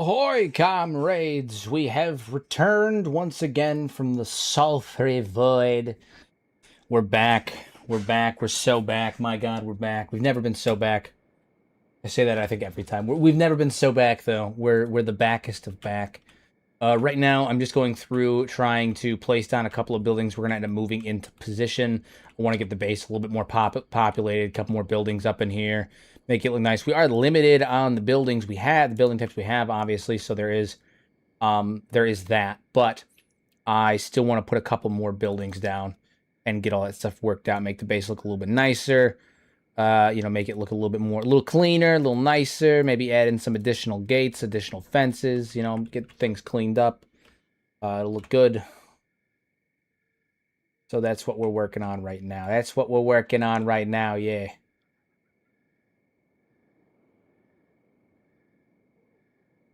Ahoy, comrades! We have returned once again from the sultry void. We're back. We're back. We're so back. My God, we're back. We've never been so back. I say that I think every time. We've never been so back though. We're the backest of back. Right now, I'm just going through trying to place down a couple of buildings. We're gonna end up moving into position. I want to get the base a little bit more populated. A couple more buildings up in here. Make it look nice. We are limited on the buildings we have, the building types we have, obviously. So there is that. But I still want to put a couple more buildings down and get all that stuff worked out. Make the base look a little bit nicer. Make it look a little cleaner, a little nicer. Maybe add in some additional gates, additional fences. Get things cleaned up. It'll look good. So that's what we're working on right now. Yeah.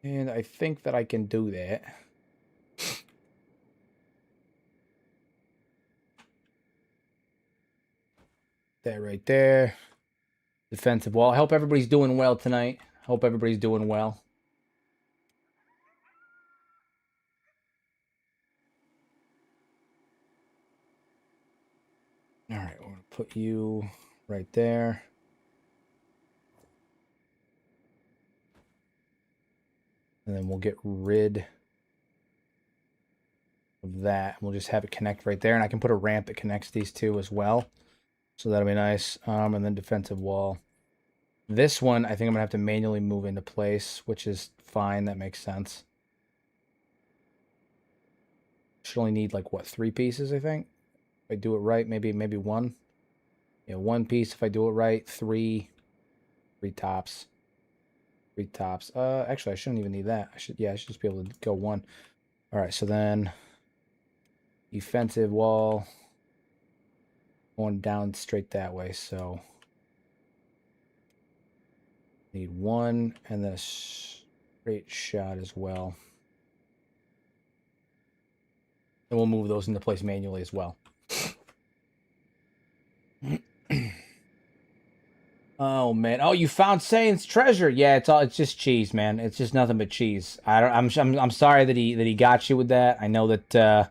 And I think that I can do that. That right there. Defensive wall. I hope everybody's doing well tonight. Hope everybody's doing well. All right, we're going to put you right there. And then we'll get rid of that. We'll just have it connect right there. And I can put a ramp that connects these two as well. So that'll be nice. And then defensive wall. This one, I think I'm going to have to manually move into place, which is fine. That makes sense. Should only need, like, what, 3 pieces, I think? If I do it right, maybe one. Yeah, 1 piece if I do it right. 3 tops. 3 tops. Actually, I shouldn't even need that. I should just be able to go 1. All right, so then defensive wall going down straight that way. So need 1 and then a straight shot as well. And we'll move those into place manually as well. Oh man! Oh, you found Saiyans treasure? Yeah, it's just cheese, man. It's just nothing but cheese. I'm sorry that he got you with that. I know that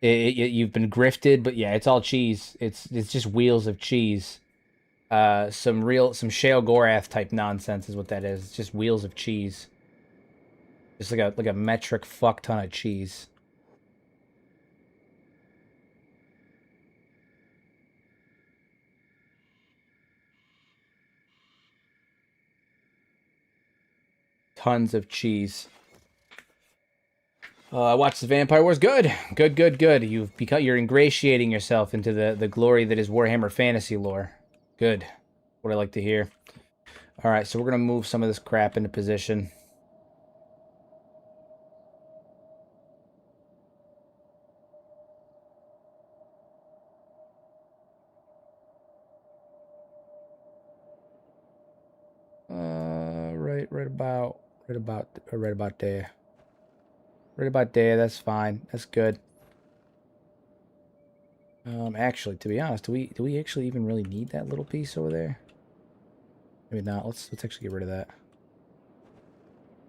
you've been grifted, but yeah, it's all cheese. It's just wheels of cheese. Some Shale Gorath type nonsense is what that is. It's just wheels of cheese. Just like a metric fuck ton of cheese. Tons of cheese. I watched the Vampire Wars. Good. You're ingratiating yourself into the glory that is Warhammer Fantasy lore. Good. What I like to hear. All right, so we're gonna move some of this crap into position. Right about there. Right about there. That's fine. That's good. Actually, to be honest, do we actually even really need that little piece over there? Maybe not. Let's actually get rid of that.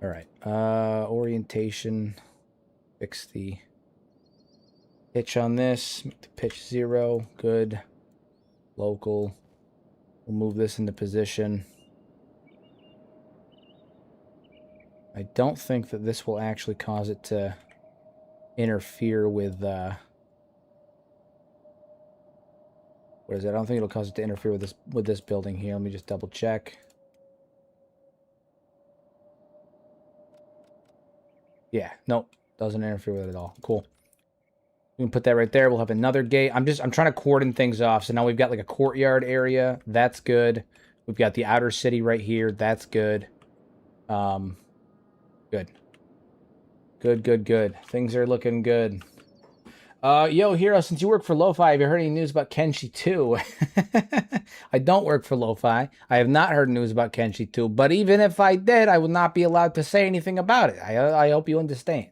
All right. Orientation. Fix the pitch on this. Make the pitch 0. Good. Local. We'll move this into position. I don't think that this will actually cause it to interfere with what is it? I don't think it'll cause it to interfere with this building here. Let me just double check. Yeah, nope, doesn't interfere with it at all. Cool. We can put that right there. We'll have another gate. I'm trying to cordon things off. So now we've got like a courtyard area. That's good. We've got the outer city right here. That's good. Good. Good. Things are looking good. Yo, Hero, since you work for Lo-Fi, have you heard any news about Kenshi 2? I don't work for Lo-Fi. I have not heard news about Kenshi 2, but even if I did, I would not be allowed to say anything about it. I hope you understand.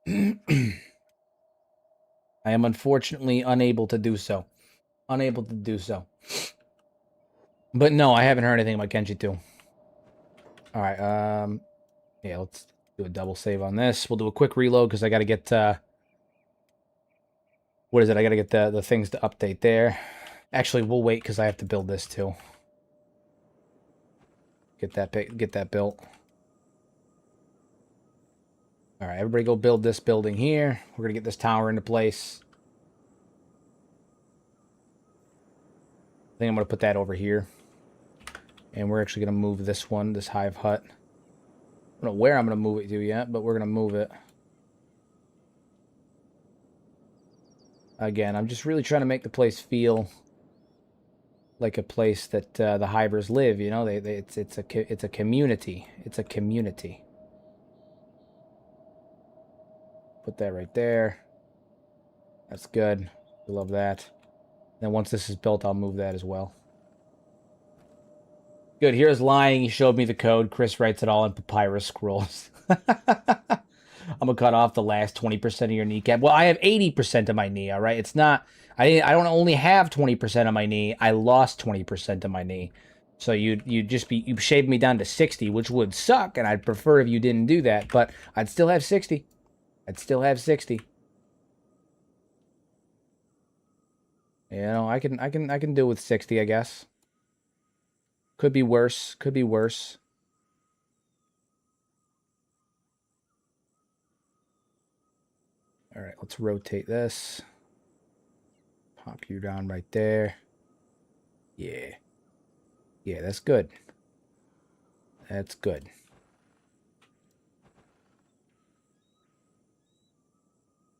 I am unfortunately unable to do so. But no, I haven't heard anything about Kenshi 2. Alright, yeah, let's Do a double save on this. We'll do a quick reload because I got to get... what is it? I got to get the things to update there. Actually, we'll wait because I have to build this too. Get that built. All right, everybody go build this building here. We're going to get this tower into place. I think I'm going to put that over here. And we're actually going to move this one, this hive hut. I don't know where I'm going to move it to yet, but we're going to move it. Again, I'm just really trying to make the place feel like a place that the hivers live. You know, it's a community. It's a community. Put that right there. That's good. I love that. Then once this is built, I'll move that as well. Good. Here's lying. He showed me the code. Chris writes it all in papyrus scrolls. I'm gonna cut off the last 20% of your kneecap. Well, I have 80% of my knee. All right. It's not. I don't only have 20% of my knee. I lost 20% of my knee. So you shaved me down to 60, which would suck, and I'd prefer if you didn't do that. But I'd still have 60. I'd still have 60. You know, I can do with 60, I guess. Could be worse. Could be worse. All right, let's rotate this. Pop you down right there. Yeah. Yeah, that's good. That's good.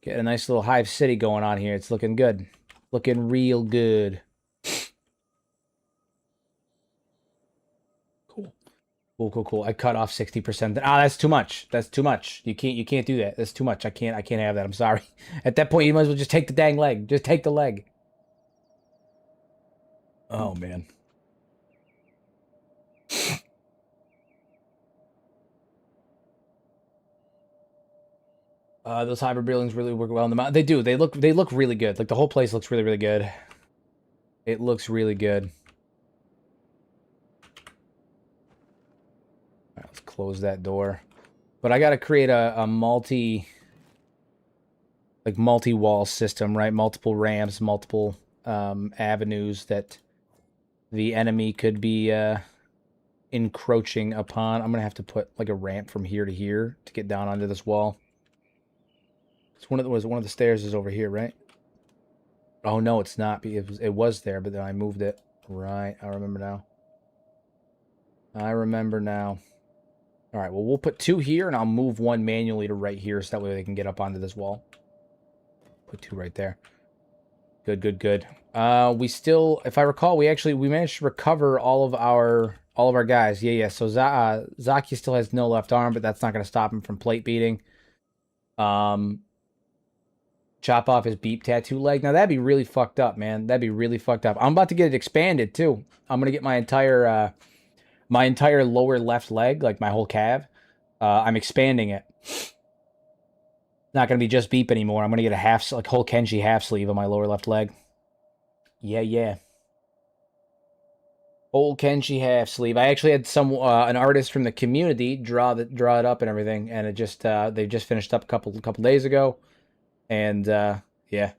Get a nice little hive city going on here. It's looking good. Looking real good. Cool. I cut off 60%. Ah, that's too much. That's too much. You can't do that. That's too much. I can't have that. I'm sorry. At that point, you might as well just take the dang leg. Just take the leg. Oh man. Those hybrid buildings really work well in the mountain. They do. They look really good. Like the whole place looks really good. It looks really good. All right, let's close that door. But I got to create a multi-wall system, right? Multiple ramps, multiple avenues that the enemy could be encroaching upon. I'm gonna have to put like a ramp from here to here to get down onto this wall. It's one of the stairs is over here, right? Oh no, it's not. It was there, but then I moved it. Right, I remember now. I remember now. All right, well, we'll put 2 here, and I'll move 1 manually to right here, so that way they can get up onto this wall. Put 2 right there. Good. We still, if I recall, we managed to recover all of our guys. Yeah. So Zaki still has no left arm, but that's not going to stop him from plate beating. Chop off his beep tattoo leg. Now that'd be really fucked up, man. That'd be really fucked up. I'm about to get it expanded too. I'm gonna get my entire lower left leg, like my whole calf. I'm expanding it. Not gonna be just beep anymore. I'm gonna get a whole Kenshi half sleeve on my lower left leg. Yeah. Whole Kenshi half sleeve. I actually had an artist from the community draw it up and everything, and it just they just finished up a couple days ago. And, yeah.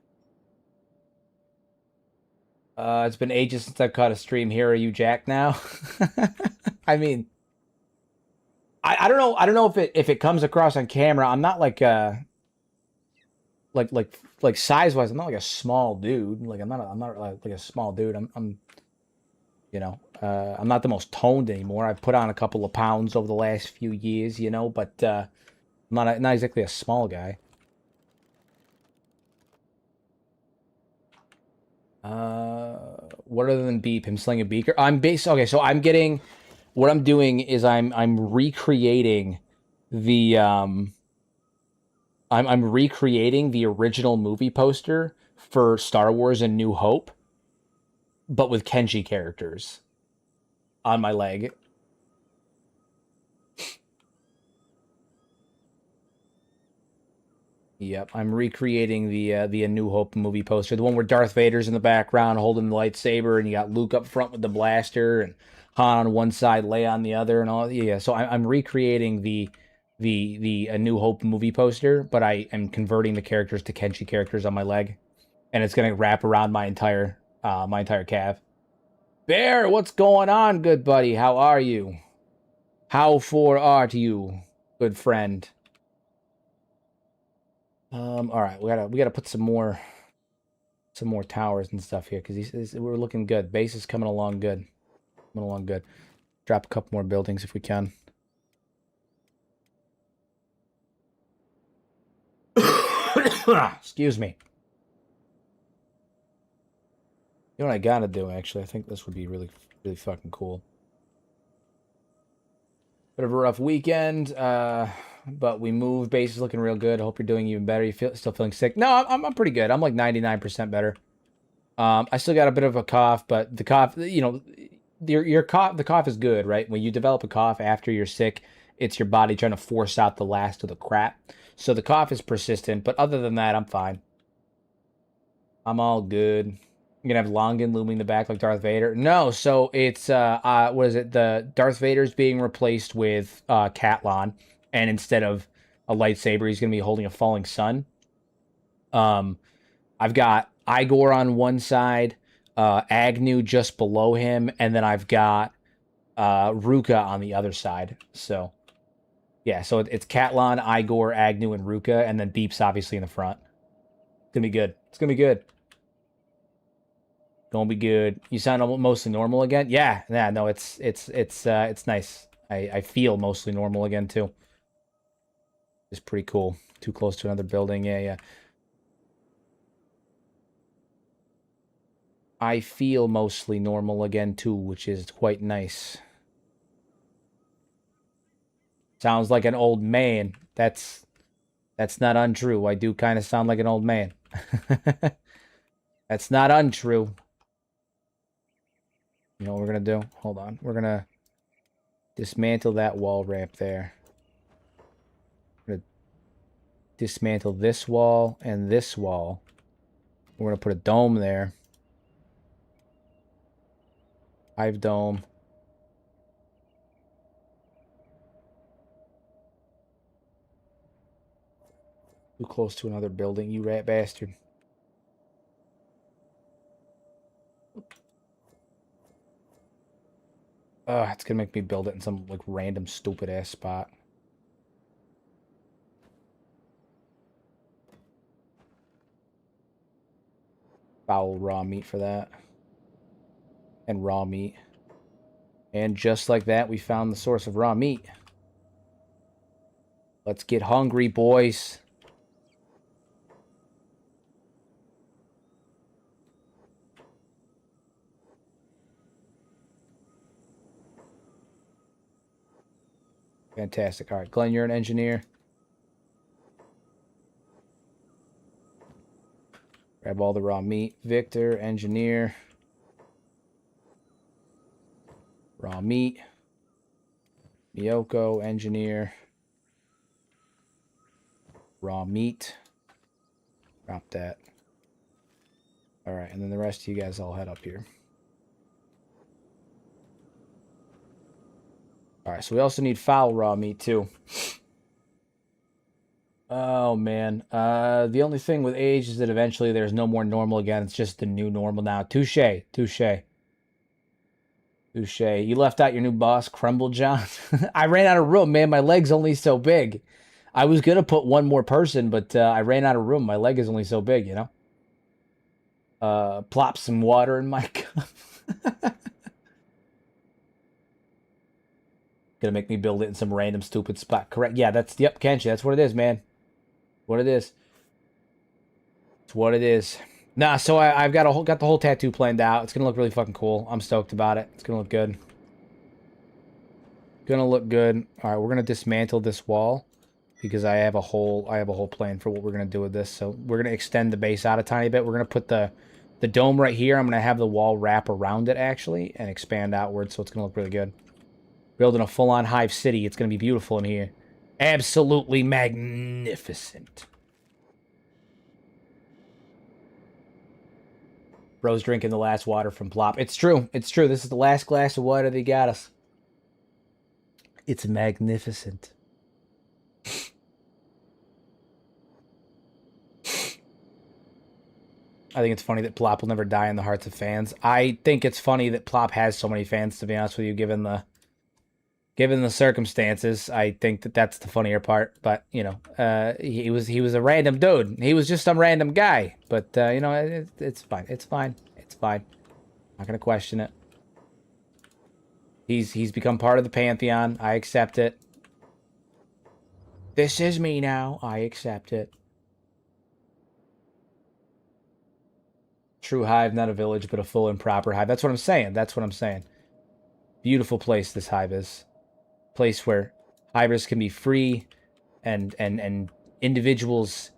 It's been ages since I've caught a stream. Here are you, Jack, now? I mean, I don't know. I don't know if it comes across on camera. I'm not like size-wise, I'm not like a small dude. Like, I'm not like a small dude. I'm you know, I'm not the most toned anymore. I've put on a couple of pounds over the last few years, you know, but, I'm not exactly a small guy. What other than beep? Him slinging a beaker? Okay, so I'm getting. What I'm doing is I'm recreating the I'm recreating the original movie poster for Star Wars: A New Hope, but with Kenshi characters on my leg. Yep, I'm recreating the A New Hope movie poster, the one where Darth Vader's in the background holding the lightsaber, and you got Luke up front with the blaster, and Han on one side, Leia on the other, and all. Yeah, so I'm recreating the the A New Hope movie poster, but I am converting the characters to Kenshi characters on my leg, and it's gonna wrap around my entire calf. Bear, what's going on, good buddy? How are you? How for art you, good friend? All right, we gotta put some more towers and stuff here because we're looking good. Base is coming along good. Coming along good. Drop a couple more buildings if we can. Excuse me. You know what I gotta do, actually? I think this would be really, really fucking cool. Bit of a rough weekend, but we moved. Base is looking real good. I hope you're doing even better. You still feeling sick? No, I'm pretty good. I'm like 99% better. I still got a bit of a cough, but the cough, you know, your cough, the cough is good, right? When you develop a cough after you're sick, it's your body trying to force out the last of the crap. So the cough is persistent, but other than that, I'm fine. I'm all good. You're gonna have Longan looming in the back like Darth Vader. No, so it's what is it? The Darth Vader's being replaced with Catlon, and instead of a lightsaber, he's gonna be holding a falling sun. I've got Igor on one side, Agnew just below him, and then I've got Ruka on the other side. So yeah, so it's Catlon, Igor, Agnew, and Ruka, and then Beep's obviously in the front. It's gonna be good. It's gonna be good. Gonna be good. You sound mostly normal again? Yeah, no, it's nice. I feel mostly normal again too. It's pretty cool. Too close to another building. Yeah. I feel mostly normal again too, which is quite nice. Sounds like an old man. That's not untrue. I do kind of sound like an old man. That's not untrue. You know what we're gonna do? Hold on. We're gonna dismantle that wall ramp there. We're gonna dismantle this wall and this wall. We're gonna put a dome there. Hive dome. Too close to another building, you rat bastard. It's gonna make me build it in some like random stupid ass spot. Foul raw meat for that. And raw meat. And just like that, we found the source of raw meat. Let's get hungry, boys. Fantastic. All right, Glenn, you're an engineer. Grab all the raw meat. Victor, engineer. Raw meat. Miyoko, engineer. Raw meat. Drop that. All right, and then the rest of you guys all head up here. All right, so we also need foul raw meat too. Oh man. The only thing with age is that eventually there's no more normal again. It's just the new normal now. Touche. Touche. Touche. You left out your new boss, Crumble John. I ran out of room, man. My leg's only so big. I was gonna put one more person, but I ran out of room. My leg is only so big, you know. Plop some water in my cup. Gonna make me build it in some random stupid spot. Correct. Yeah, yep, Kenshi. That's what it is, man. What it is. It's what it is. Nah, so I've got the whole tattoo planned out. It's gonna look really fucking cool. I'm stoked about it. It's gonna look good. Gonna look good. All right, we're gonna dismantle this wall because I have a whole plan for what we're gonna do with this. So we're gonna extend the base out a tiny bit. We're gonna put the dome right here. I'm gonna have the wall wrap around it actually and expand outward, so it's gonna look really good. Building a full-on hive city. It's gonna be beautiful in here. Absolutely magnificent. Bro's drinking the last water from Plop. It's true. It's true. This is the last glass of water they got us. It's magnificent. I think it's funny that Plop will never die in the hearts of fans. I think it's funny that Plop has so many fans, to be honest with you, given the circumstances. I think that that's the funnier part. But, you know, he was a random dude. He was just some random guy. But, you know, it's fine. It's fine. It's fine. Not going to question it. He's become part of the Pantheon. I accept it. This is me now. I accept it. True hive, not a village, but a full and proper hive. That's what I'm saying. That's what I'm saying. Beautiful place this hive is. Place where hivers can be free and individuals,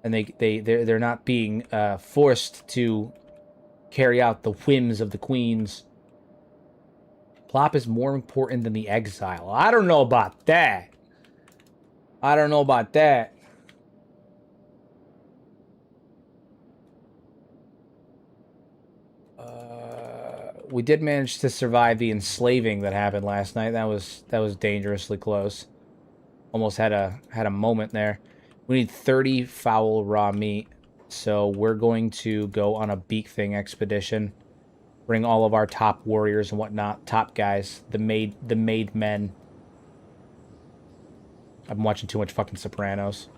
and they're not being forced to carry out the whims of the queens. Plop is more important than the exile. I don't know about that. I don't know about that. We did manage to survive the enslaving that happened last night. That was dangerously close. Almost had a moment there. We need 30 foul raw meat, so we're going to go on a beak thing expedition. Bring all of our top warriors and whatnot, top guys, the made men. I've been watching too much fucking Sopranos.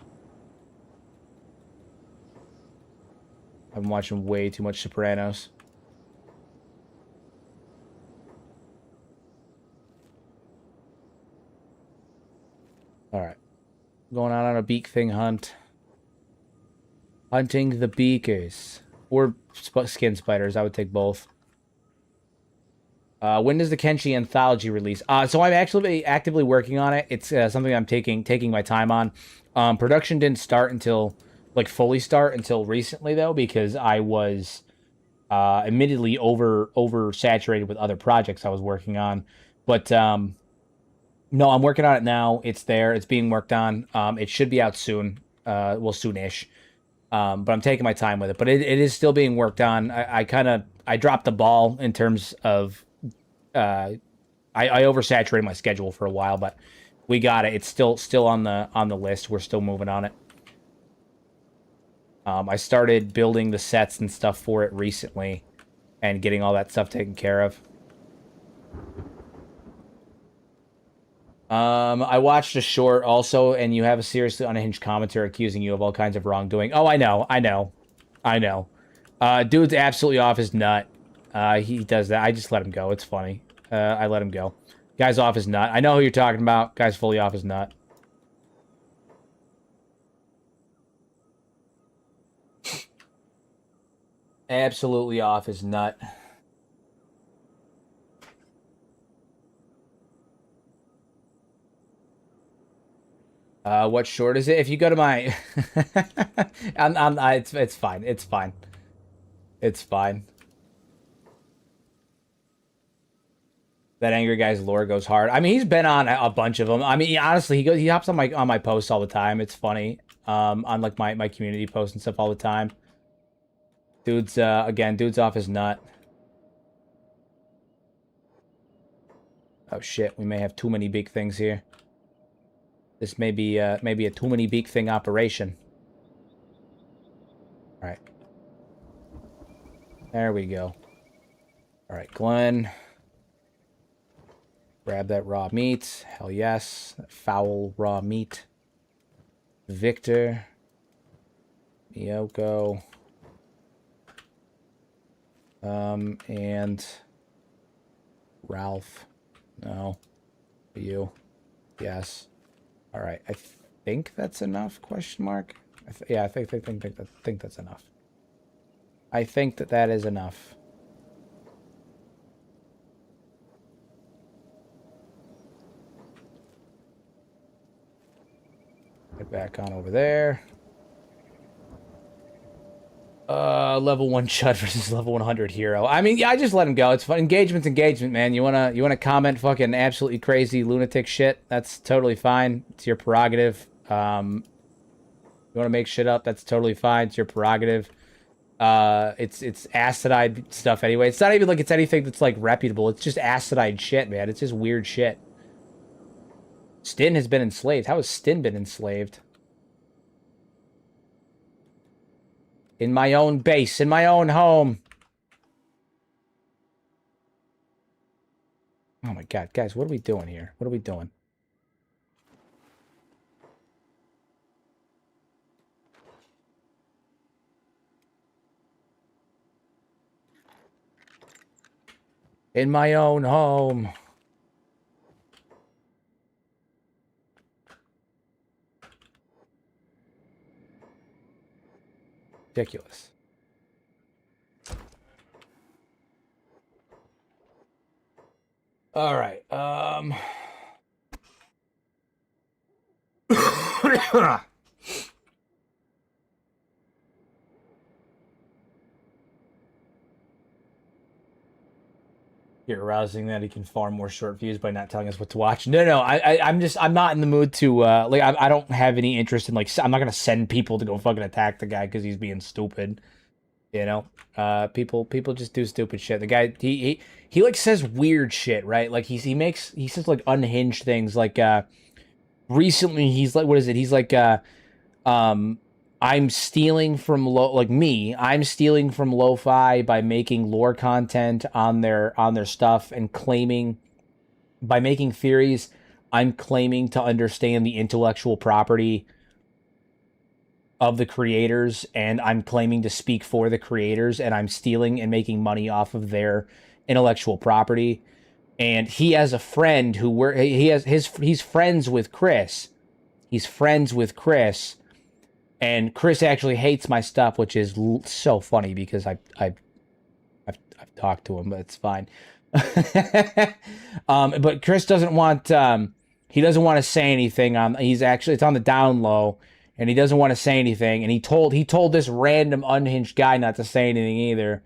I've been watching way too much Sopranos. Alright. Going on a beak thing hunt. Hunting the beakers. Or skin spiders. I would take both. When does the Kenshi anthology release? So I'm actually actively working on it. It's something I'm taking my time on. Production didn't start until, like, fully start until recently, though, because I was admittedly oversaturated with other projects I was working on. But no, I'm working on it now. It's there. It's being worked on. It should be out soon. Well, soonish. But I'm taking my time with it. But it is still being worked on. I dropped the ball in terms of I oversaturated my schedule for a while, but we got it. It's still on the list. We're still moving on it. I started building the sets and stuff for it recently and getting all that stuff taken care of. I watched a short also, and you have a seriously unhinged commenter accusing you of all kinds of wrongdoing. Oh, I know. Dude's absolutely off his nut. He does that. I just let him go. It's funny. I let him go. Guy's off his nut. I know who you're talking about. Guy's fully off his nut. Absolutely off his nut. What short is it? If you go to my... it's fine. It's fine. It's fine. That angry guy's lore goes hard. I mean, he's been on a bunch of them. I mean, honestly, he hops on my posts all the time. It's funny. On like my community posts and stuff all the time. Dude's again, dude's off his nut. Oh shit, we may have too many big things here. This may be maybe a too many big thing operation. All right. There we go. All right, Glenn. Grab that raw meat. Hell yes. That foul raw meat. Victor. Miyoko. And Ralph. No. You. Yes. All right. I think that's enough? Question mark. Yeah, I think that's enough. I think that is enough. Get back on over there. Level 1 Chud versus level 100 Hero. I mean, yeah, I just let him go. It's fun. Engagement's engagement, man. You wanna comment fucking absolutely crazy lunatic shit? That's totally fine. It's your prerogative. You wanna make shit up? That's totally fine. It's your prerogative. It's acidide stuff anyway. It's not even like it's anything that's like reputable. It's just acidide shit, man. It's just weird shit. Stin has been enslaved. How has Stin been enslaved? In my own base, in my own home. Oh my god, guys, what are we doing here? What are we doing? In my own home. Ridiculous. All right. You're arousing that he can farm more short views by not telling us what to watch. No. I'm not in the mood to like. I don't have any interest in like. I'm not gonna send people to go fucking attack the guy because he's being stupid. You know, people just do stupid shit. The guy he like says weird shit, right? Like he says like unhinged things. Like recently he's like, what is it? He's like um I'm stealing from I'm stealing from lo-fi by making lore content on their stuff and claiming by making theories. I'm claiming to understand the intellectual property of the creators, and I'm claiming to speak for the creators, and I'm stealing and making money off of their intellectual property. And he has a friend he's friends with Chris. He's friends with Chris, and Chris actually hates my stuff, which is so funny because I've talked to him, but it's fine. But Chris doesn't want he doesn't want to say anything on. It's on the down low, and he doesn't want to say anything. And he told this random unhinged guy not to say anything either.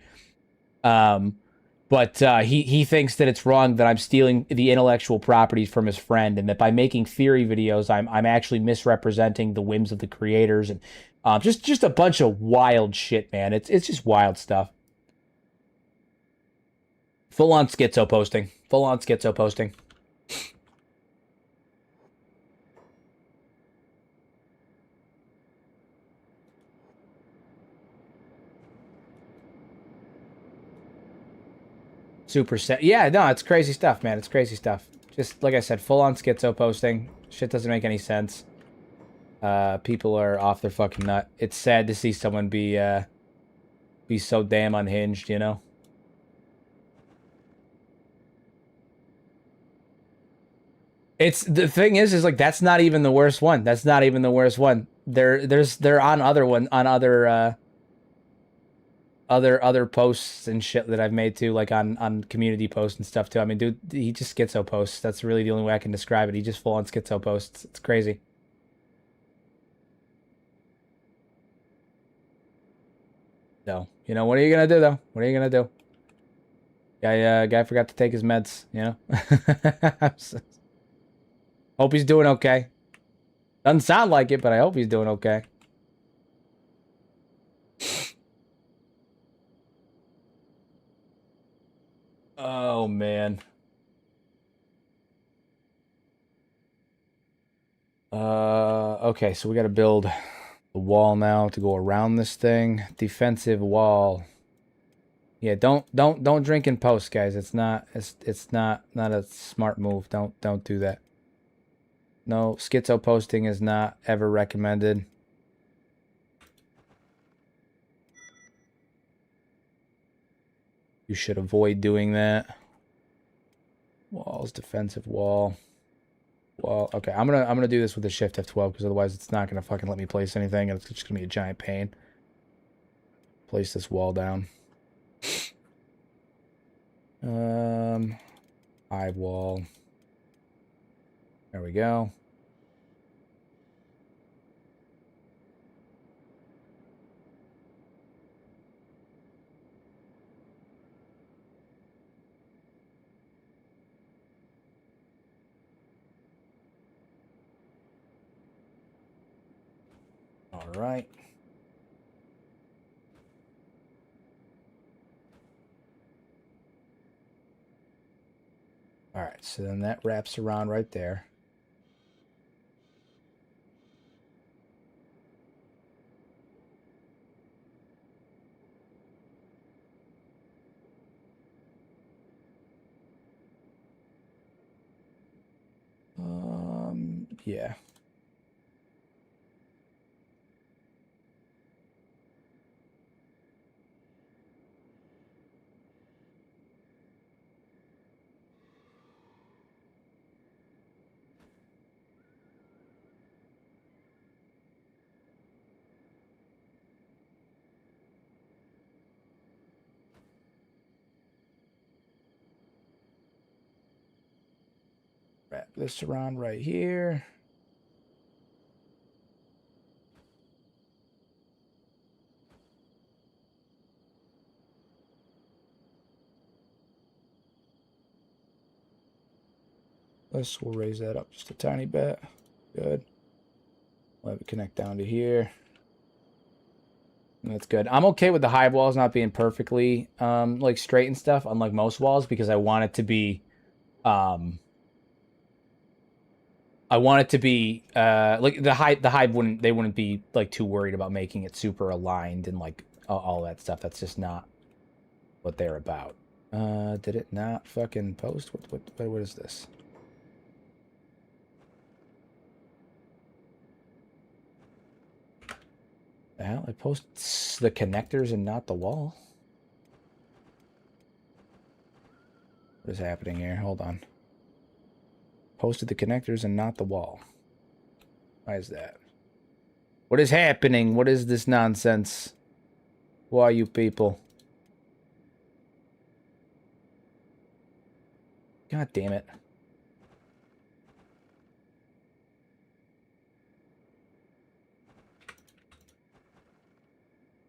But he thinks that it's wrong that I'm stealing the intellectual properties from his friend, and that by making theory videos, I'm actually misrepresenting the whims of the creators, and just a bunch of wild shit, man. It's just wild stuff. Full on schizo posting. Full on schizo posting. Super set. Yeah, no, it's crazy stuff, man. It's crazy stuff. Just like I said, full on schizo posting. Shit doesn't make any sense. People are off their fucking nut. It's sad to see someone be so damn unhinged, you know? It's the thing is like that's not even the worst one. That's not even the worst one. They're on other posts and shit that I've made too, like on community posts and stuff too. I mean, dude, he just schizo posts. That's really the only way I can describe it. He just full on schizo posts. It's crazy. So, you know, what are you gonna do though? What are you gonna do? Guy forgot to take his meds, you know? Hope he's doing okay. Doesn't sound like it, but I hope he's doing okay. Oh man. Okay, so we gotta build a wall now to go around this thing. Defensive wall. Yeah, don't drink in post, guys. It's not a smart move. Don't do that. No, schizo posting is not ever recommended. You should avoid doing that. Walls, defensive wall. Wall. Okay, I'm gonna do this with the shift F12 because otherwise it's not gonna fucking let me place anything, and it's just gonna be a giant pain. Place this wall down. High wall. There we go. All right. All right, so then that wraps around right there. Yeah. Wrap this around right here. We'll raise that up just a tiny bit. Good. We'll have it connect down to here. That's good. I'm okay with the high walls not being perfectly like straight and stuff, unlike most walls, because I want it to be like the hive wouldn't be like too worried about making it super aligned and like all that stuff. That's just not what they're about. Did it not fucking post? What is this? The hell? It posts the connectors and not the wall. What is happening here? Hold on. Posted the connectors and not the wall. Why is that? What is happening? What is this nonsense? Who are you people? God damn it.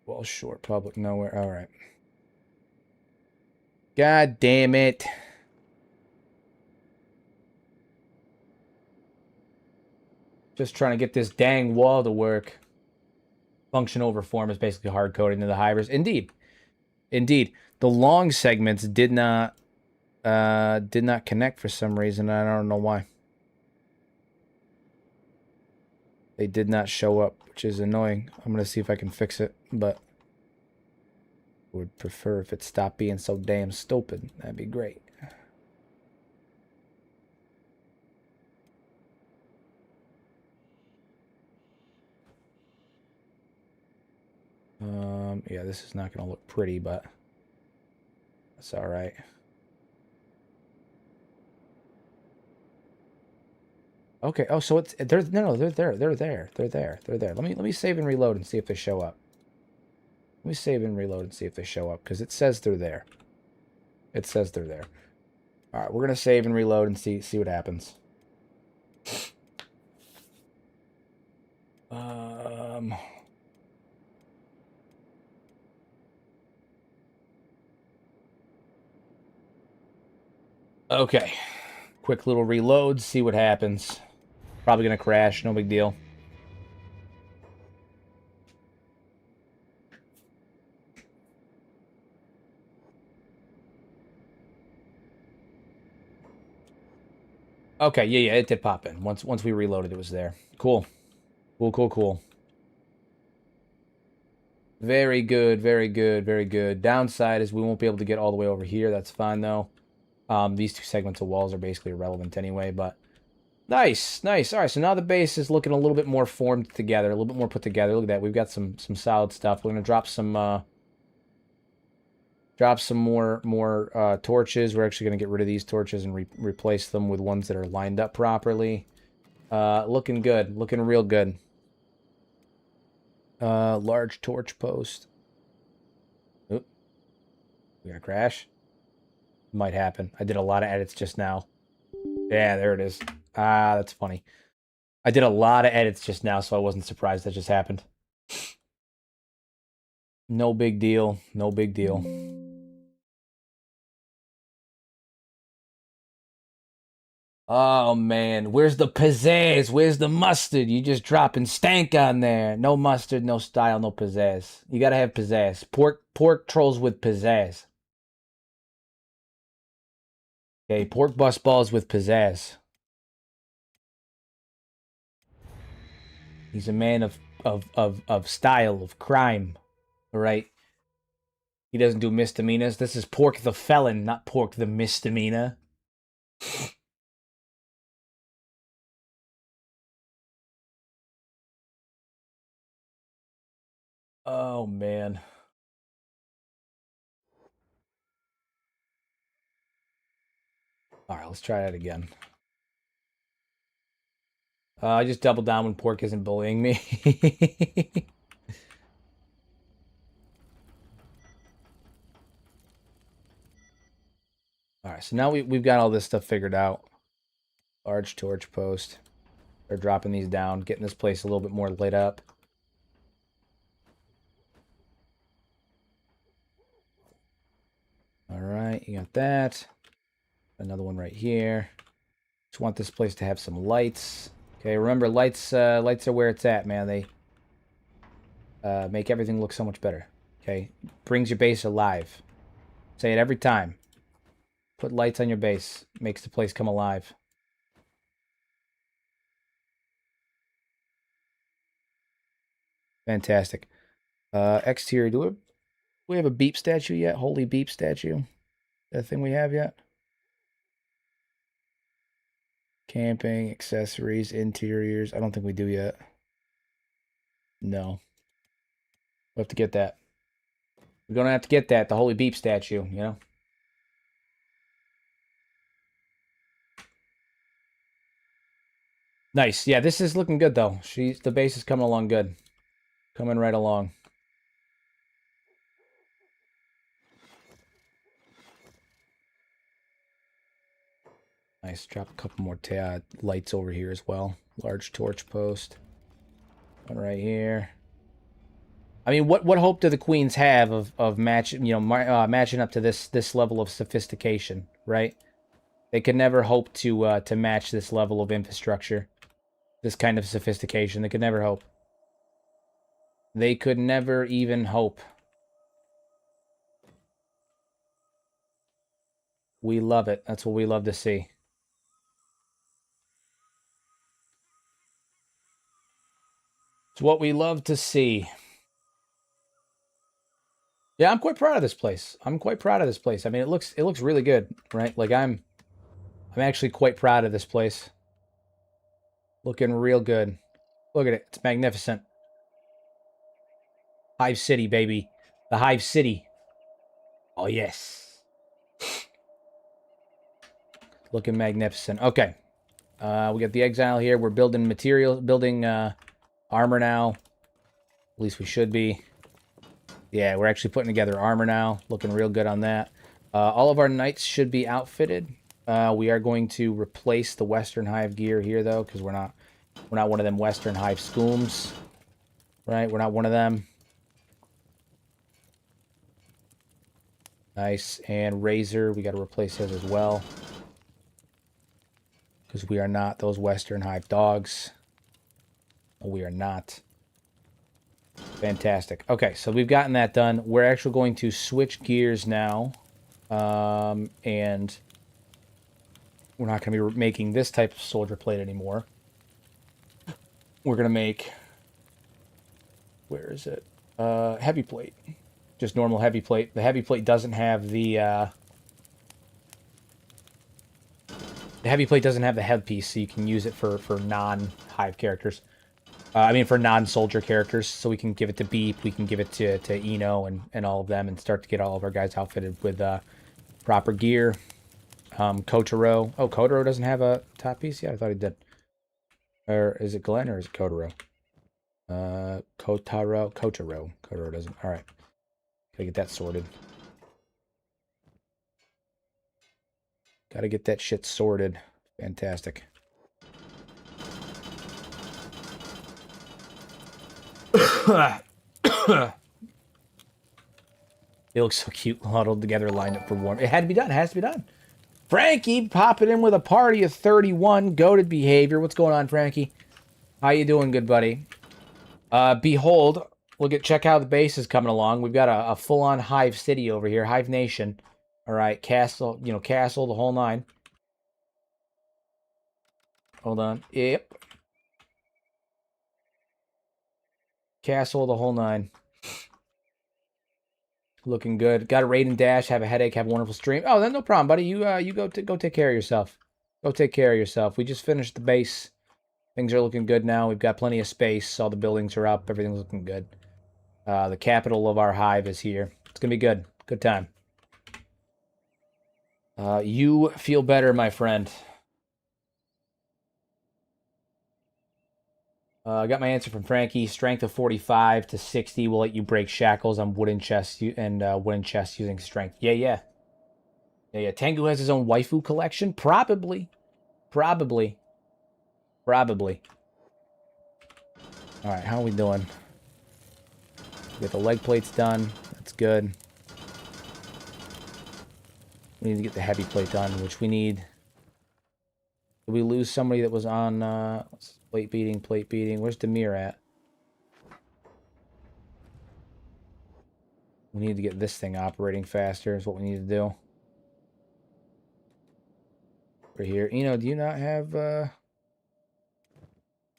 Well, short, public, nowhere. All right. God damn it. Just trying to get this dang wall to work. Function over form is basically hard coding to the hivers. Indeed. Indeed. The long segments did not connect for some reason. I don't know why. They did not show up, which is annoying. I'm going to see if I can fix it, but I would prefer if it stopped being so damn stupid. That'd be great. Yeah, this is not going to look pretty, but that's all right. Okay. Oh, so it's they're no, they're there. They're there. They're there. They're there. Let me save and reload and see if they show up. Let me save and reload and see if they show up because it says they're there. It says they're there. All right, we're gonna save and reload and see what happens. Okay. Quick little reload, see what happens. Probably gonna crash, no big deal. Okay, yeah, it did pop in. Once we reloaded, it was there. Cool. Cool. Very good, very good, very good. Downside is we won't be able to get all the way over here. That's fine, though. These two segments of walls are basically irrelevant anyway, but nice. All right, so now the base is looking a little bit more formed together, a little bit more put together. Look at that. We've got some solid stuff. We're gonna drop some more torches. We're actually gonna get rid of these torches and replace them with ones that are lined up properly. Looking good. Looking real good. Large torch post. Oop. We gonna crash? Might happen. I did a lot of edits just now. Yeah, there it is. Ah, that's funny. I did a lot of edits just now, so I wasn't surprised that just happened. No big deal. No big deal. Oh, man. Where's the pizzazz? Where's the mustard? You just dropping stank on there. No mustard, no style, no pizzazz. You gotta have pizzazz. Pork trolls with pizzazz. Okay, pork bus balls with pizzazz. He's a man of style, of crime. All right. He doesn't do misdemeanors. This is Pork the Felon, not Pork the Misdemeanor. Oh, man. All right, let's try that again. I just double down when Pork isn't bullying me. All right, so now we've got all this stuff figured out. Large torch post. They're dropping these down, getting this place a little bit more lit up. All right, you got that. Another one right here. Just want this place to have some lights. Okay, remember lights. Lights are where it's at, man. They make everything look so much better. Okay, brings your base alive. Say it every time. Put lights on your base. Makes the place come alive. Fantastic. Exterior. Do we have a beep statue yet? Holy beep statue. That thing we have yet? Camping, accessories, interiors. I don't think we do yet. No. We'll have to get that. We're going to have to get that. The holy beep statue, you know? Nice. Yeah, this is looking good, though. The base is coming along good. Coming right along. Nice. Drop a couple more lights over here as well. Large torch post. One right here. I mean, what hope do the queens have of matching up to this level of sophistication, right? They could never hope to match this level of infrastructure, this kind of sophistication. They could never hope. They could never even hope. We love it. That's what we love to see. It's what we love to see. Yeah, I'm quite proud of this place. I'm quite proud of this place. I mean, it looks really good, right? Like I'm actually quite proud of this place. Looking real good. Look at it. It's magnificent. Hive City, baby. The Hive City. Oh, yes. Looking magnificent. Okay. We got the Exile here. We're building armor now. At least we should be. Yeah, we're actually putting together armor now. Looking real good on that. All of our knights should be outfitted. We are going to replace the Western Hive gear here, though, because we're not one of them Western Hive scooms. Right? We're not one of them. Nice. And Razor, we got to replace his as well. Because we are not those Western Hive dogs. No, we are not. Fantastic. Okay, so we've gotten that done. We're actually going to switch gears now. And we're not going to be making this type of soldier plate anymore. We're going to make... Where is it? Heavy plate. Just normal heavy plate. The heavy plate doesn't have the heavy plate doesn't have the headpiece, so you can use it for non-hive characters. I mean, for non-soldier characters. So we can give it to Beep, we can give it to Eno and all of them, and start to get all of our guys outfitted with proper gear. Kotaro. Oh, Kotaro doesn't have a top piece? Yeah, I thought he did. Or is it Glenn or is it Kotaro? Kotaro. Kotaro doesn't. All right. Gotta get that sorted. Gotta get that shit sorted. Fantastic. It looks so cute, huddled together, lined up for warm. It had to be done. It has to be done. Frankie popping in with a party of 31. Goated behavior. What's going on, Frankie? How you doing, good buddy? Behold, check how the base is coming along. We've got a full-on Hive City over here, Hive Nation. All right, castle, castle, the whole nine. Hold on. Yep. Castle, the whole nine. Looking good. Got a raid and dash. Have a headache. Have a wonderful stream. Oh, then no problem, buddy. You go take care of yourself. Go take care of yourself. We just finished the base. Things are looking good now. We've got plenty of space. All the buildings are up. Everything's looking good. The capital of our hive is here. It's going to be good. Good time. You feel better, my friend. I got my answer from Frankie. Strength of 45 to 60 will let you break shackles on wooden chests and wooden chests using strength. Yeah. Tengu has his own waifu collection? Probably. All right, how are we doing? We got the leg plates done. That's good. We need to get the heavy plate done, which we need. Did we lose somebody that was on plate beating? Where's Demir at? We need to get this thing operating faster is what we need to do. Right here. Do you not have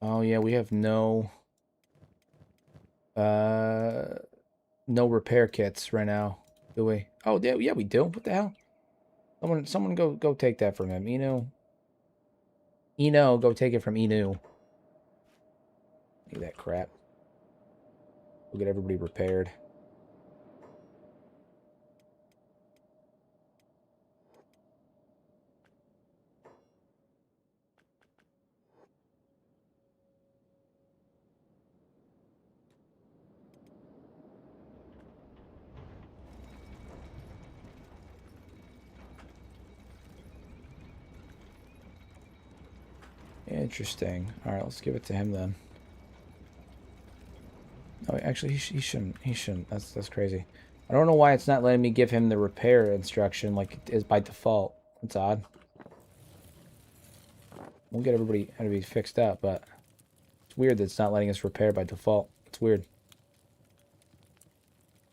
Oh yeah, we have no repair kits right now, do we? Oh yeah, we do. What the hell? Someone go take that from him. Go take it from Inu. Need that crap. We'll get everybody repaired. Interesting. All right, let's give it to him then. Oh, actually, he shouldn't. He shouldn't. That's crazy. I don't know why it's not letting me give him the repair instruction like it is by default. That's odd. We'll get everybody fixed up, but it's weird that it's not letting us repair by default. It's weird.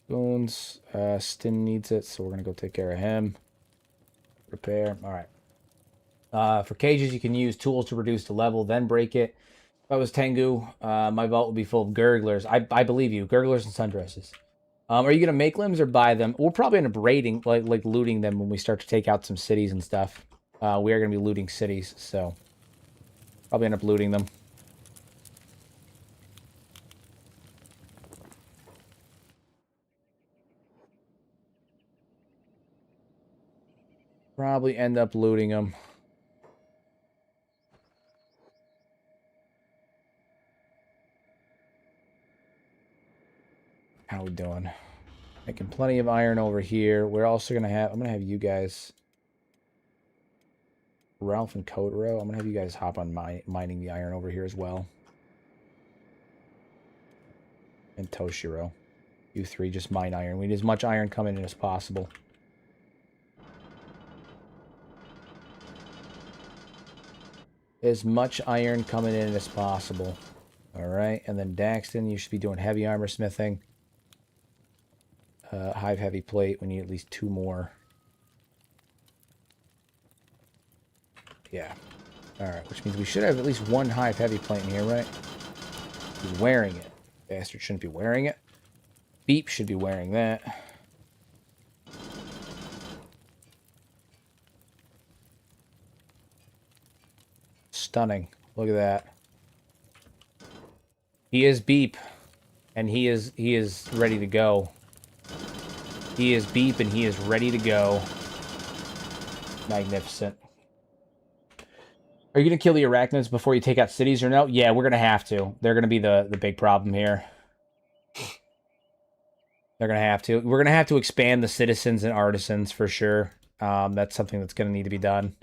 Bones. Stin needs it, so we're gonna go take care of him. Repair. All right. For cages, you can use tools to reduce the level, then break it. If I was Tengu, my vault would be full of gurglers. I believe you. Gurglers and sundresses. Are you going to make limbs or buy them? We'll probably end up raiding, like looting them when we start to take out some cities and stuff. We are going to be looting cities, so probably end up looting them. Probably end up looting them. How we doing? Making plenty of iron over here. We're also gonna have. I'm gonna have you guys, Ralph and Kotaro. I'm gonna have you guys hop on mining the iron over here as well. And Toshiro, you three just mine iron. We need as much iron coming in as possible. As much iron coming in as possible. All right, and then Daxton, you should be doing heavy armor smithing. Hive heavy plate. We need at least 2 more. Yeah. All right, which means we should have at least 1 hive heavy plate in here, right? He's wearing it. Bastard shouldn't be wearing it. Beep should be wearing that. Stunning. Look at that. He is Beep, and he is ready to go. He is Beep, and he is ready to go. Magnificent. Are you going to kill the arachnids before you take out cities or no? Yeah, we're going to have to. They're going to be the big problem here. They're going to have to. We're going to have to expand the citizens and artisans for sure. That's something that's going to need to be done.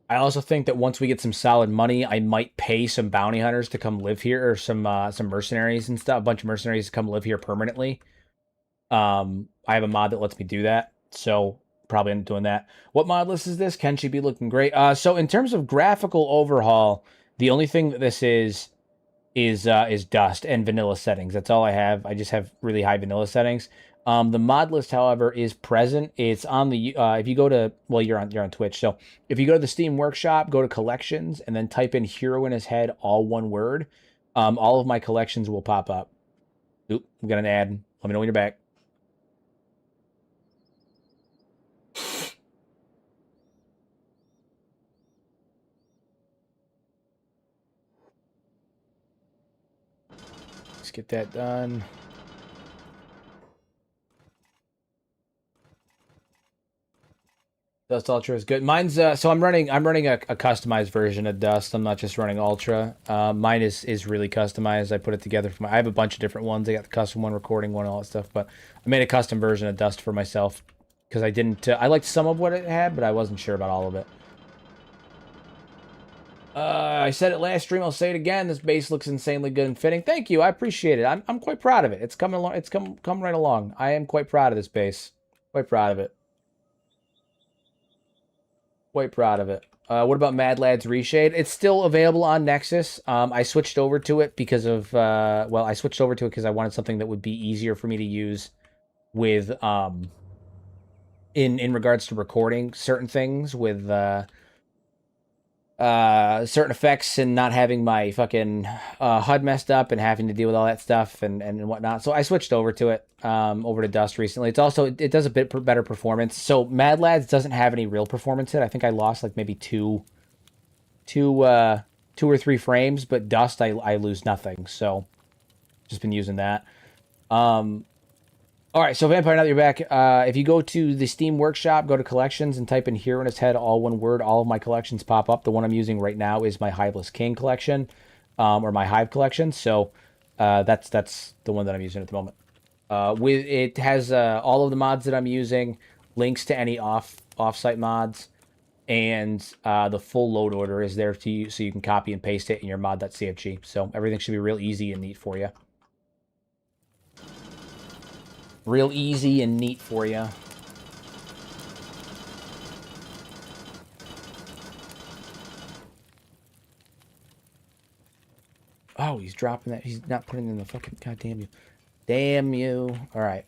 I also think that once we get some solid money, I might pay some bounty hunters to come live here, or some mercenaries and stuff. A bunch of mercenaries to come live here permanently. I have a mod that lets me do that, so probably end up doing that. What mod list is this? Kenshi be looking great. So in terms of graphical overhaul, the only thing that this is dust and vanilla settings. That's all I have. I just have really high vanilla settings. The mod list, however, is present. It's on the if you go to, well, you're on Twitch. So if you go to the Steam Workshop, go to collections, and then type in Hero in His Head, all one word. All of my collections will pop up. Oop, we got an ad. Let me know when you're back. get that done. Dust Ultra is good. Mine's so I'm running a customized version of Dust. I'm not just running Ultra. Mine is really customized. I put it together for I have a bunch of different ones. I got the custom one, recording one, all that stuff. But I made a custom version of Dust for myself because I didn't. I liked some of what it had, but I wasn't sure about all of it. I said it last stream. I'll say it again. This bass looks insanely good and fitting. Thank you. I appreciate it. I'm quite proud of it. It's coming along. It's come right along. I am quite proud of this bass. Quite proud of it. Quite proud of it. What about Mad Lad's Reshade? It's still available on Nexus. I switched over to it because of well, I switched over to it because I wanted something that would be easier for me to use with in regards to recording certain things with certain effects and not having my fucking HUD messed up and having to deal with all that stuff and whatnot. So I switched over to it, over to Dust recently. It's also, it does a bit better performance. So Mad Lads doesn't have any real performance in it. I think I lost like maybe two or three frames, but Dust, I lose nothing. So just been using that. All right, so Vampire, now that you're back, if you go to the Steam Workshop, go to Collections, and type in Hero in His Head, all one word, all of my collections pop up. The one I'm using right now is my Hiveless King collection, or my Hive collection. So that's the one that I'm using at the moment. It has all of the mods that I'm using, links to any off-site mods, and the full load order is there to you, so you can copy and paste it in your mod.cfg. So everything should be real easy and neat for you. Real easy and neat for you. Oh, he's dropping that. He's not putting in the fucking... God damn you. Damn you. All right.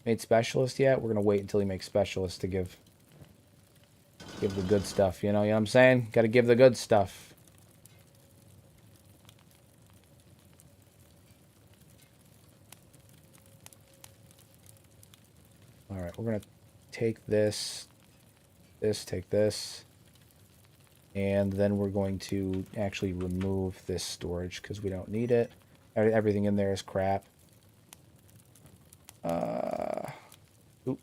Made Specialist yet? We're going to wait until he makes Specialist to give the good stuff. You know what I'm saying? Got to give the good stuff. All right, we're going to take this, take this, and then we're going to actually remove this storage because we don't need it. Everything in there is crap. Oop,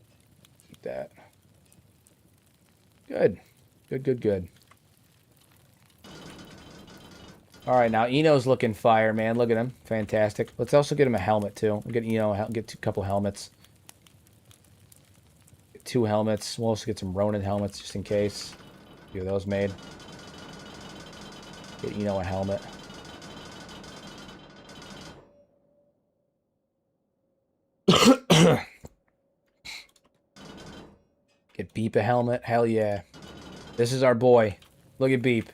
keep that. Good. Good. All right, now Eno's looking fire, man. Look at him. Fantastic. Let's also get him a helmet, too. We'll get Eno, get a couple helmets. 2 helmets. We'll also get some Ronin helmets just in case. A few of those made. Get a helmet. Get Beep a helmet. Hell yeah. This is our boy. Look at Beep.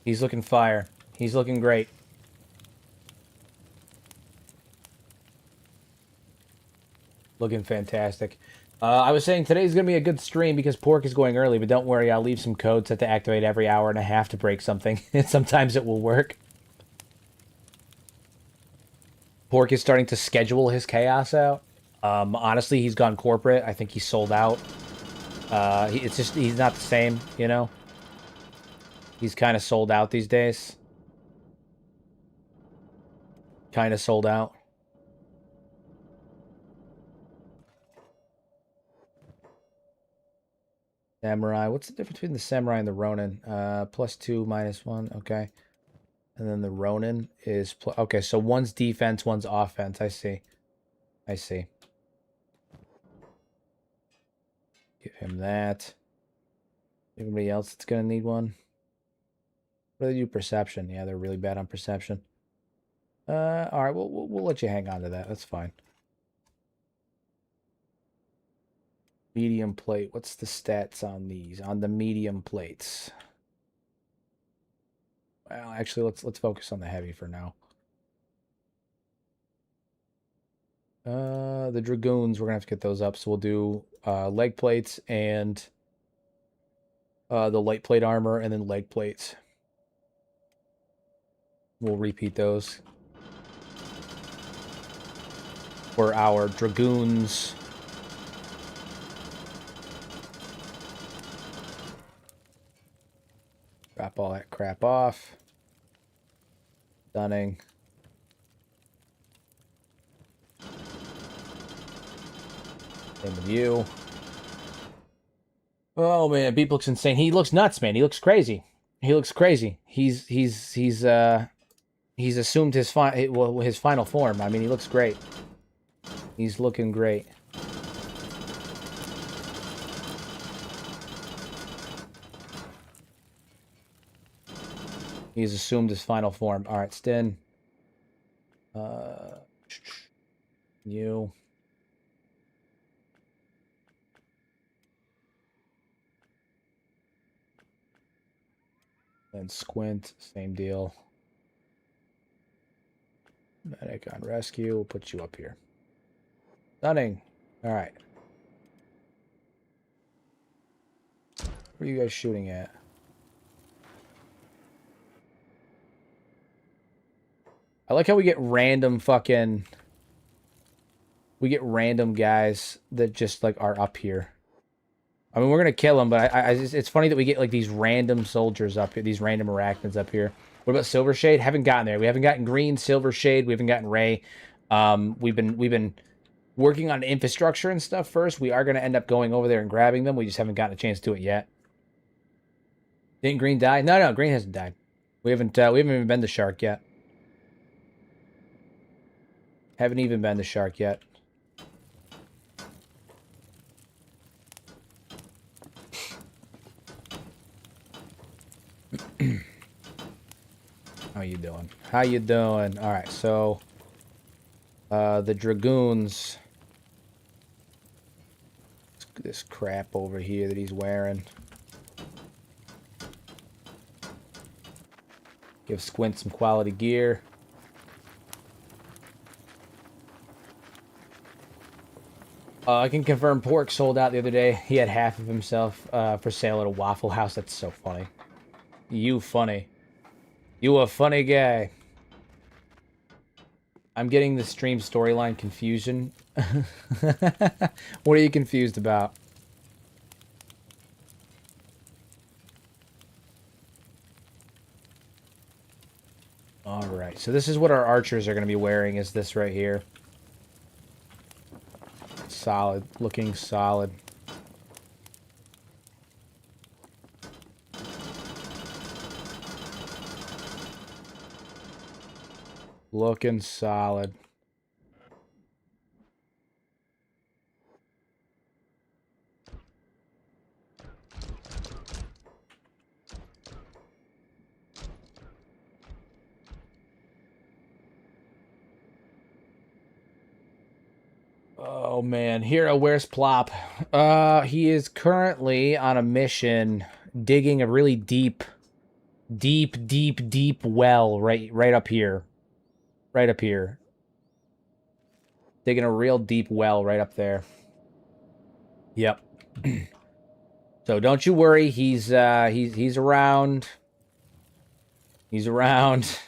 He's looking fire. He's looking great. Looking fantastic. I was saying today's going to be a good stream because Pork is going early, but don't worry, I'll leave some code set to activate every hour and a half to break something. And sometimes it will work. Pork is starting to schedule his chaos out. Honestly, he's gone corporate. I think he's sold out. It's just, he's not the same, you know? He's kind of sold out these days. Kind of sold out. Samurai. What's the difference between the Samurai and the Ronin? +2, -1. Okay. And then the Ronin is... Okay, so one's defense, one's offense. I see. Give him that. Everybody else that's going to need one? What do they do? Perception. Yeah, they're really bad on perception. All right, we'll let you hang on to that. That's fine. Medium plate. What's the stats on these? On the medium plates. Well, actually, let's focus on the heavy for now. The Dragoons, we're gonna have to get those up, so we'll do leg plates and the light plate armor, and then leg plates. We'll repeat those for our Dragoons. Drop all that crap off. Stunning. Same with you. Oh man, Beep looks insane. He looks nuts, man. He looks crazy. He looks crazy. He's assumed his final form. I mean, he looks great. He's looking great. He's assumed his final form. All right, Stin. You. And Squint, same deal. Medic on rescue. We'll put you up here. Stunning. All right. Where are you guys shooting at? I like how we get random fucking... We get random guys that just, like, are up here. I mean, we're going to kill them, but it's funny that we get, like, these random soldiers up here. These random arachnids up here. What about Silver Shade? Haven't gotten there. We haven't gotten Green, Silver Shade. We haven't gotten Ray. We've been working on infrastructure and stuff first. We are going to end up going over there and grabbing them. We just haven't gotten a chance to do it yet. Didn't Green die? No, Green hasn't died. We haven't even been to Shark yet. Haven't even been to Shark yet. How you doing? How you doing? All right, so the Dragoons. This crap over here that he's wearing. Give Squint some quality gear. I can confirm Pork sold out the other day. He had half of himself for sale at a Waffle House. That's so funny. You funny. You a funny guy. I'm getting the stream storyline confusion. What are you confused about? Alright, so this is what our archers are going to be wearing, is this right here. Solid. Looking solid. Looking solid. Oh man, Hero, where's Plop? He is currently on a mission digging a really deep well right up here. Right up here. Digging a real deep well right up there. Yep. So don't you worry, he's around. He's around.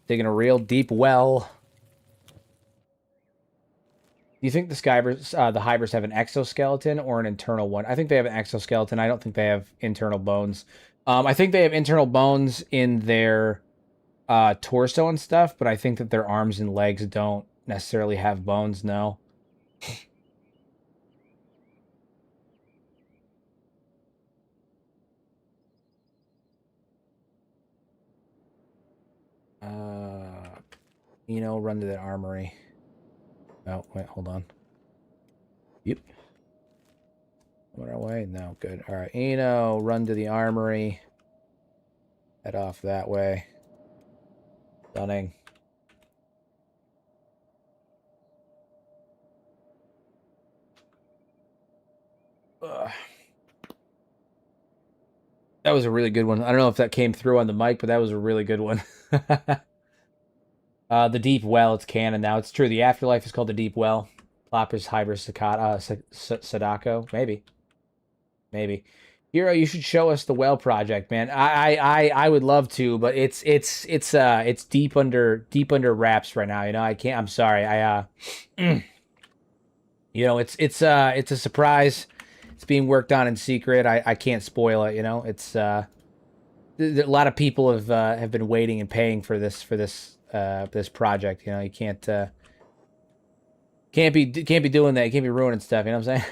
Digging a real deep well. Do you think the Hybers have an exoskeleton or an internal one? I think they have an exoskeleton. I don't think they have internal bones. I think they have internal bones in their torso and stuff, but I think that their arms and legs don't necessarily have bones, no. Run to the armory. Oh, wait, hold on. Yep. On our way? No, good. All right, run to the armory. Head off that way. Stunning. Ugh. That was a really good one. I don't know if that came through on the mic, but that was a really good one. The Deep Well, it's canon now. It's true. The Afterlife is called the Deep Well. Plopper's Hybris Sadako. Maybe. Hero, you should show us the well project, man. I would love to, but it's deep under wraps right now. I can't. I'm sorry. It's a surprise. It's being worked on in secret. I can't spoil it. It's A lot of people have been waiting and paying for this project. You know, you can't be doing that. You can't be ruining stuff. You know what I'm saying?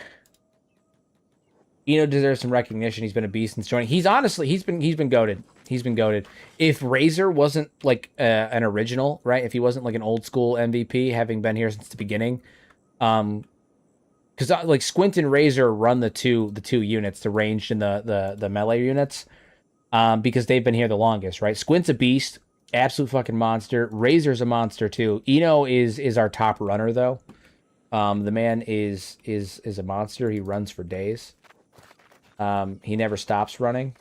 Eno deserves some recognition. He's been a beast since joining. He's honestly he's been goated. He's been goated. If Razor wasn't like an original, right? If he wasn't like an old school MVP, having been here since the beginning, because like Squint and Razor run the two units, the ranged and the melee units, because they've been here the longest, right? Squint's a beast, absolute fucking monster. Razor's a monster too. Eno is our top runner though. The man is a monster. He runs for days. He never stops running.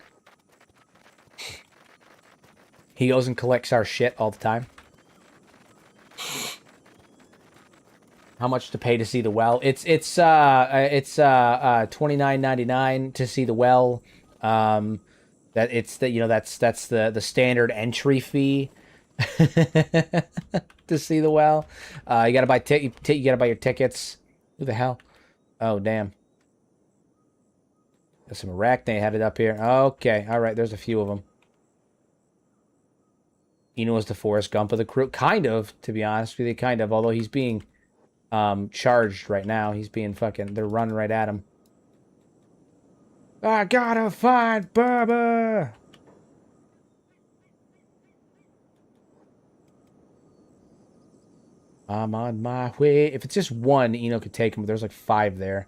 He goes and collects our shit all the time. How much to pay to see the well? It's $29.99 to see the well. That's the standard entry fee to see the well. You gotta buy you gotta buy your tickets. Who the hell? Oh damn. There's some arachne headed up here. Okay, all right. There's a few of them. Eno is the Forrest Gump of the crew, kind of. To be honest with you, kind of. Although he's being charged right now. He's being fucking. They're running right at him. I gotta find Bubba. I'm on my way. If it's just one, Eno could take him. But there's like 5 there.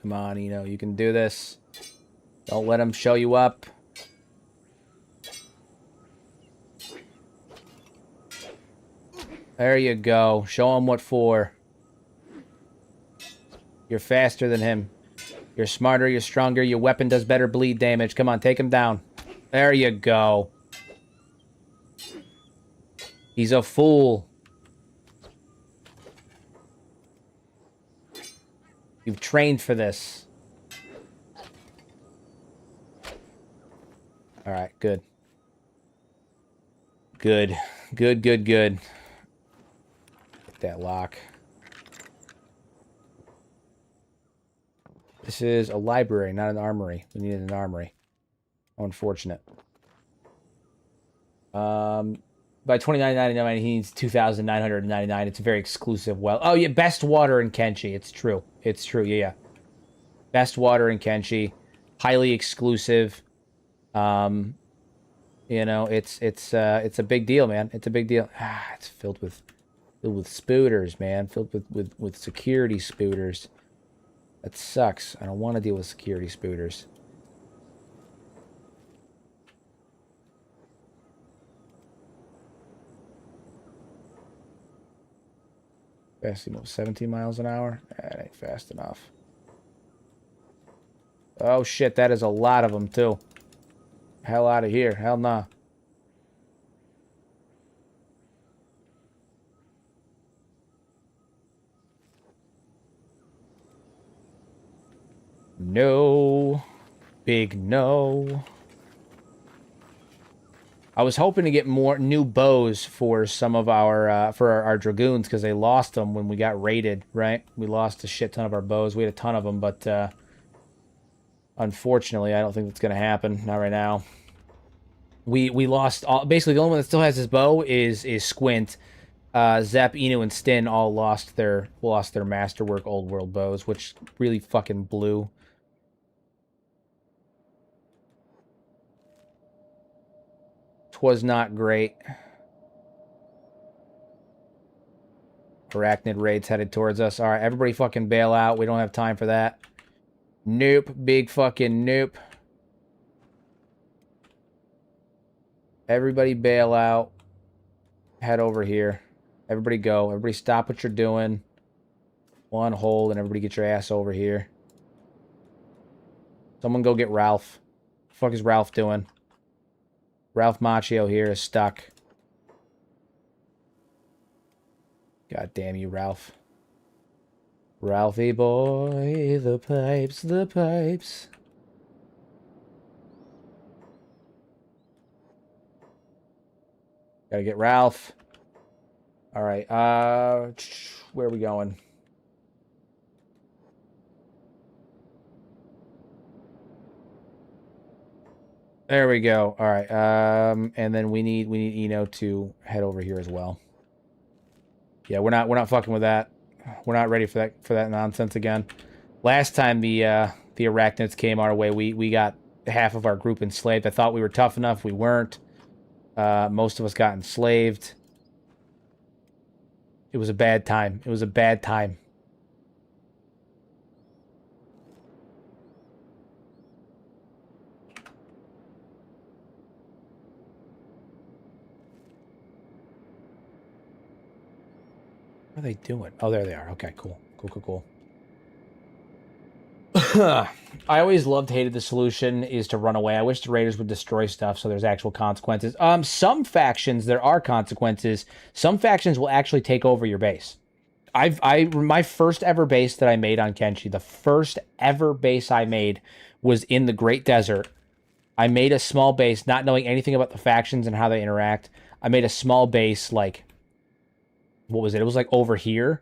Come on, Eno. You can do this. Don't let him show you up. There you go. Show him what for. You're faster than him. You're smarter, you're stronger, your weapon does better bleed damage. Come on, take him down. There you go. He's a fool. You've trained for this. Alright, good. Good. Good. Get that lock. This is a library, not an armory. We needed an armory. How unfortunate. By $29.99, he needs $2,999. It's a very exclusive well. Oh, yeah, best water in Kenshi. It's true. It's true, yeah. Best water in Kenshi. Highly exclusive. You know, it's a big deal, man. It's a big deal. It's filled with spooters, man. Filled with security spooters. That sucks. I don't want to deal with security spooters. Fast enough, 17 miles an hour? That ain't fast enough. Oh shit, that is a lot of them too. Hell out of here. Hell nah. No. Big no. I was hoping to get more new bows for some of our dragoons because they lost them when we got raided, right? We lost a shit ton of our bows. We had a ton of them, but unfortunately, I don't think that's gonna happen. Not right now. We lost all. Basically, the only one that still has his bow is Squint. Zep, Eno, and Stin all lost their masterwork old world bows, which really fucking blew. Twas not great. Arachnid raids headed towards us. All right, everybody fucking bail out. We don't have time for that. Nope. Big fucking nope. Everybody bail out. Head over here. Everybody go. Everybody stop what you're doing. One hold, and everybody get your ass over here. Someone go get Ralph. What the fuck is Ralph doing? Ralph Macchio here is stuck. God damn you, Ralph. Ralphie boy, the pipes, the pipes. Gotta get Ralph. All right, where are we going? There we go. All right, and then we need Eno to head over here as well. Yeah, we're not fucking with that. We're not ready for that nonsense again. Last time the arachnids came our way, we got half of our group enslaved. I thought we were tough enough. We weren't. Most of us got enslaved. It was a bad time. It was a bad time. What are they doing? Oh, there they are. Okay, cool. Cool. I always hated the solution is to run away. I wish the raiders would destroy stuff so there's actual consequences. Some factions, there are consequences. Some factions will actually take over your base. My first ever base that I made on Kenshi, the first ever base I made was in the Great Desert. I made a small base, not knowing anything about the factions and how they interact. I made a small base, like, what was it? It was like over here.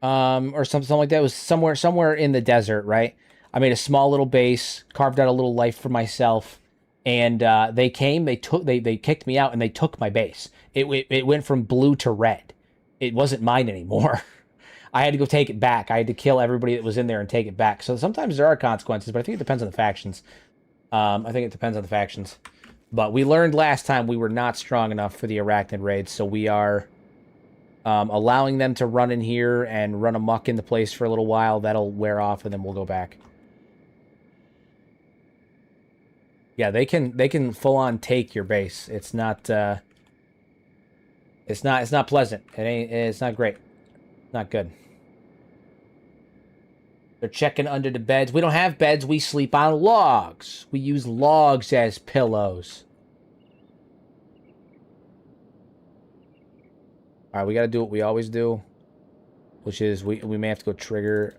Or something like that. It was somewhere in the desert, right? I made a small little base, carved out a little life for myself, and they came, they kicked me out, and they took my base. It went from blue to red. It wasn't mine anymore. I had to go take it back. I had to kill everybody that was in there and take it back. So sometimes there are consequences, but I think it depends on the factions. I think it depends on the factions. But we learned last time we were not strong enough for the arachnid raids, so we are allowing them to run in here and run amok in the place for a little while. That'll wear off, and then we'll go back. Yeah, they can full on take your base. It's not it's not pleasant. It's not great. Not good. They're checking under the beds. We don't have beds. We sleep on logs. We use logs as pillows. All right, we got to do what we always do, which is we may have to go trigger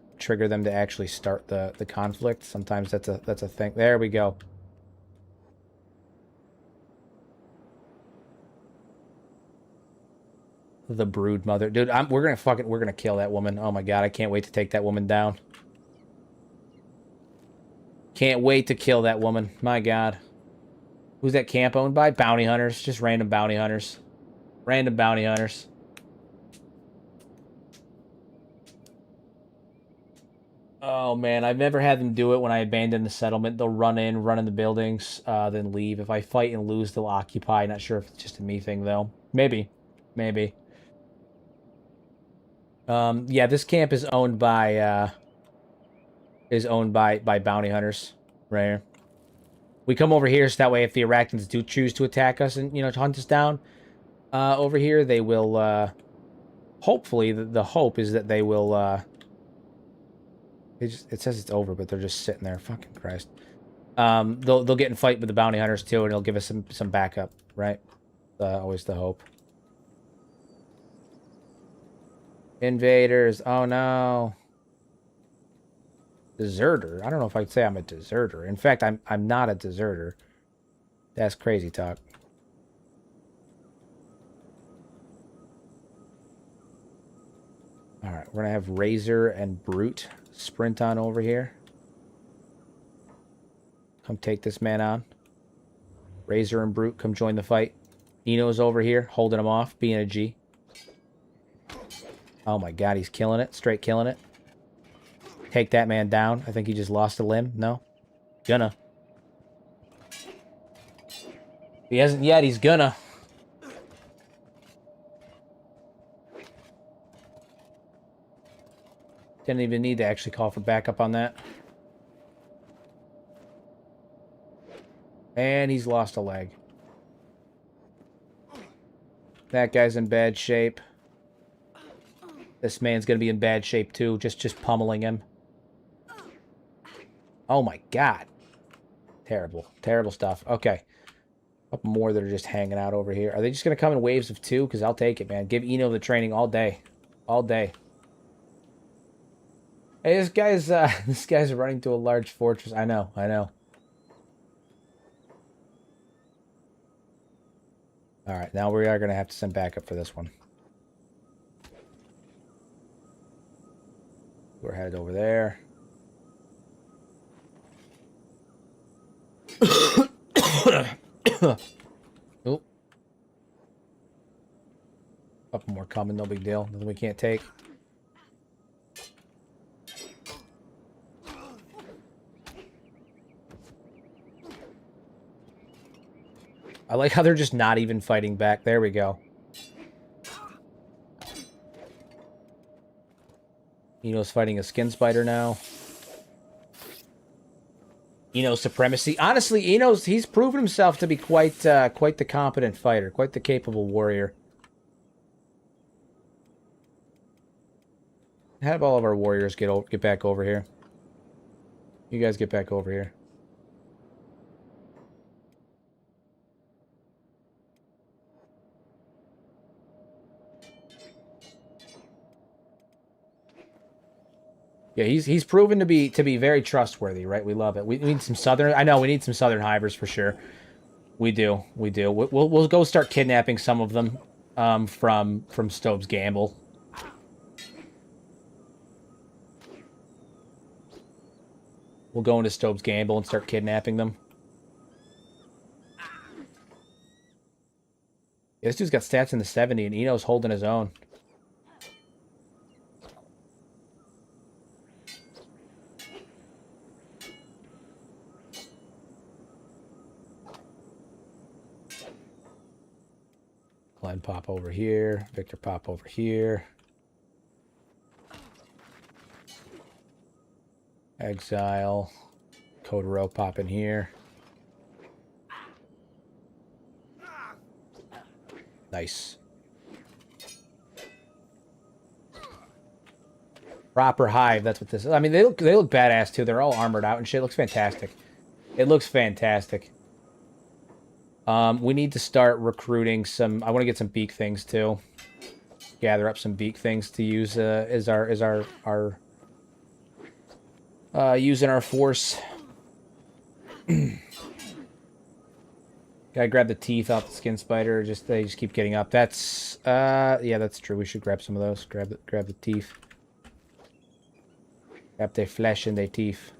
them to actually start the conflict. Sometimes that's a thing. There we go. The brood mother, dude. We're gonna kill that woman. Oh my god, I can't wait to take that woman down. Can't wait to kill that woman. My god. Who's that camp owned by? Bounty hunters. Just random bounty hunters. Random bounty hunters. Oh man, I've never had them do it when I abandon the settlement. They'll run in the buildings, then leave. If I fight and lose, they'll occupy. Not sure if it's just a me thing though. Maybe. Yeah, this camp is owned by bounty hunters, right here. We come over here so that way if the arachnids do choose to attack us and, to hunt us down, over here, they will, hopefully, the hope is that they will, it says it's over, but they're just sitting there. Fucking Christ. They'll get in fight with the bounty hunters too, and it'll give us some backup, right? Always the hope. Invaders. Oh no. Deserter. I don't know if I'd say I'm a deserter. In fact, I'm not a deserter. That's crazy talk. All right, we're gonna have Razor and Brute sprint on over here. Come take this man on. Razor and Brute, come join the fight. Eno's over here, holding him off, being a G. Oh my god, he's killing it. Straight killing it. Take that man down. I think he just lost a limb. No? Gonna. He hasn't yet. He's gonna. Didn't even need to actually call for backup on that. And he's lost a leg. That guy's in bad shape. This man's gonna be in bad shape too. Just pummeling him. Oh my god. Terrible. Terrible stuff. Okay. A couple more that are just hanging out over here. Are they just going to come in waves of 2? Because I'll take it, man. Give Eno the training all day. All day. Hey, this guy's running to a large fortress. I know, I know. Alright, now we are going to have to send backup for this one. We're headed over there. Oop. Couple more coming, no big deal. Nothing we can't take. I like how they're just not even fighting back. There we go. Eno's fighting a skin spider now. Eno's supremacy. Honestly, he's proven himself to be quite the competent fighter, quite the capable warrior. Have all of our warriors get back over here. You guys get back over here. Yeah, he's proven to be very trustworthy, right? We love it. We need some southern. I know we need some southern hivers for sure. We do. We'll go start kidnapping some of them from Stove's Gamble. We'll go into Stove's Gamble and start kidnapping them. Yeah, this dude's got stats in the 70, and Eno's holding his own. Glenn pop over here. Victor pop over here. Exile. Kotaro pop in here. Nice. Proper hive, that's what this is. I mean, they look badass too. They're all armored out and shit. It looks fantastic. It looks fantastic. We need to start recruiting some. I want to get some beak things too. Gather up some beak things to use as our using our force. Gotta grab the teeth off the skin spider. They just keep getting up. That's yeah, that's true. We should grab some of those. Grab the teeth. Grab their flesh and their teeth.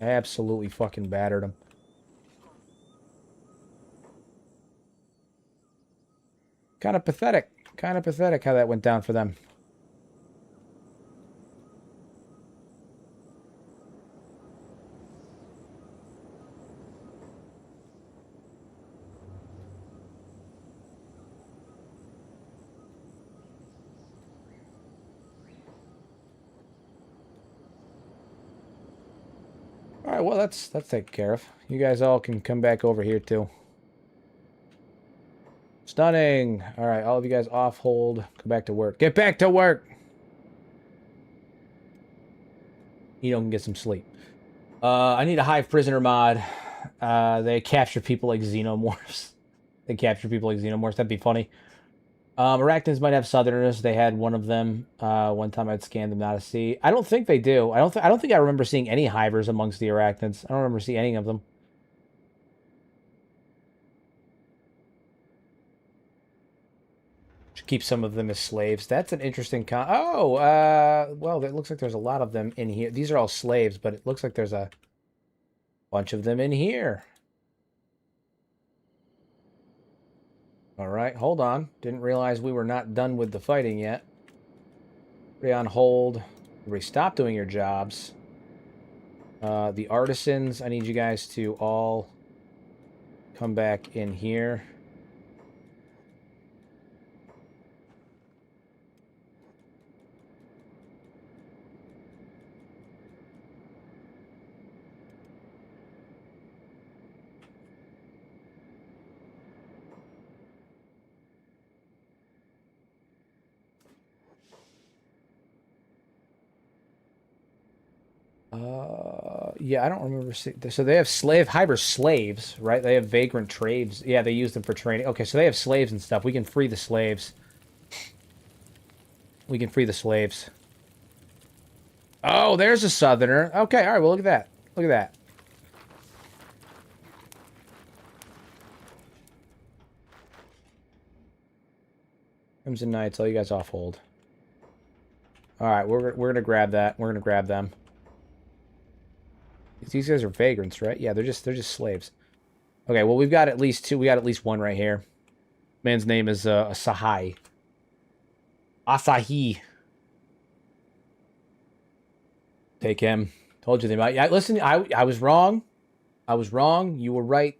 Absolutely fucking battered them. Kind of pathetic. Kind of pathetic how that went down for them. Alright, well, that's taken care of. You guys all can come back over here, too. Stunning! Alright, all of you guys off hold. Come back to work. Get back to work! You can get some sleep. I need a hive prisoner mod. They capture people like xenomorphs. They capture people like xenomorphs. That'd be funny. Arachnids might have southerners. They had one of them. One time I'd scanned them not to see. I don't think they do. I don't think I remember seeing any hivers amongst the arachnids. I don't remember seeing any of them. Should keep some of them as slaves. That's an interesting well, it looks like there's a lot of them in here. These are all slaves, but it looks like there's a bunch of them in here. Alright, hold on. Didn't realize we were not done with the fighting yet. Be on hold. Everybody stop doing your jobs. The artisans, I need you guys to all come back in here. Yeah, I don't remember. So they have hybrid slaves, right? They have vagrant trades. Yeah, they use them for training. Okay, so they have slaves and stuff. We can free the slaves. We can free the slaves. Oh, there's a southerner. Okay, all right. Well, look at that. Look at that. Crimson Knights, all you guys off hold. All right, we're gonna grab that. We're gonna grab them. These guys are vagrants, right? Yeah, they're just slaves. Okay, well we've got at least two. We got at least one right here. Man's name is Asahai. Asahi. Take him. Told you they might. Yeah, listen. I was wrong. I was wrong. You were right.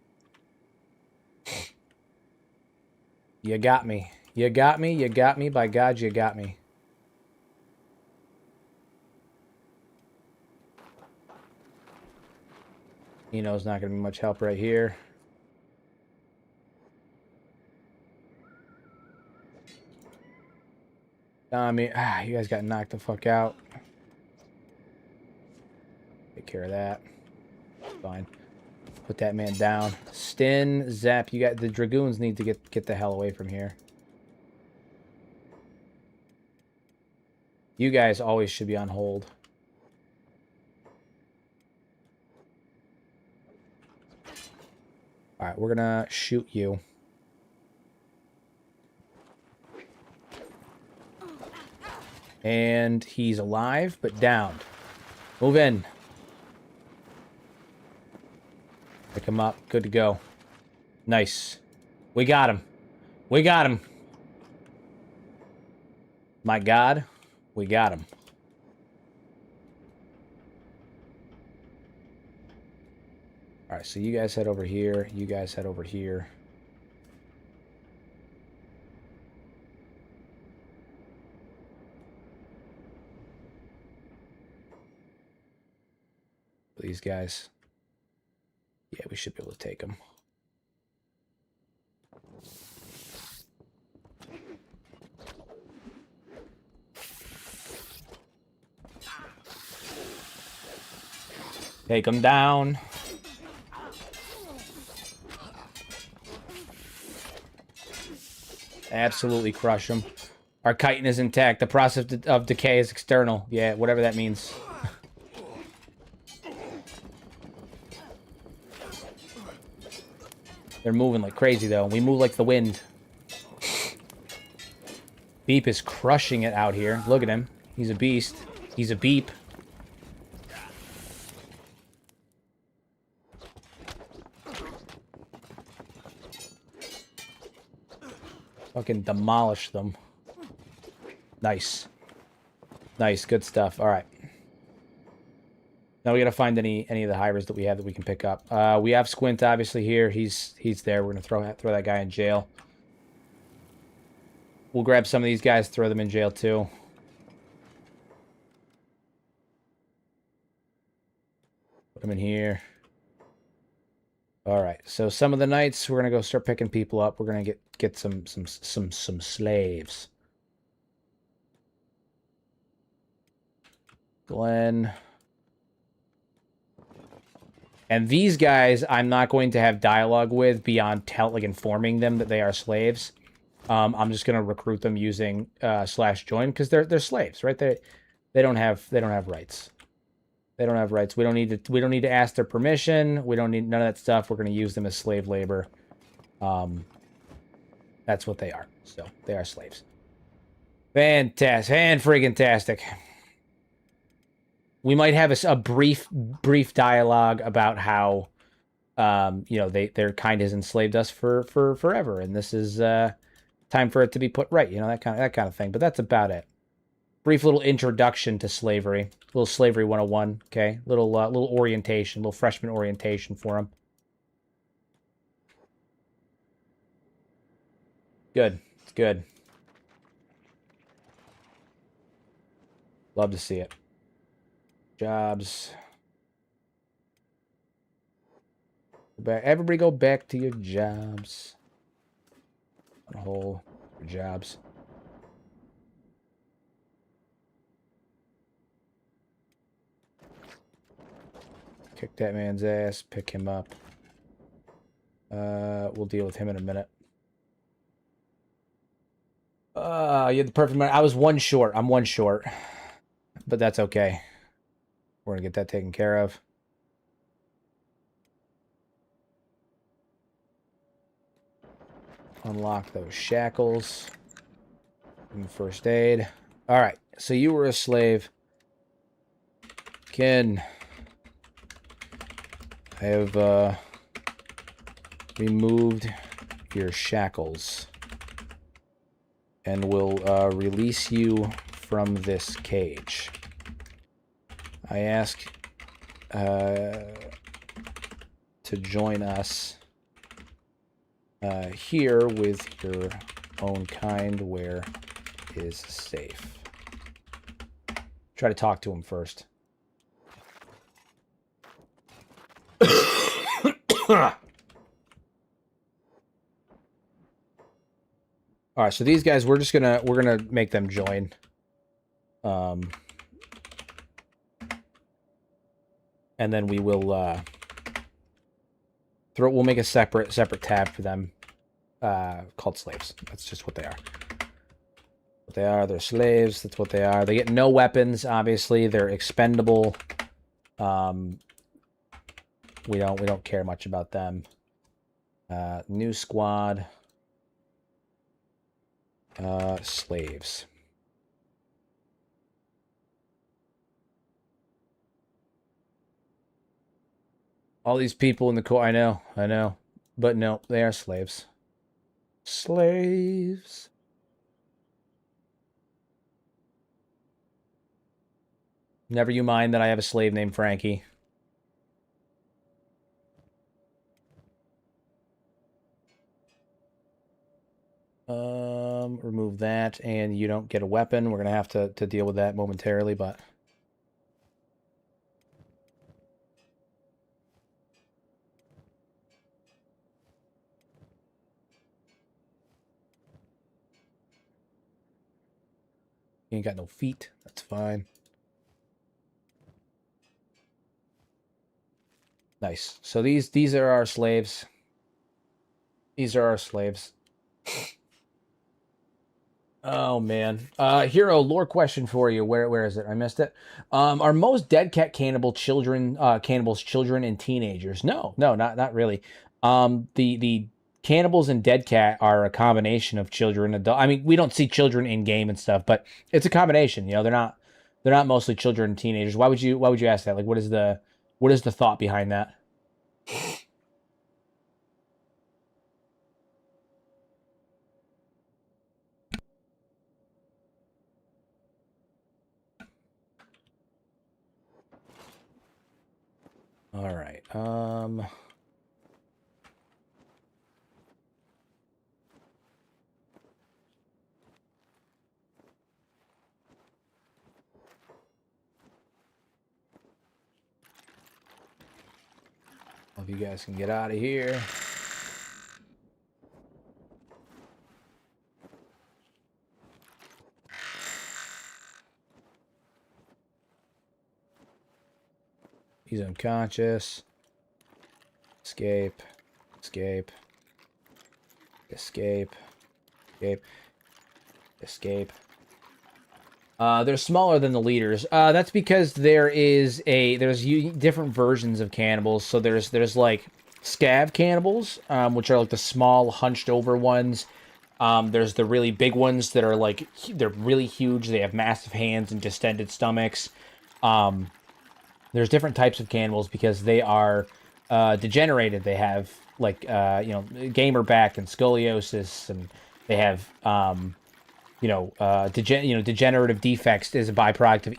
You got me. You got me. You got me. By God, you got me. Eno's not going to be much help right here. I mean, you guys got knocked the fuck out. Take care of that. Fine. Put that man down. Stin, Zap, you got the Dragoons need to get the hell away from here. You guys always should be on hold. Alright, we're gonna shoot you. And he's alive, but downed. Move in. Pick him up. Good to go. Nice. We got him. We got him. My God, we got him. Alright, so you guys head over here. You guys head over here. These guys. Yeah, we should be able to take them. Take them down. Absolutely crush them. Our chitin is intact. The process of decay is external. Yeah, whatever that means. They're moving like crazy, though. We move like the wind. Beep is crushing it out here. Look at him. He's a beast. He's a beep. Fucking demolish them. Nice. Nice, good stuff. All right. Now we gotta find any of the hivers that we have that we can pick up. We have Squint obviously here. He's there. We're gonna throw that guy in jail. We'll grab some of these guys, throw them in jail too. Put them in here. All right. So some of the knights, we're gonna go start picking people up. We're gonna get some slaves. Glenn. And these guys, I'm not going to have dialogue with beyond informing them that they are slaves. I'm just going to recruit them using /join because they're slaves, right? They don't have rights. They don't have rights. We don't need to ask their permission. We don't need none of that stuff. We're going to use them as slave labor. That's what they are. So they are slaves. Fantastic. Fan-friggin-tastic. We might have a brief dialogue about how, their kind has enslaved us for forever, and this is time for it to be put right. That kind of thing. But that's about it. Brief little introduction to slavery, little slavery 101. Okay, little orientation, little freshman orientation for them. Good, it's good. Love to see it. Jobs. Everybody go back to your jobs. On hold for jobs. Kick that man's ass. Pick him up. We'll deal with him in a minute. You had the perfect amount. I was one short. I'm one short. But that's okay. We're going to get that taken care of. Unlock those shackles. And first aid. Alright, so you were a slave. Ken, I have removed your shackles and will release you from this cage. I ask to join us here with your own kind where is safe. Try to talk to him first. All right, so these guys, we're gonna make them join. And then we will we'll make a separate tab for them called slaves. That's just what they are. What they are, they're slaves. That's what they are. They get no weapons, obviously. They're expendable. We don't care much about them. New squad. Slaves. All these people in the court, I know. But no, they are slaves. Slaves. Never you mind that I have a slave named Frankie. Remove that, and you don't get a weapon. We're gonna have to deal with that momentarily, but you ain't got no feet. That's fine. Nice. So these are our slaves. These are our slaves. Oh man. Hero, lore question for you. Where is it? I missed it. Are most dead cat cannibals children and teenagers? No, not really. The cannibals in Dead Cat are a combination of children, adult. I mean, we don't see children in game and stuff, but it's a combination. You know, they're not mostly children and teenagers. Why would you ask that? Like, what is the thought behind that? All right. Hope you guys can get out of here. He's unconscious. Escape. Escape. Escape. Escape. Escape. They're smaller than the leaders. That's because there's different versions of cannibals. So there's like scav cannibals, which are like the small hunched over ones. There's the really big ones that are like they're really huge. They have massive hands and distended stomachs. There's different types of cannibals because they are degenerated. They have like gamer back and scoliosis, and they have degenerative defects is a byproduct of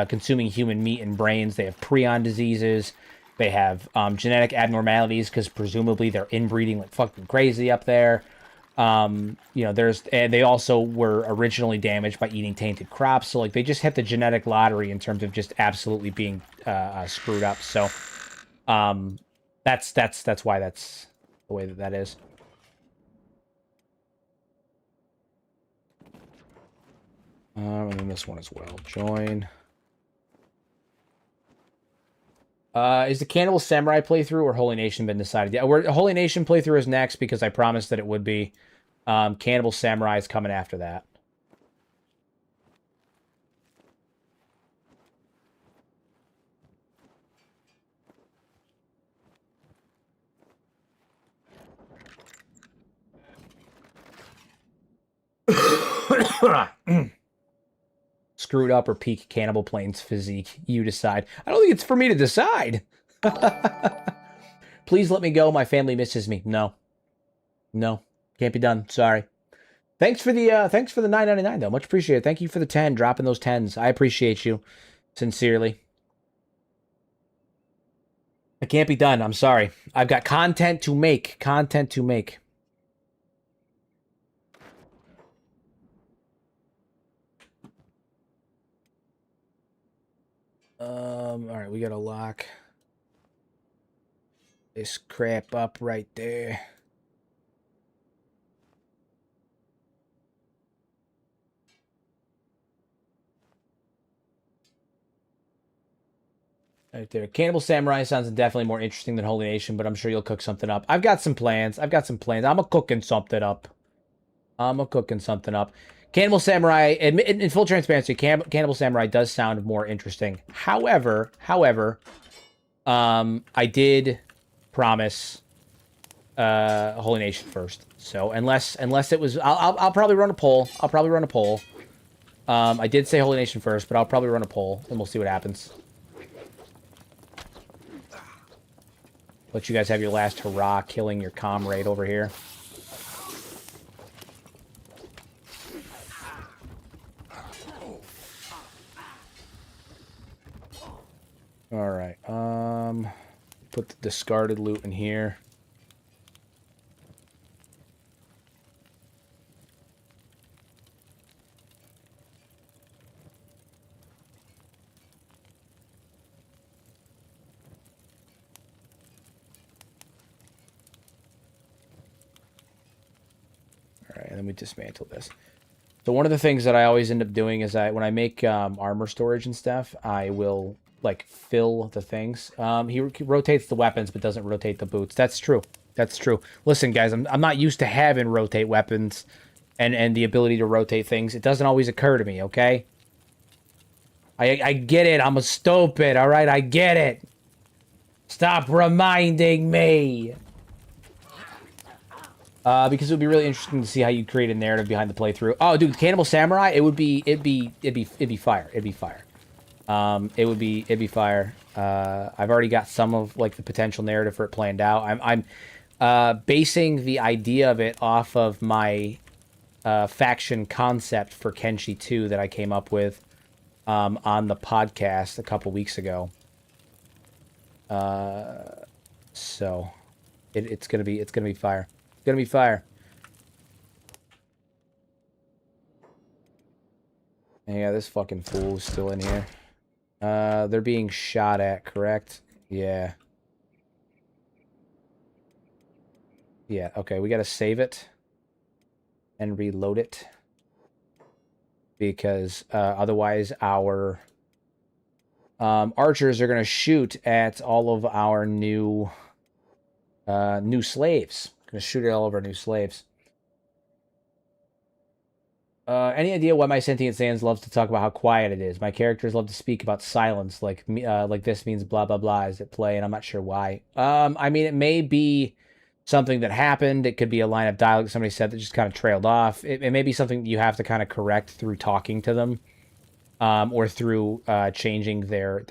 consuming human meat and brains. They have prion diseases. They have genetic abnormalities because presumably they're inbreeding like fucking crazy up there. They also were originally damaged by eating tainted crops. So like they just hit the genetic lottery in terms of just absolutely being screwed up. So that's why that's the way that is. And then this one as well. Join. Is the Cannibal Samurai playthrough or Holy Nation been decided? Yeah, Holy Nation playthrough is next because I promised that it would be. Cannibal Samurai is coming after that. Screwed up or peak Cannibal Plains physique? You decide. I don't think it's for me to decide. Please let me go. My family misses me. No. No. Can't be done. Sorry. Thanks for the $9.99 though. Much appreciated. Thank you for the 10, dropping those 10s. I appreciate you. Sincerely. I can't be done. I'm sorry. I've got content to make. Content to make. All right, we got to lock this crap up right there. Right there. Cannibal Samurai sounds definitely more interesting than Holy Nation, but I'm sure you'll cook something up. I've got some plans. I'm a cooking something up. Cannibal Samurai, in full transparency, Cannibal Samurai does sound more interesting. However, I did promise Holy Nation first. So unless it was, I'll probably run a poll. I did say Holy Nation first, but I'll probably run a poll and we'll see what happens. Let you guys have your last hurrah killing your comrade over here. All right. Put the discarded loot in here. All right, and then we dismantle this. So one of the things that I always end up doing is when I make armor storage and stuff, I will like fill the things. He rotates the weapons but doesn't rotate the boots. That's true. That's true. Listen, guys, I'm not used to having rotate weapons and the ability to rotate things. It doesn't always occur to me, okay? I get it. I'm a stupid, all right? I get it. Stop reminding me. Because it would be really interesting to see how you create a narrative behind the playthrough. Oh, dude, Cannibal Samurai, it'd be fire. It'd be fire. It'd be fire. I've already got some of like the potential narrative for it planned out. I'm basing the idea of it off of my faction concept for Kenshi 2 that I came up with on the podcast a couple weeks ago. So it's gonna be fire. It's gonna be fire. Yeah, this fucking fool's still in here. They're being shot at, correct? Yeah. Yeah, okay, we gotta save it and reload it. Because otherwise our archers are gonna shoot at all of our new slaves. Gonna shoot at all of our new slaves. Any idea why my sentient Sans loves to talk about how quiet it is? My characters love to speak about silence, like this means blah blah blah as it play, and I'm not sure why. I mean, it may be something that happened. It could be a line of dialogue somebody said that just kind of trailed off. It may be something you have to kind of correct through talking to them, or through changing their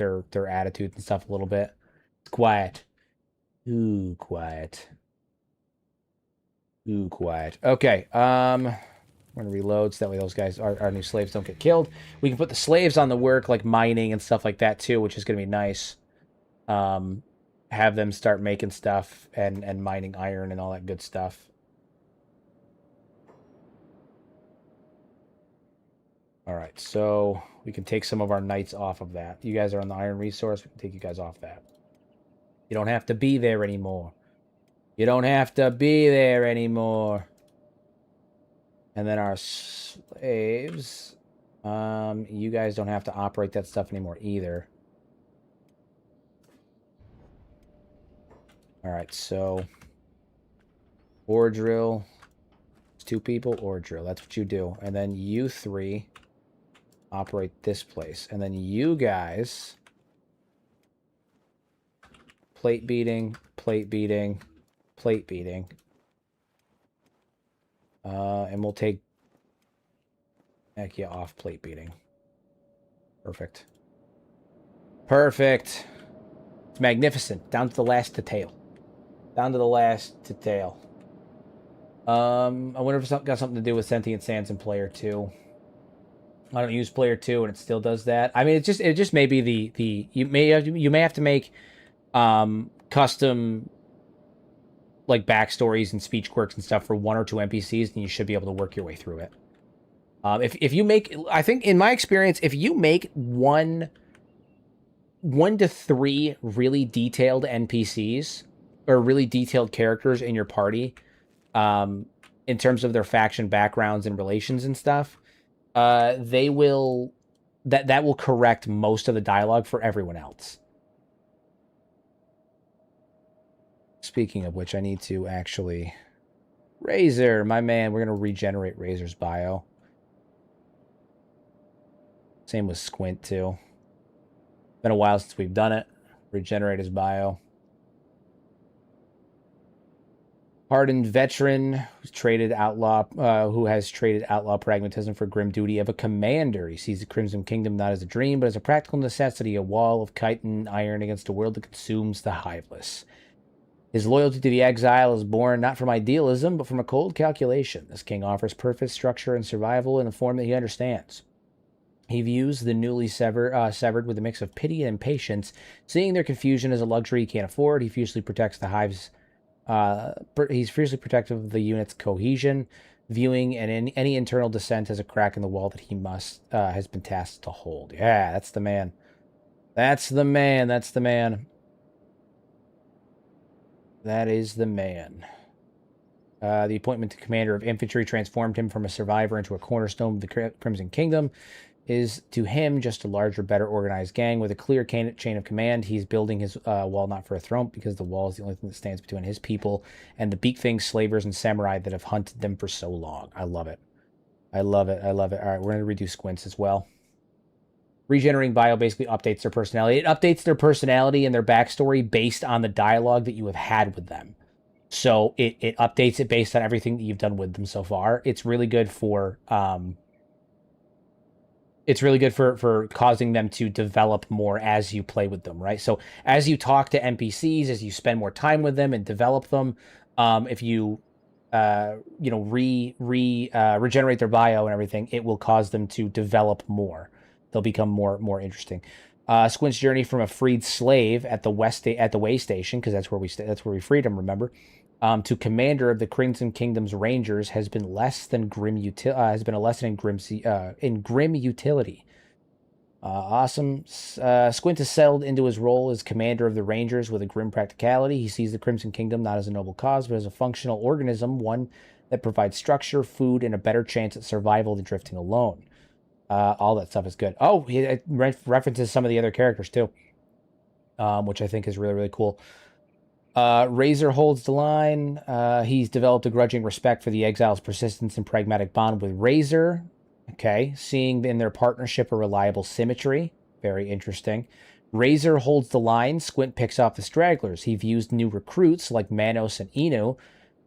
attitude and stuff a little bit. It's quiet. Ooh, quiet. Ooh, quiet. Okay. We're going to reload so that way those guys, our new slaves, don't get killed. We can put the slaves on the work, like mining and stuff like that, too, which is going to be nice. Have them start making stuff and mining iron and all that good stuff. All right, so we can take some of our knights off of that. You guys are on the iron resource. We can take you guys off that. You don't have to be there anymore. You don't have to be there anymore. And then our slaves, you guys don't have to operate that stuff anymore either. Alright, so... ore drill. It's 2 people, ore drill. That's what you do. And then you 3 operate this place. And then you guys... plate beating, plate beating, plate beating. And we'll take... heck yeah, off plate beating. Perfect. Perfect. It's magnificent. Down to the last detail. Down to the last detail. I wonder if it's got something to do with Sentient Sands in Player 2. I don't use Player 2 and it still does that. I mean, it just may be the you may have to make custom like backstories and speech quirks and stuff for 1 or 2 NPCs, and you should be able to work your way through it. If you make, I think in my experience, if you make 1 to 3 really detailed NPCs or really detailed characters in your party, in terms of their faction backgrounds and relations and stuff, they will that will correct most of the dialogue for everyone else. Speaking of which, I need to actually... Razor, my man, we're going to regenerate Razor's bio. Same with Squint, too. Been a while since we've done it. Regenerate his bio. Hardened veteran who has traded outlaw pragmatism for grim duty of a commander. He sees the Crimson Kingdom not as a dream, but as a practical necessity, a wall of chitin iron against a world that consumes the Hiveless. His loyalty to the exile is born not from idealism, but from a cold calculation. This king offers perfect structure and survival in a form that he understands. He views the newly severed with a mix of pity and impatience, seeing their confusion as a luxury he can't afford. He fiercely protects the hive's. He's fiercely protective of the unit's cohesion, viewing any internal dissent as a crack in the wall that he has been tasked to hold. Yeah, that's the man. That's the man. That's the man. That is the man. The appointment to commander of infantry transformed him from a survivor into a cornerstone of the Crimson Kingdom. Is to him just a larger, better organized gang with a clear chain of command. He's building his wall not for a throne, because the wall is the only thing that stands between his people and the beak things, slavers, and samurai that have hunted them for so long. I love it. I love it. I love it. All right, we're going to redo Squints as well. Regenerating bio basically updates their personality. It updates their personality and their backstory based on the dialogue that you have had with them. So it updates it based on everything that you've done with them so far. It's really good for causing them to develop more as you play with them, right? So as you talk to NPCs, as you spend more time with them and develop them, if you regenerate their bio and everything, it will cause them to develop more. They'll become more interesting. Squint's journey from a freed slave at the way station, because that's where we freed him, remember, to commander of the Crimson Kingdom's Rangers has been a lesson in grim utility. Awesome. Squint has settled into his role as commander of the Rangers with a grim practicality. He sees the Crimson Kingdom not as a noble cause, but as a functional organism, one that provides structure, food, and a better chance at survival than drifting alone. All that stuff is good. Oh, he references some of the other characters too, which I think is really, really cool. Razor holds the line. He's developed a grudging respect for the exile's persistence and pragmatic bond with Razor. Okay, seeing in their partnership a reliable symmetry. Very interesting. Razor holds the line. Squint picks off the stragglers. He views new recruits like Manos and Inu,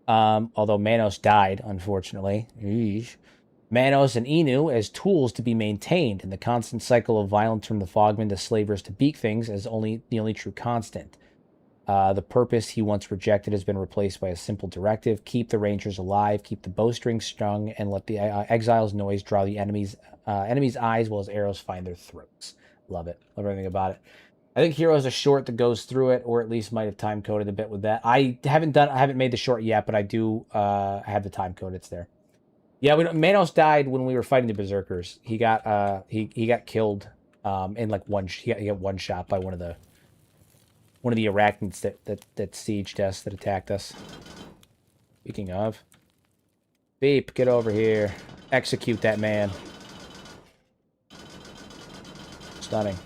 although Manos died, unfortunately. Eesh. Manos and Inu as tools to be maintained, and the constant cycle of violence from the Fogmen to slavers to beak things as the only true constant. The purpose he once rejected has been replaced by a simple directive: keep the Rangers alive, keep the bowstrings strung, and let the exile's noise draw the enemy's eyes while his arrows find their throats. Love it. Love everything about it. I think Hero's a short that goes through it, or at least might have time coded a bit with that. I haven't made the short yet, but I do have the time code. It's there. Yeah, Manos died when we were fighting the Berserkers. He got he got killed in like he got one shot by one of the arachnids that sieged us, that attacked us. Speaking of, Beep, get over here. Execute that man. Stunning.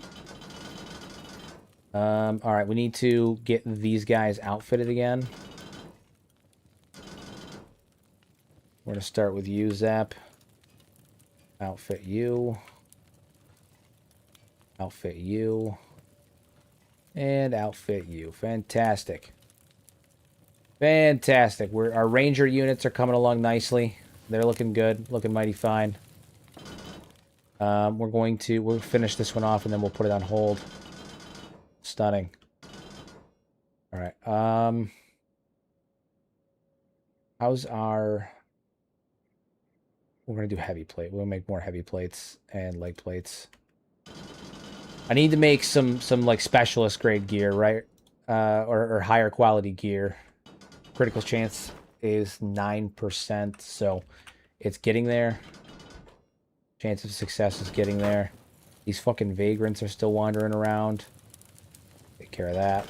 All right, we need to get these guys outfitted again. We're going to start with you, Zap. Outfit you. Outfit you. And outfit you. Fantastic. Fantastic. Our ranger units are coming along nicely. They're looking good. Looking mighty fine. We'll finish this one off and then we'll put it on hold. Stunning. All right. How's our... We're going to do heavy plate. We'll make more heavy plates and light plates. I need to make some like specialist grade gear, right? Or higher quality gear. Critical chance is 9%, so it's getting there. Chance of success is getting there. These fucking vagrants are still wandering around. Take care of that.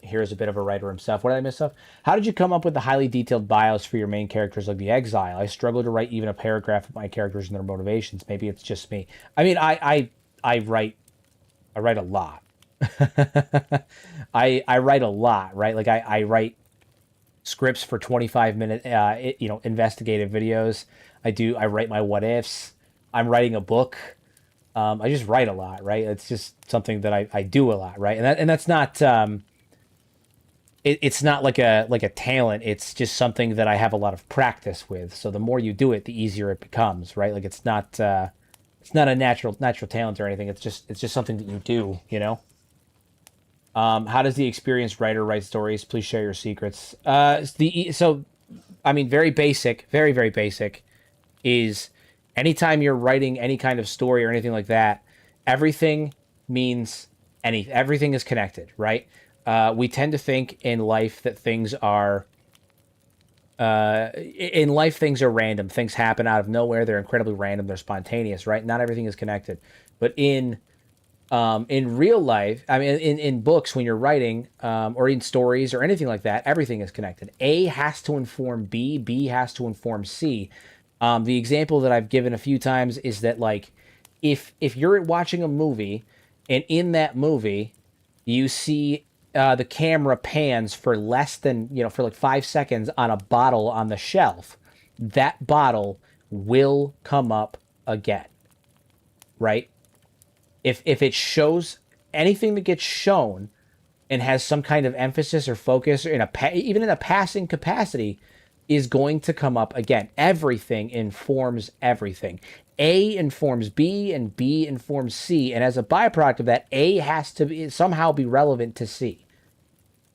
Here's a bit of a writer himself. What did I miss up? How did you come up with the highly detailed bios for your main characters like the Exile? I struggle to write even a paragraph of my characters and their motivations. Maybe it's just me. I mean, I write a lot. I write a lot, right? Like I write scripts for 25-minute investigative videos. I write my what ifs. I'm writing a book. I just write a lot, right? It's just something that I do a lot, right? And that's not it's not like a talent. It's just something that I have a lot of practice with. So the more you do it, the easier it becomes, right? Like it's not a natural talent or anything. It's just something that you do, you know. How does the experienced writer write stories? Please share your secrets. So, I mean, very basic, very, very basic is anytime you're writing any kind of story or anything like that, everything means everything is connected, right? We tend to think in life that things are random. Things happen out of nowhere. They're incredibly random. They're spontaneous, right? Not everything is connected. But in real life, I mean, in books, when you're writing, or in stories or anything like that, everything is connected. A has to inform B. B has to inform C. The example that I've given a few times is that, like, if you're watching a movie and in that movie you see the camera pans for less than, for like 5 seconds on a bottle on the shelf, that bottle will come up again, right? If it shows anything that gets shown and has some kind of emphasis or focus, or even in a passing capacity, is going to come up again. Everything informs everything. A informs B, and B informs C, and as a byproduct of that, A has to somehow be relevant to C.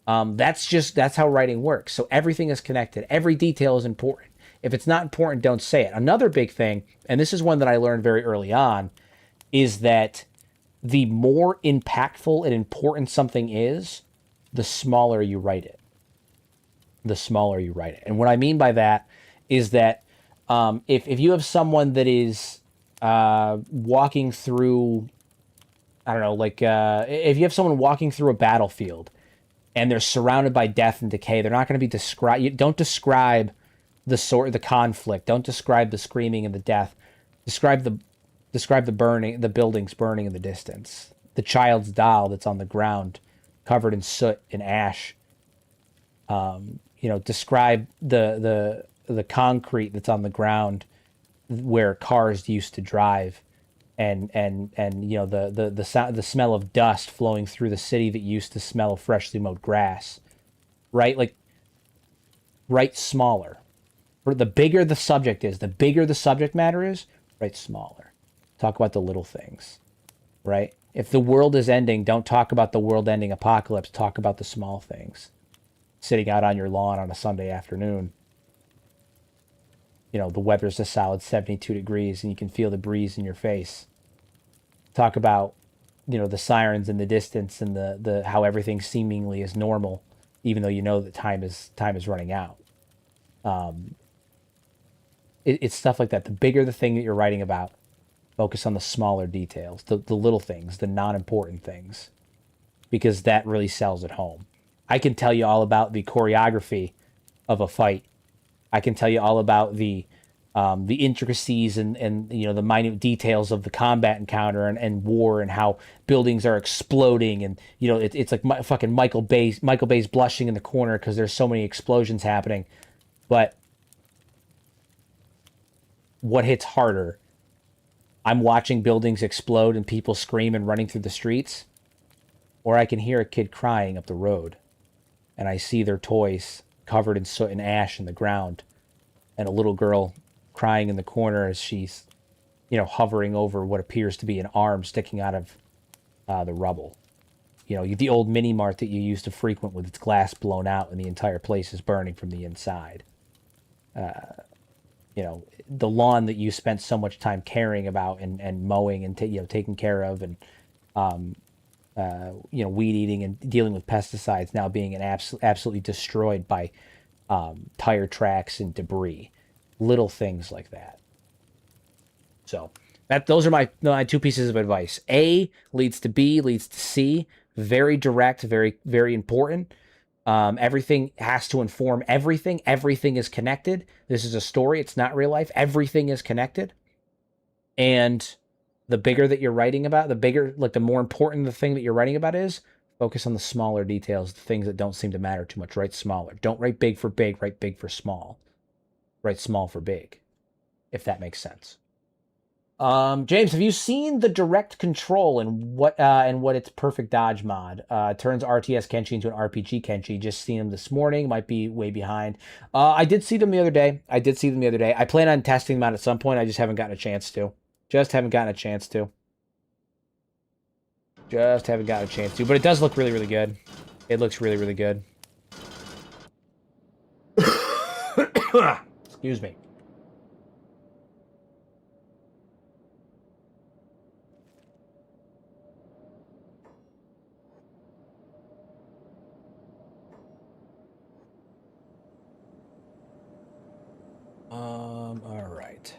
That's how writing works. So everything is connected. Every detail is important. If it's not important, don't say it. Another big thing, and this is one that I learned very early on, is that the more impactful and important something is, the smaller you write it. The smaller you write it. And what I mean by that is that if you have someone that is walking through, I don't know, like if you have someone walking through a battlefield and they're surrounded by death and decay, they're not going to be described. Don't describe the conflict. Don't describe the screaming and the death. Describe the burning, the buildings burning in the distance. The child's doll that's on the ground, covered in soot and ash. Describe the concrete that's on the ground where cars used to drive, and the smell of dust flowing through the city that used to smell of freshly mowed grass. Right? Like, write smaller. The bigger the subject is, the bigger the subject matter is, write smaller. Talk about the little things, right? If the world is ending, don't talk about the world-ending apocalypse. Talk about the small things. Sitting out on your lawn on a Sunday afternoon. The weather's a solid 72 degrees and you can feel the breeze in your face. Talk about, the sirens in the distance and the how everything seemingly is normal, even though you know that time is running out. It's stuff like that. The bigger the thing that you're writing about, focus on the smaller details, the little things, the non-important things, because that really sells at home. I can tell you all about the choreography of a fight. I can tell you all about the the intricacies and you know the minute details of the combat encounter and war and how buildings are exploding and you know it's like fucking Michael Bay's blushing in the corner because there's so many explosions happening. But what hits harder? I'm watching buildings explode and people scream and running through the streets, or I can hear a kid crying up the road, and I see their toys covered in soot and ash in the ground, and a little girl crying in the corner as she's, you know, hovering over what appears to be an arm sticking out of the rubble. You know, the old mini mart that you used to frequent with its glass blown out and the entire place is burning from the inside. You know, the lawn that you spent so much time caring about and mowing and you know taking care of and you know weed eating and dealing with pesticides now being absolutely destroyed by tire tracks and debris, little things like that. So those are my two pieces of advice. A leads to B leads to C. Very direct, very very important. Everything has to inform everything. Everything is connected. This is a story. It's not real life. Everything is connected. And the bigger that you're writing about, the more important the thing that you're writing about is, focus on the smaller details, the things that don't seem to matter too much. Write smaller. Don't write big for big. Write big for small. Write small for big, if that makes sense. James, have you seen the direct control and what its perfect dodge mod turns RTS Kenshi into an RPG Kenshi? Just seen them this morning. Might be way behind. I did see them the other day. I plan on testing them out at some point. I just haven't gotten a chance to. Just haven't gotten a chance to. But it does look really, really good. It looks really, really good. Excuse me. All right.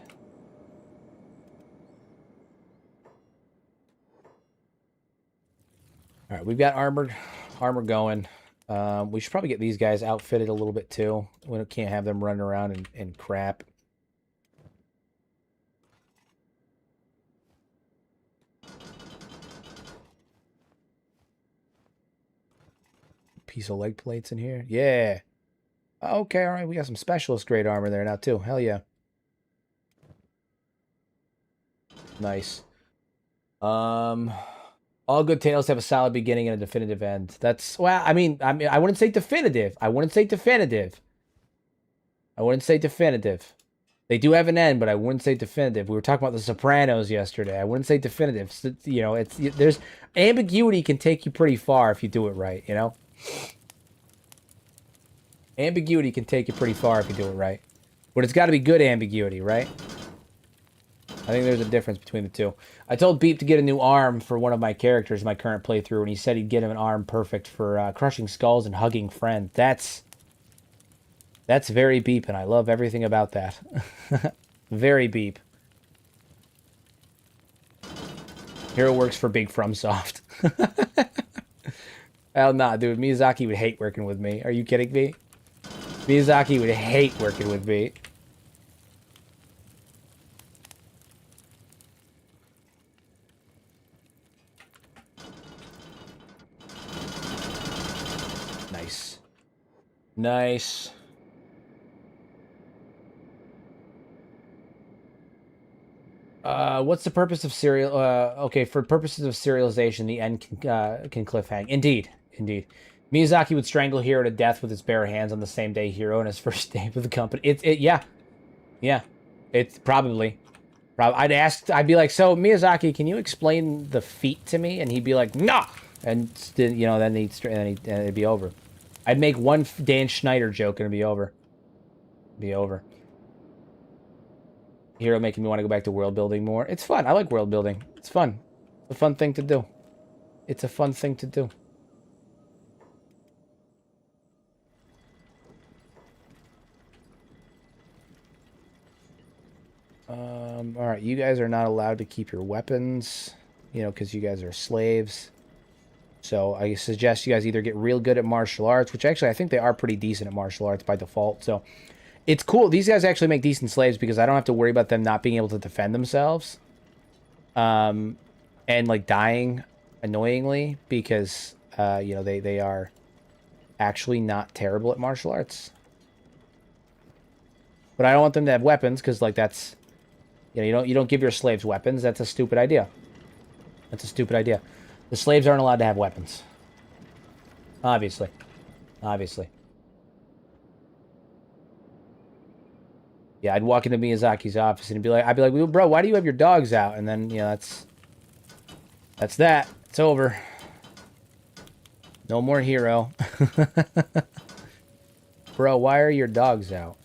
All right, we've got armor going. We should probably get these guys outfitted a little bit too. We can't have them running around and crap. Piece of leg plates in here. Yeah. Okay, all right. We got some specialist grade armor there now too. Hell yeah. Nice. All good tales have a solid beginning and a definitive end. That's, well, I mean, I wouldn't say definitive. I wouldn't say definitive. They do have an end, but I wouldn't say definitive. We were talking about The Sopranos yesterday. I wouldn't say definitive. So, you know, there's ambiguity can take you pretty far if you do it right, you know? Ambiguity can take you pretty far if you do it right. But it's got to be good ambiguity, right? I think there's a difference between the two. I told Beep to get a new arm for one of my characters in my current playthrough, and he said he'd get him an arm perfect for crushing skulls and hugging friends. That's very Beep, and I love everything about that. Very Beep. Hero works for Big FromSoft. Hell nah, dude. Miyazaki would hate working with me. Are you kidding me? Miyazaki would hate working with me. Nice. Nice. What's the purpose of serial? Okay, for purposes of serialization, the end can cliffhang. Indeed, indeed. Miyazaki would strangle Hiro to death with his bare hands on the same day Hiro and his first day with the company. Yeah. It's probably. I'd be like, so Miyazaki, can you explain the feat to me? And he'd be like, nah. And you know, then it'd be over. I'd make one Dan Schneider joke and it'd be over. Hero making me want to go back to world building more. It's fun. I like world building. It's fun. It's a fun thing to do. All right, you guys are not allowed to keep your weapons, you know, because you guys are slaves. So I suggest you guys either get real good at martial arts, which actually I think they are pretty decent at martial arts by default. So It's cool. These guys actually make decent slaves because I don't have to worry about them not being able to defend themselves. And like dying annoyingly because you know, they are actually not terrible at martial arts. But I don't want them to have weapons because like that's, you know, you don't give your slaves weapons. That's a stupid idea. That's a stupid idea. The slaves aren't allowed to have weapons. Obviously. Obviously. Yeah, I'd walk into Miyazaki's office and I'd be like, well, bro, why do you have your dogs out? And then, you know, that's that. It's over. No more hero. Bro, why are your dogs out?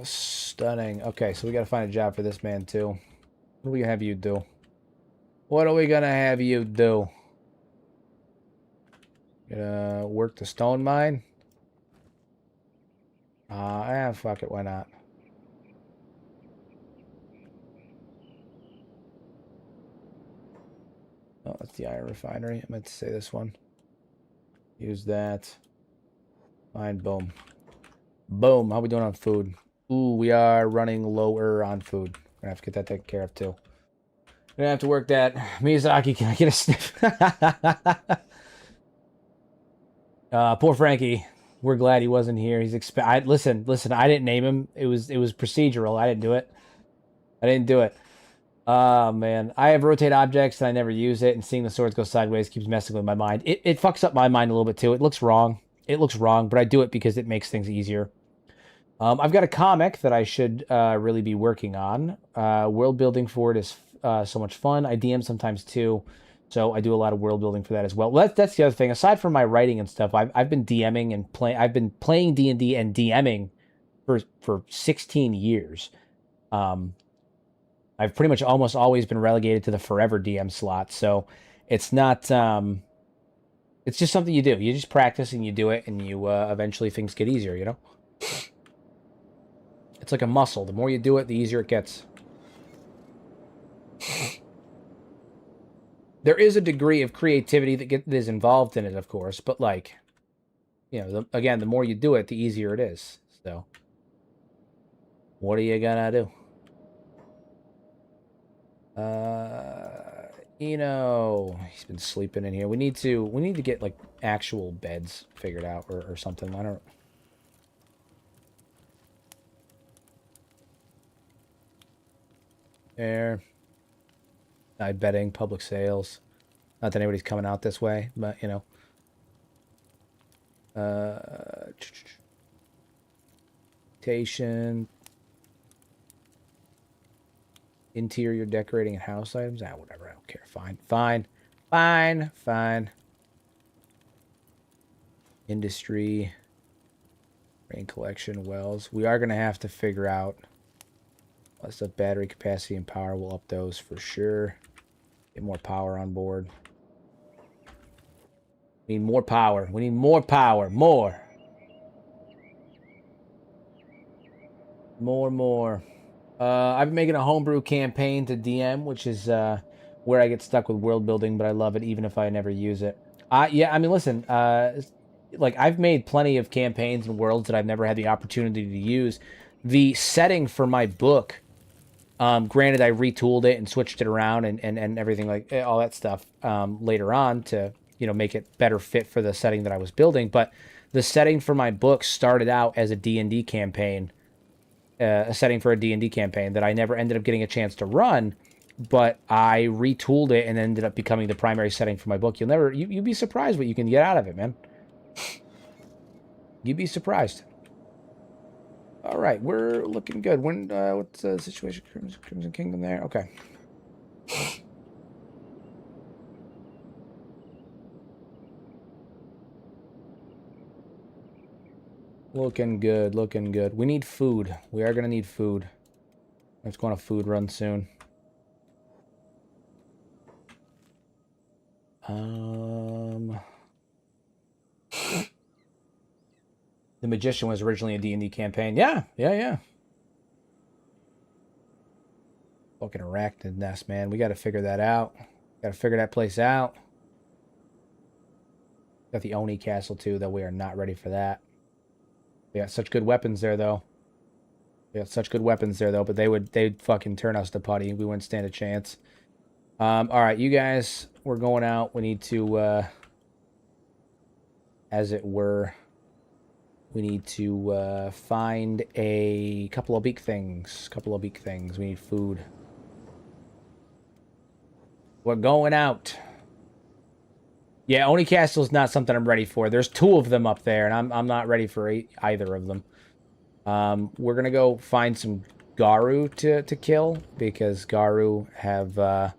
Stunning. Okay, so we gotta find a job for this man, too. What do we have you do? What are we gonna have you do? Gonna work the stone mine? Fuck it, why not? Oh, that's the iron refinery. I meant to say this one. Use that. Fine, boom. Boom. How we doing on food? Ooh, we are running lower on food. We're gonna have to get that taken care of, too. We're gonna have to work that. Miyazaki, can I get a sniff? Poor Frankie. We're glad he wasn't here. He's listen. I didn't name him. It was procedural. I didn't do it. I didn't do it. Oh man, I have rotate objects and I never use it, and seeing the swords go sideways keeps messing with my mind. It fucks up my mind a little bit too. It looks wrong. It looks wrong, but I do it because it makes things easier. I've got a comic that I should really be working on. World building for it is so much fun. I DM sometimes too, so I do a lot of world building for that as well. Well, that's the other thing. Aside from my writing and stuff, I've been DMing and playing. I've been playing D&D and DMing for 16 years. I've pretty much almost always been relegated to the forever DM slot, so it's not. It's just something you do. You just practice and you do it, and you eventually things get easier. You know. It's like a muscle. The more you do it, the easier it gets. There is a degree of creativity that is involved in it, of course, but like, you know, again, the more you do it, the easier it is. So, what are you gonna do? He's been sleeping in here. We need to get like actual beds figured out or something. I don't. There. Night betting, public sales. Not that anybody's coming out this way, but you know. Station. Interior decorating and house items. Whatever. I don't care. Fine. Industry. Rain collection, wells. We are going to have to figure out what's the battery capacity and power. We'll up those for sure. Get more power on board. We need more power. We need more power. More. I've been making a homebrew campaign to DM, which is where I get stuck with world building, but I love it even if I never use it. Yeah, I mean, listen, like I've made plenty of campaigns and worlds that I've never had the opportunity to use. The setting for my book, granted, I retooled it and switched it around and everything like all that stuff later on to, you know, make it better fit for the setting that I was building. But the setting for my book started out as a D&D campaign. A setting for a D&D campaign that I never ended up getting a chance to run, but I retooled it and ended up becoming the primary setting for my book. You'd be surprised what you can get out of it, man. You'd be surprised. All right, we're looking good. What's the situation? Crimson Kingdom there? Okay. Looking good. We need food. We are going to need food. Let's go on a food run soon. The Magician was originally a D&D campaign. Yeah. Fucking arachnid nest, man. We got to figure that out. Got to figure that place out. Got the Oni castle, too, though we are not ready for that. We got such good weapons there, though. But they'd fucking turn us to putty. We wouldn't stand a chance. All right, you guys, we're going out. We need to, as it were, we need to find a couple of beak things. We need food. We're going out. Yeah, Oni Castle is not something I'm ready for. There's 2 of them up there, and I'm not ready for either of them. We're gonna go find some Garu to kill, because Garu have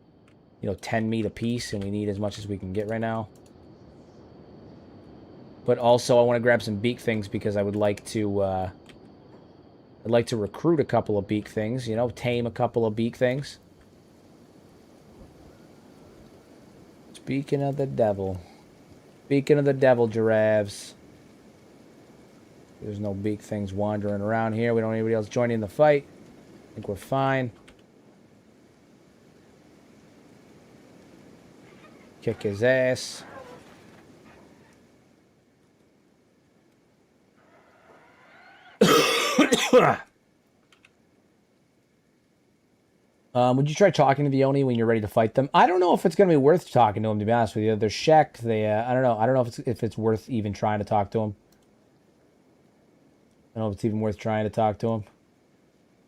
10 meat apiece, and we need as much as we can get right now. But also, I want to grab some beak things because I would like to. I'd like to recruit a couple of beak things. Tame a couple of beak things. Speaking of the devil, giraffes. There's no beak things wandering around here. We don't need anybody else joining the fight. I think we're fine. Kick his ass. Would you try talking to the Oni when you're ready to fight them? I don't know if it's going to be worth talking to them, to be honest with you. They're Shek. I don't know. I don't know if it's worth even trying to talk to them. I don't know if it's even worth trying to talk to them.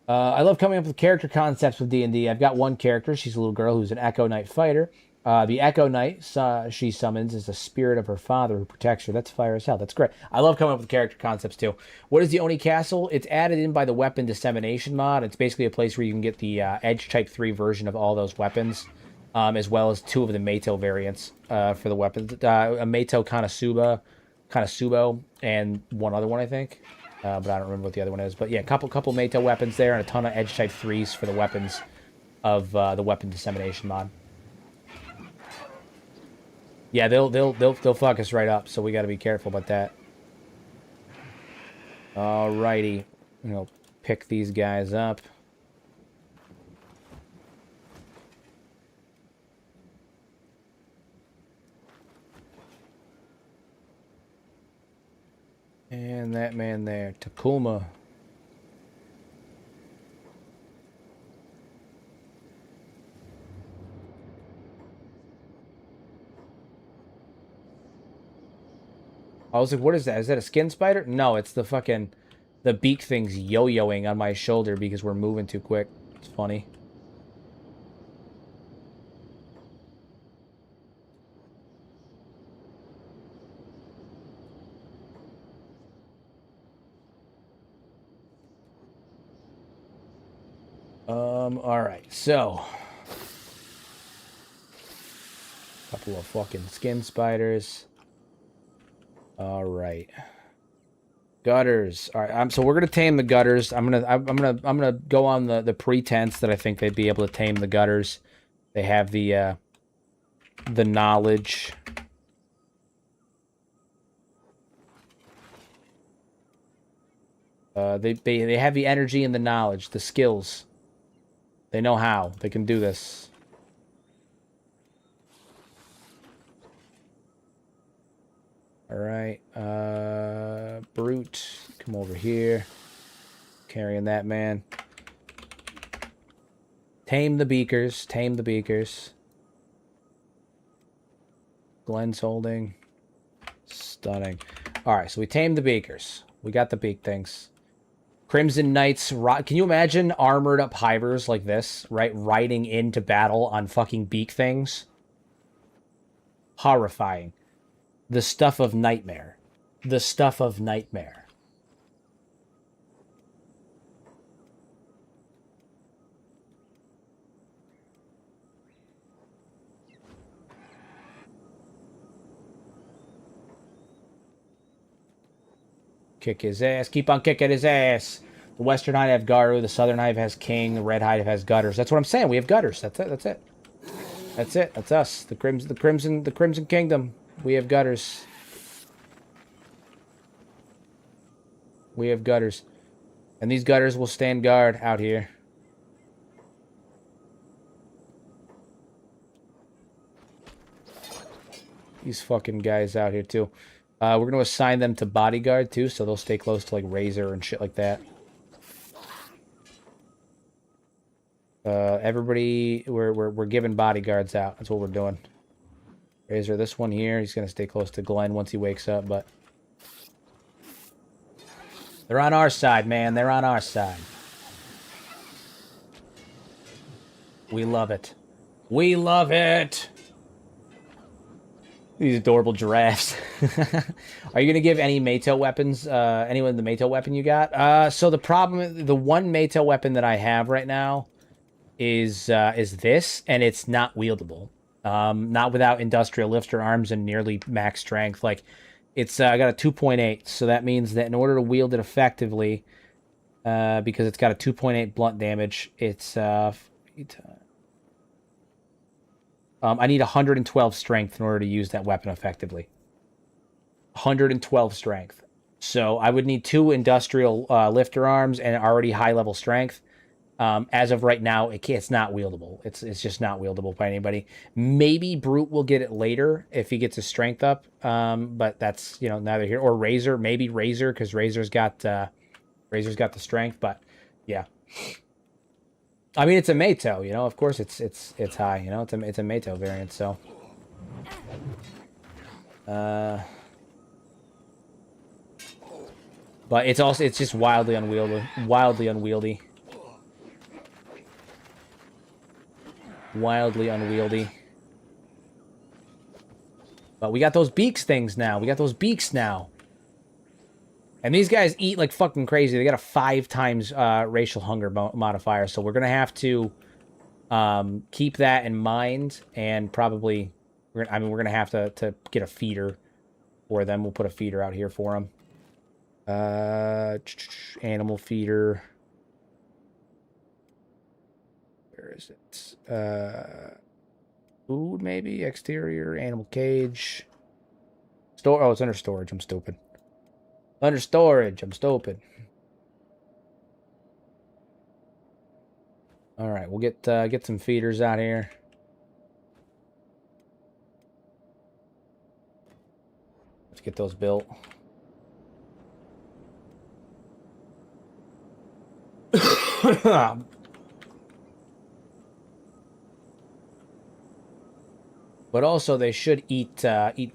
I love coming up with character concepts with D&D. I've got one character. She's a little girl who's an Echo Knight fighter. The Echo Knight she summons is the spirit of her father who protects her. That's fire as hell. That's great. I love coming up with character concepts too. What is the Oni Castle? It's added in by the Weapon Dissemination mod. It's basically a place where you can get the Edge Type 3 version of all those weapons, as well as 2 of the Meito variants for the weapons. A Meito Kanasubo, and one other one, I think. But I don't remember what the other one is. But yeah, a couple Meito weapons there, and a ton of Edge Type 3s for the weapons of the Weapon Dissemination mod. Yeah, they'll fuck us right up, so we got to be careful about that. Alrighty, pick these guys up. And that man there, Takuma. I was like, what is that? Is that a skin spider? No, it's the beak thing's yo-yoing on my shoulder because we're moving too quick. It's funny. Alright, so. Couple of fucking skin spiders. Alright. Gutters. Alright, so we're gonna tame the gutters. I'm gonna go on the pretense that I think they'd be able to tame the gutters. They have the knowledge. They have the energy and the knowledge, the skills. They know how. They can do this. Alright, Brute, come over here. Carrying that man. Tame the beakers, Glenn's holding. Stunning. Alright, so we tamed the beakers. We got the beak things. Crimson Knights, can you imagine armored up hivers like this, right? Riding into battle on fucking beak things? Horrifying. The stuff of nightmare. The stuff of nightmare. Kick his ass. Keep on kicking his ass. The Western Hive have Garu. The Southern Hive has King. The Red Hive has Gutters. That's what I'm saying. We have Gutters. That's it. That's it. That's it. That's us. The Crimson Kingdom. We have Gutters. We have gutters. And these gutters will stand guard out here. These fucking guys out here, too. We're going to assign them to bodyguard, too, so they'll stay close to, like, Razor and shit like that. Everybody, we're giving bodyguards out. That's what we're doing. Razor, this one here, he's going to stay close to Glenn once he wakes up, but... They're on our side, man. They're on our side. We love it. We love it! These adorable giraffes. Are you going to give any Mato weapons, anyone the Mato weapon you got? So the problem, the one Mato weapon that I have right now is this, and it's not wieldable. Not without industrial lifter arms and nearly max strength. Like, it's, I got a 2.8, so that means that in order to wield it effectively, because it's got a 2.8 blunt damage, it's, I need 112 strength in order to use that weapon effectively. 112 strength. So I would need 2 industrial lifter arms and already high-level strength. As of right now, it's not wieldable. It's just not wieldable by anybody. Maybe Brute will get it later if he gets his strength up. But that's, you know, neither here. Or Razor. Maybe Razor, because Razor's got the strength. But, yeah. I mean, it's a Mato, you know. Of course, it's high, you know. It's a Mato variant, so. But it's just wildly unwieldy. Wildly unwieldy. Wildly unwieldy. But we got those beaks things now. We got those beaks now. And these guys eat like fucking crazy. They got a 5 times racial hunger modifier. So we're going to have to keep that in mind. And probably, we're going to have to get a feeder for them. We'll put a feeder out here for them. Animal feeder. Where is it? Food, maybe? Exterior, animal cage. Oh, it's under storage. I'm stupid. Under storage. I'm stupid. Alright, we'll get some feeders out here. Let's get those built. But also, they should eat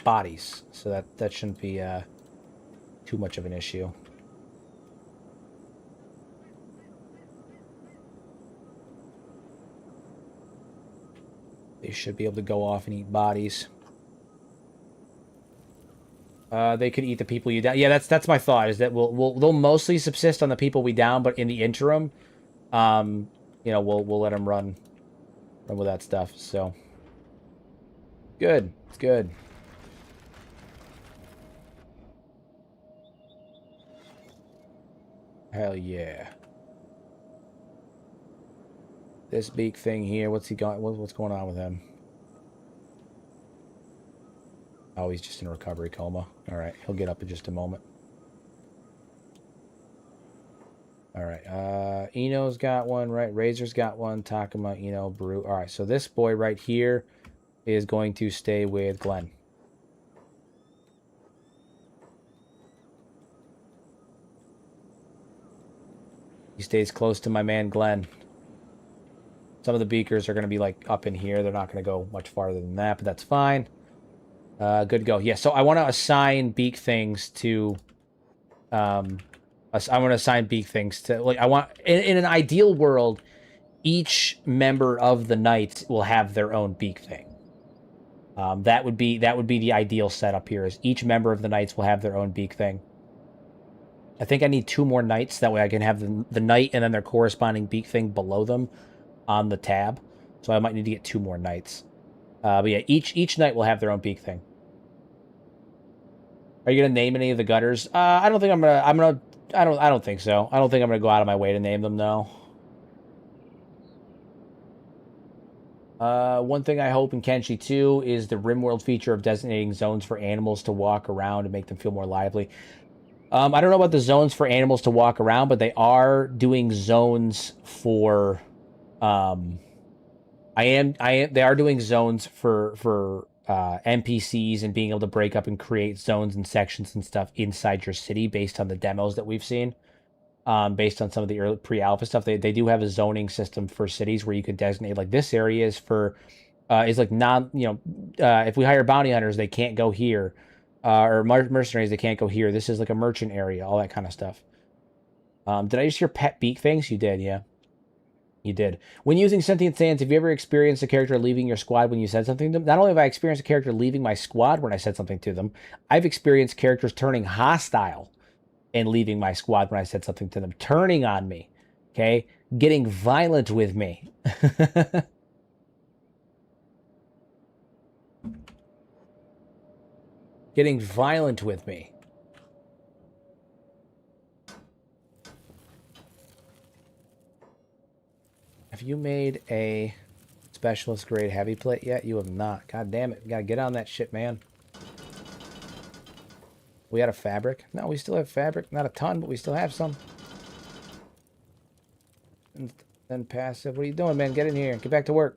bodies, so that shouldn't be too much of an issue. They should be able to go off and eat bodies. They could eat the people you down. Yeah, that's my thought. Is that they'll mostly subsist on the people we down, but in the interim, you know, we'll let them run with that stuff. So. Good. It's good. Hell yeah. This beak thing here, what's he got? What's going on with him? Oh, he's just in a recovery coma. Alright, he'll get up in just a moment. Alright, Eno's got one, right? Razor's got one. Takuma, Eno, Brute. Alright, so this boy right here is going to stay with Glenn. He stays close to my man Glenn. Some of the beakers are going to be like up in here. They're not going to go much farther than that, but that's fine. Good to go. Yeah, so I want to assign beak things to... I want to assign beak things to... Like, I want... In an ideal world, each member of the Knights will have their own beak thing. That would be the ideal setup here, is each member of the Knights will have their own beak thing. I think I need 2 more Knights, that way I can have the Knight and then their corresponding beak thing below them on the tab. So I might need to get 2 more Knights. But yeah, each Knight will have their own beak thing. Are you gonna name any of the gutters? I don't think I don't think so. I don't think I'm gonna go out of my way to name them, no. One thing I hope in Kenshi 2 is the RimWorld feature of designating zones for animals to walk around and make them feel more lively. I don't know about the zones for animals to walk around, but they are doing zones for. Um, They are doing zones for NPCs and being able to break up and create zones and sections and stuff inside your city based on the demos that we've seen. Based on some of the early pre-alpha stuff, they do have a zoning system for cities where you could designate like this area is for is like non if we hire bounty hunters they can't go here, or mercenaries they can't go here. This is like a merchant area, all that kind of stuff. Did I just hear pet beak things? You did, yeah. You did. When using sentient sands, have you ever experienced a character leaving your squad when you said something to them? Not only have I experienced a character leaving my squad when I said something to them, I've experienced characters turning hostile and leaving my squad when I said something to them, turning on me, okay? Getting violent with me. Getting violent with me. Have you made a specialist grade heavy plate yet? You have not. God damn it. We gotta get on that shit, man. We had a fabric? No, we still have fabric. Not a ton, but we still have some. And then passive. What are you doing, man? Get in here. Get back to work.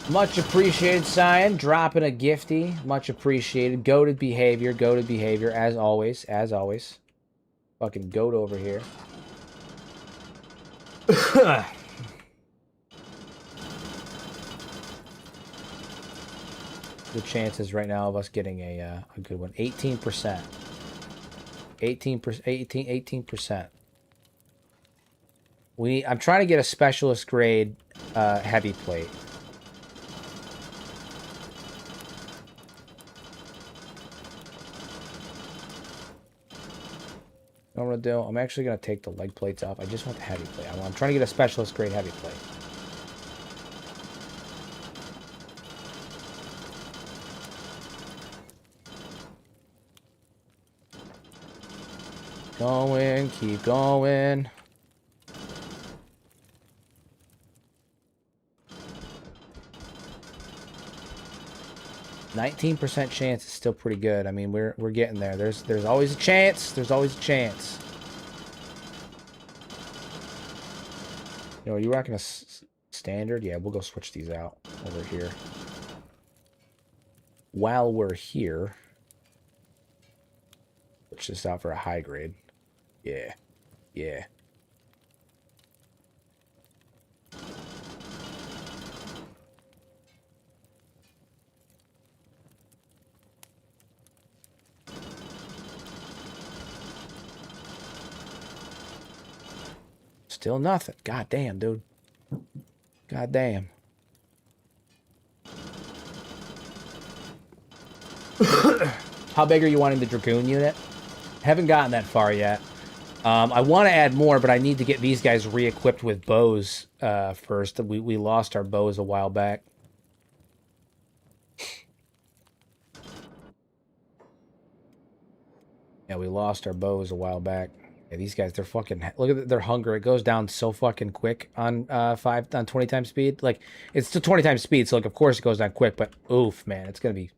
Much appreciated, Cyan. Dropping a gifty. Much appreciated. Goated behavior. Goated behavior. As always. As always. Fucking goat over here. The chances right now of us getting a good one. 18%. 18%. I'm trying to get a specialist grade heavy plate. What I'm gonna do, I'm actually gonna take the leg plates off. I just want the heavy plate. I'm trying to get a specialist grade heavy plate. Going, keep going. %19 chance is still pretty good. I mean, we're getting there. There's always a chance. There's always a chance. You know, are you rocking a standard? Yeah, we'll go switch these out over here. While we're here, switch this out for a high grade. Yeah, yeah. Still nothing. God damn, dude. God damn. How big are you wanting the Dragoon unit? Haven't gotten that far yet. I want to add more, but I need to get these guys re-equipped with bows first. We lost our bows a while back. Yeah, we lost our bows a while back. Yeah, these guys, they're fucking... Look at their hunger. It goes down so fucking quick on 20 times speed. Like, it's still 20 times speed, so, like, of course it goes down quick, but oof, man, it's going to be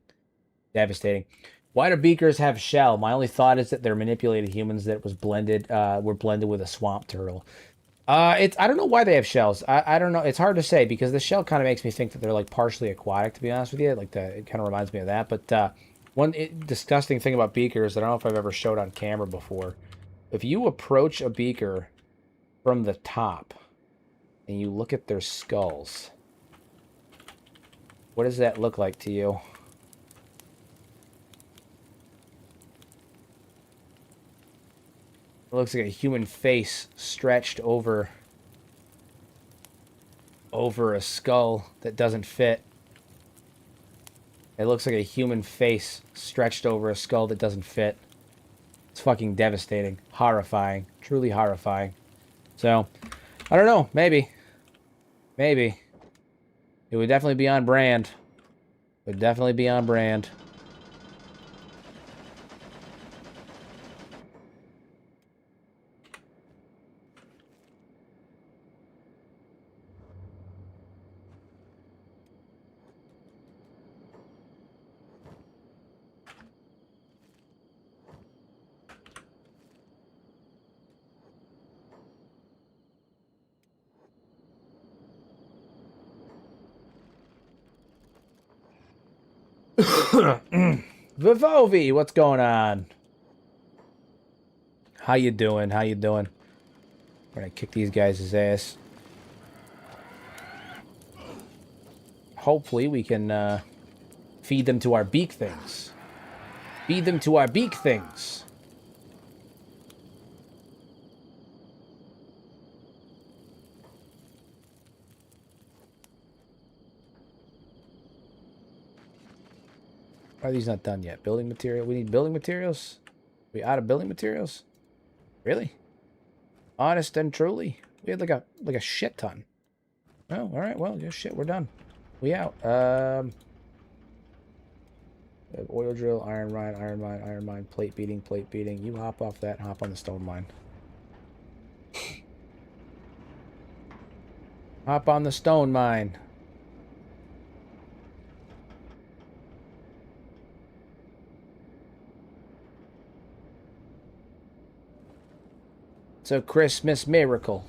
devastating. Why do beakers have shell? My only thought is that they're manipulated humans that was blended, were blended with a swamp turtle. I don't know why they have shells. I don't know. It's hard to say because the shell kind of makes me think that they're like partially aquatic, to be honest with you. Like it kind of reminds me of that. But one disgusting thing about beakers that I don't know if I've ever showed on camera before. If you approach a beaker from the top and you look at their skulls, what does that look like to you? It looks like a human face stretched over a skull that doesn't fit. It looks like a human face stretched over a skull that doesn't fit. It's fucking devastating. Horrifying. Truly horrifying. So, I don't know. Maybe. Maybe. It would definitely be on brand. It would definitely be on brand. Vivovi, what's going on? How you doing? How you doing? We're gonna kick these guys' ass. Hopefully we can feed them to our beak things. Feed them to our beak things. Are these not done yet? Building material? We need building materials? Are we out of building materials? Really? Honest and truly? We had like a shit ton. Oh, alright, well, yeah, shit, we're done. We out. We have oil drill, iron mine, plate beating. You hop off that, hop on the stone mine. Hop on the stone mine. It's a Christmas miracle.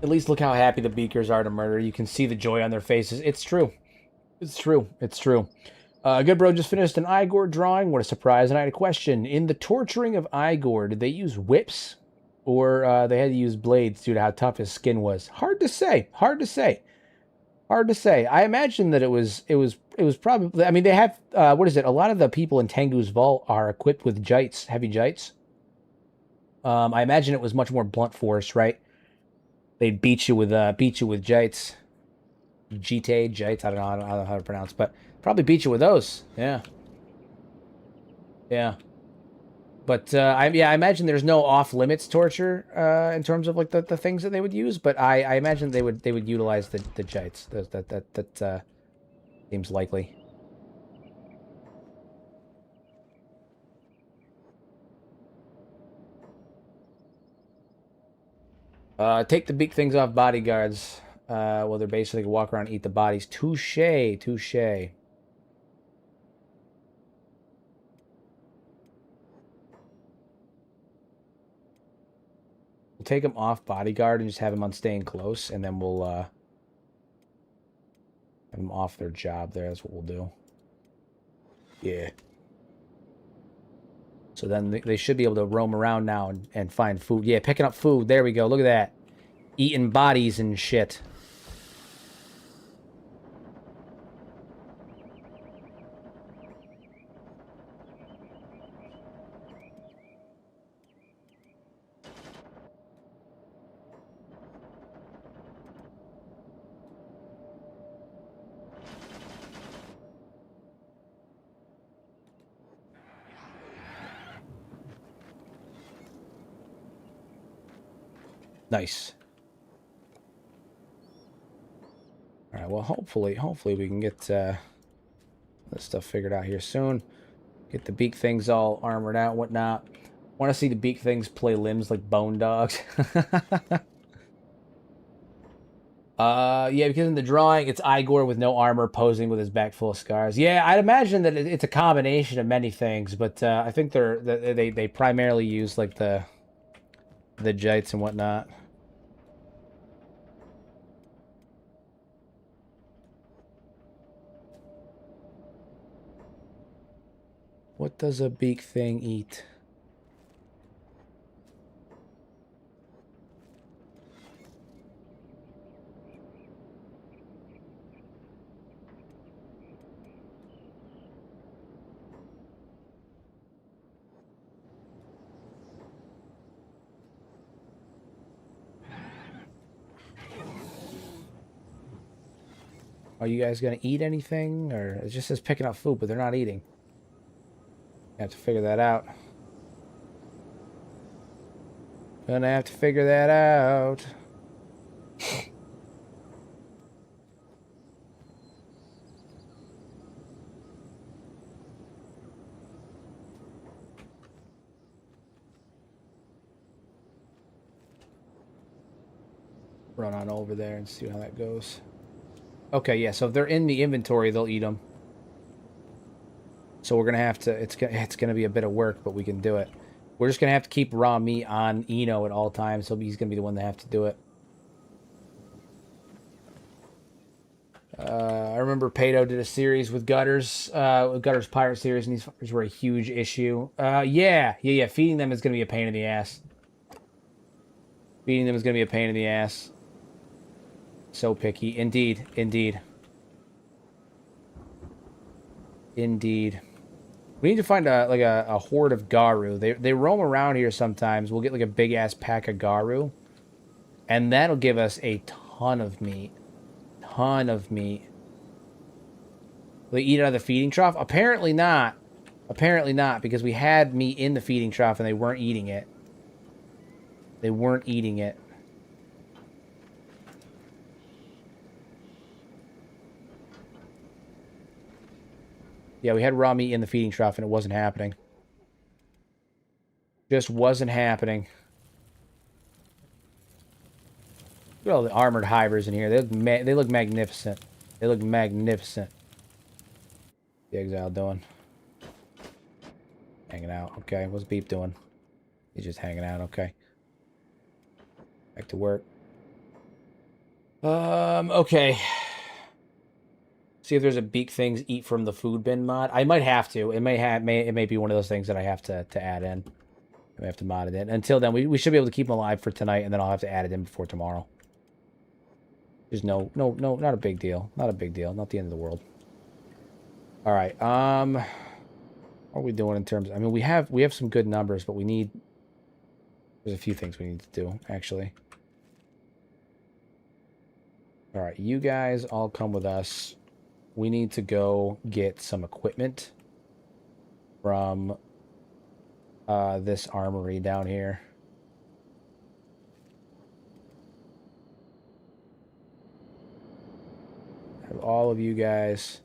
At least look how happy the Beakers are to murder. You can see the joy on their faces. It's true. It's true. It's true. Good bro just finished an Igor drawing. What a surprise. And I had a question. In the torturing of Igor, did they use whips? Or they had to use blades due to how tough his skin was? Hard to say. Hard to say. Hard to say. I imagine that it was probably... I mean, they have... what is it? A lot of the people in Tengu's Vault are equipped with jites, heavy jites. I imagine it was much more blunt force, right? They'd beat you with jites. Jites, I don't know how to pronounce, but probably beat you with those. Yeah. Yeah. But I imagine there's no off-limits torture in terms of like the things that they would use, but I imagine they would utilize the jites. That seems likely. Take the big things off bodyguards. Well, they're basically walk around and eat the bodies. Touche, touche. We'll take them off bodyguard and just have them on staying close, and then we'll have them off their job there. That's what we'll do. Yeah. So then they should be able to roam around now and find food. Yeah, picking up food. There we go. Look at that. Eating bodies and shit. Nice. All right, well, hopefully we can get this stuff figured out here soon. Get the beak things all armored out and whatnot. Want to see the beak things play limbs like bone dogs. Yeah, because in the drawing, it's Igor with no armor posing with his back full of scars. Yeah, I'd imagine that it's a combination of many things, but I think they primarily use like the jites and whatnot. What does a beak thing eat? Are you guys gonna eat anything? Or it just says picking up food, but they're not eating. I have to figure that out. Gonna have to figure that out. Run on over there and see how that goes. Okay, yeah, so if they're in the inventory, they'll eat them. So we're gonna have to. It's gonna be a bit of work, but we can do it. We're just gonna have to keep raw meat on Eno at all times, so he's gonna be the one that have to do it. I remember Pato did a series with Gutters, Gutters Pirate series, and these fuckers were a huge issue. Yeah. Feeding them is going to be a pain in the ass. Feeding them is going to be a pain in the ass. So picky. Indeed. Indeed. Indeed. We need to find a horde of Garu. They roam around here sometimes. We'll get like a big ass pack of Garu, and that'll give us a ton of meat. Ton of meat. Will they eat out of the feeding trough? Apparently not. Apparently not, because we had meat in the feeding trough and they weren't eating it. They weren't eating it. Yeah, we had raw meat in the feeding trough and it wasn't happening. Just wasn't happening. Look at all the armored hivers in here. They look magnificent. They look magnificent. The Exile doing? Hanging out. Okay, what's Beep doing? He's just hanging out. Okay. Back to work. Okay. See if there's a Beak Things Eat from the Food Bin mod. I might have to. It may be one of those things that I have to add in. I may have to mod it in. Until then, we should be able to keep them alive for tonight, and then I'll have to add it in before tomorrow. There's no, not a big deal. Not a big deal. Not the end of the world. All right. What are we doing in terms? I mean, we have some good numbers, but we need. There's a few things we need to do actually. All right, you guys all come with us. We need to go get some equipment from this armory down here. Have all of you guys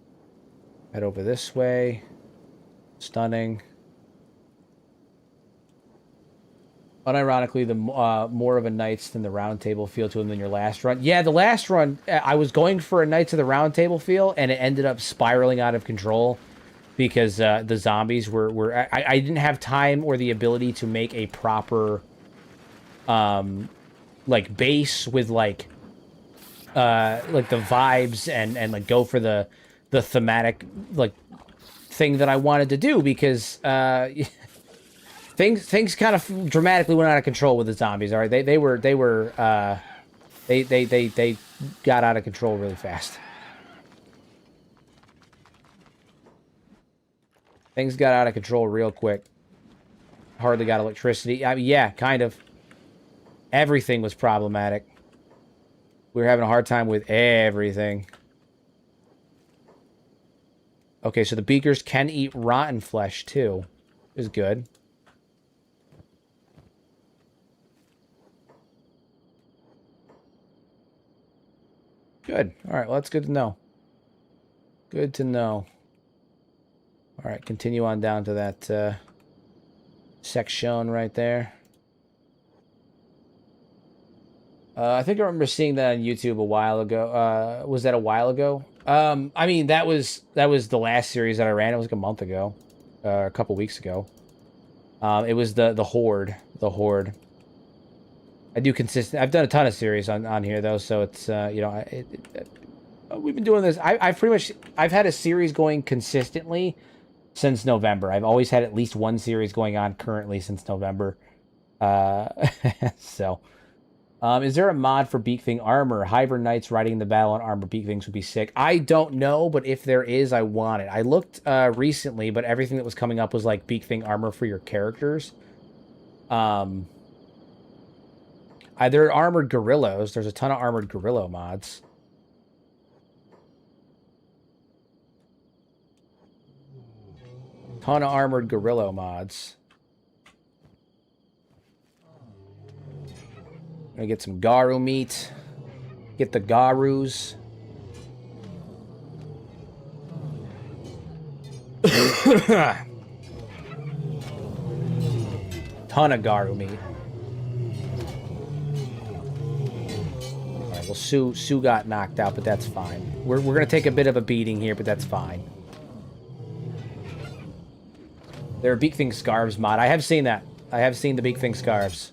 head over this way. Stunning. Unironically, the more of a Knights than the Round Table feel to him than your last run. Yeah, the last run, I was going for a Knights of the Round Table feel, and it ended up spiraling out of control because the zombies were I didn't have time or the ability to make a proper, like, base with, like the vibes and like, go for the thematic, like, thing that I wanted to do because, Things kind of dramatically went out of control with the zombies. All right, they got out of control really fast. Things got out of control real quick. Hardly got electricity. I mean, yeah, kind of. Everything was problematic. We were having a hard time with everything. Okay, so the beakers can eat rotten flesh too. Is good. Good. All right, well, that's good to know. Good to know. All right, continue on down to that section right there. I think I remember seeing that on YouTube a while ago. Was that a while ago? I mean, that was the last series that I ran. It was like a month ago, a couple weeks ago. It was the Horde. The Horde. I do consistent. I've done a ton of series on here though, so it's you know, we've been doing this. I've pretty much had a series going consistently since November. I've always had at least one series going on currently since November. So, is there a mod for Beak Thing armor? Hiver Knights riding the battle on armor Beak Things would be sick. I don't know, but if there is, I want it. I looked recently, but everything that was coming up was like Beak Thing armor for your characters. There are armored gorillas. There's a ton of armored gorilla mods. Ton of armored gorilla mods. Gonna get some Garu meat. Get the Garus. Ton of Garu meat. Well, Sue got knocked out, but that's fine. We're gonna take a bit of a beating here, but that's fine. There are Beak Thing scarves mod. I have seen that. I have seen the Beak Thing scarves.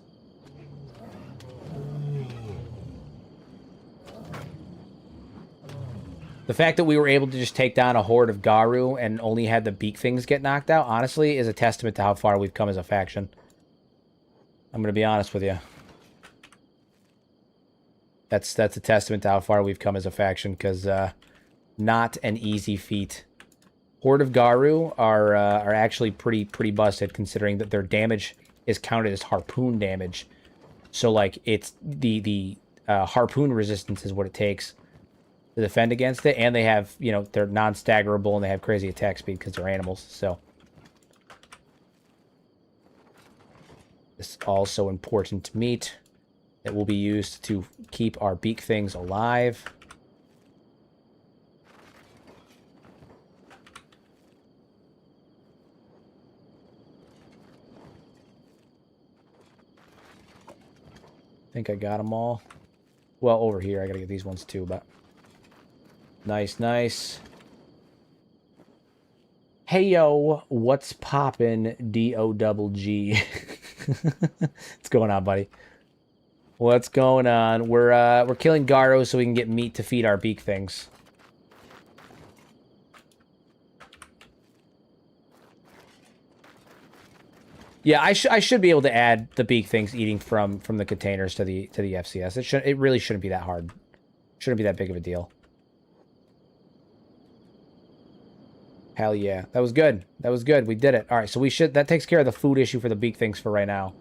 The fact that we were able to just take down a horde of Garu and only had the beak things get knocked out, honestly, is a testament to how far we've come as a faction. I'm going to be honest with you. That's a testament to how far we've come as a faction, because not an easy feat. Horde of Garu are actually pretty busted, considering that their damage is counted as harpoon damage. So, like, it's the harpoon resistance is what it takes to defend against it, and they have, you know, they're non-staggerable, and they have crazy attack speed because they're animals, so. This is also important meat that will be used to keep our beak things alive. I think I got them all. Well, over here, I gotta get these ones too, but... Nice, nice. Hey, yo, what's poppin', D-O-double-G? What's going on, buddy? What's going on? We're killing Garos so we can get meat to feed our beak things. Yeah, I should be able to add the beak things eating from the containers to the FCS. It really shouldn't be that hard. Shouldn't be that big of a deal. Hell yeah. That was good. That was good. We did it. All right, so that takes care of the food issue for the beak things for right now.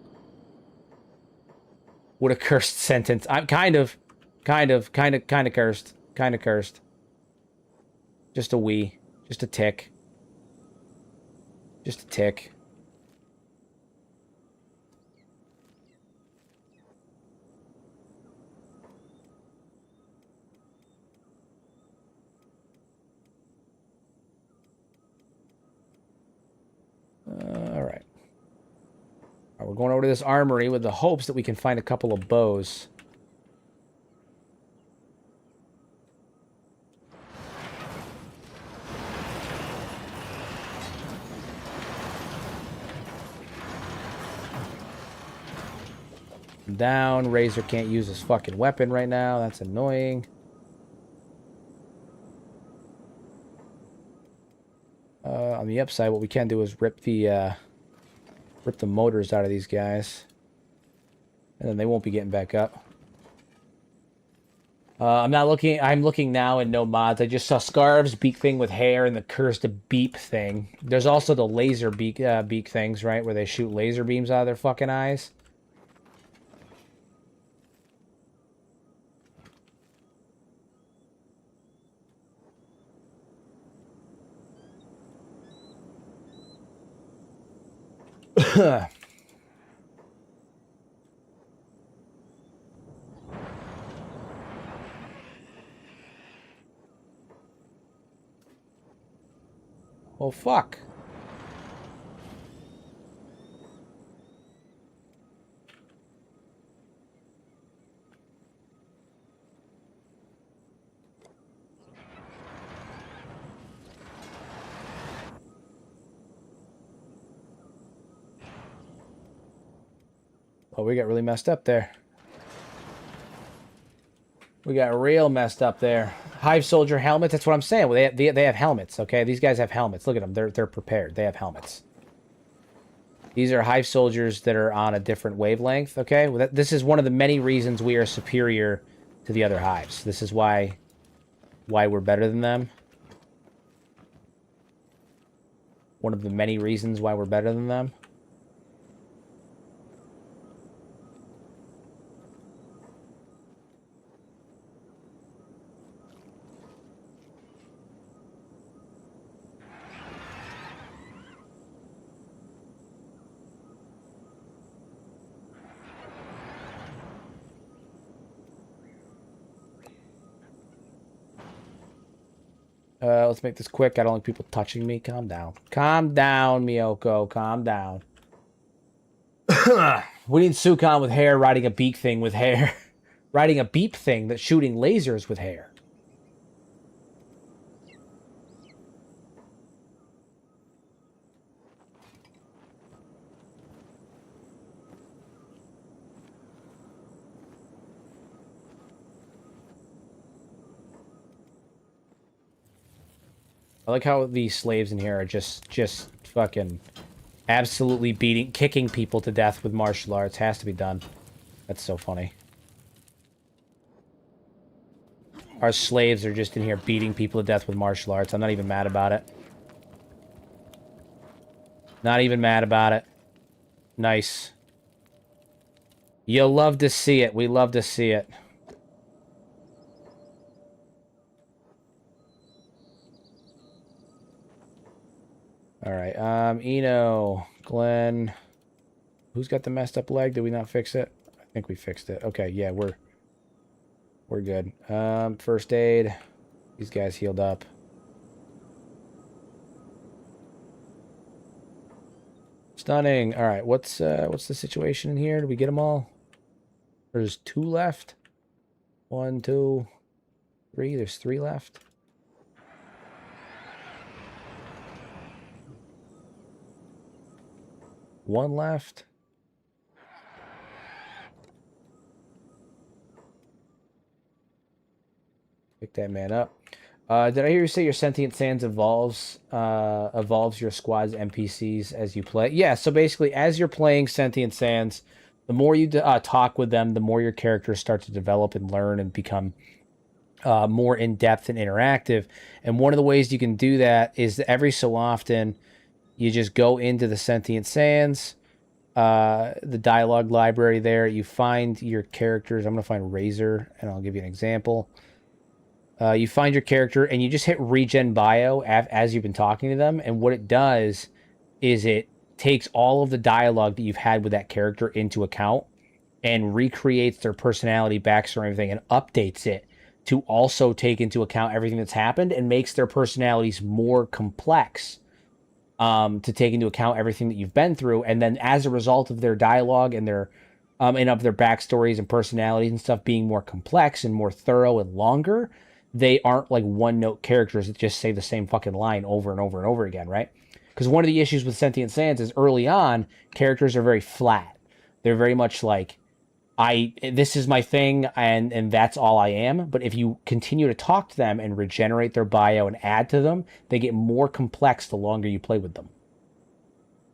What a cursed sentence. I'm kind of cursed. Kind of cursed. Just a wee. Just a tick. Just a tick. All right. We're going over to this armory with the hopes that we can find a couple of bows. Down. Razor can't use his fucking weapon right now. That's annoying. On the upside, what we can do is rip the motors out of these guys. And then they won't be getting back up. I'm looking now and no mods. I just saw Scarves, beak thing with hair, and the cursed beep thing. There's also the laser beak things, right? Where they shoot laser beams out of their fucking eyes. Oh, fuck. Oh, we got really messed up there. We got real messed up there. Hive soldier helmets. That's what I'm saying. Well, they have helmets. Okay, these guys have helmets. Look at them. They're prepared. They have helmets. These are hive soldiers that are on a different wavelength. Okay, well, this is one of the many reasons we are superior to the other hives. This is why we're better than them. One of the many reasons why we're better than them. Let's make this quick. I don't like people touching me. Calm down. Calm down, Miyoko. Calm down. We need Sukon with hair riding a beak thing with hair. Riding a beep thing that's shooting lasers with hair. I like how these slaves in here are just fucking absolutely kicking people to death with martial arts. Has to be done. That's so funny. Our slaves are just in here beating people to death with martial arts. I'm not even mad about it. Not even mad about it. Nice. You'll love to see it. We love to see it. Alright, Eno, Glenn. Who's got the messed up leg? Did we not fix it? I think we fixed it. Okay, yeah, we're good. First aid. These guys healed up. Stunning. All right, what's the situation in here? Did we get them all? There's 2 left. 1, 2, 3. There's 3 left. One left. Pick that man up. Did I hear you say your Sentient Sands evolves your squad's NPCs as you play? Yeah, so basically, as you're playing Sentient Sands, the more you talk with them, the more your characters start to develop and learn and become more in-depth and interactive. And one of the ways you can do that is that every so often, you just go into the Sentient Sands, the dialogue library there. You find your characters. I'm going to find Razor, and I'll give you an example. You find your character and you just hit regen bio as you've been talking to them. And what it does is it takes all of the dialogue that you've had with that character into account and recreates their personality, backstory, and everything, and updates it to also take into account everything that's happened and makes their personalities more complex, to take into account everything that you've been through. And then as a result of their dialogue and their and of their backstories and personalities and stuff being more complex and more thorough and longer, they aren't like one-note characters that just say the same fucking line over and over and over again, right? Because one of the issues with Sentient Sands is early on, characters are very flat. They're very much like, this is my thing, and that's all I am. But if you continue to talk to them and regenerate their bio and add to them, they get more complex the longer you play with them.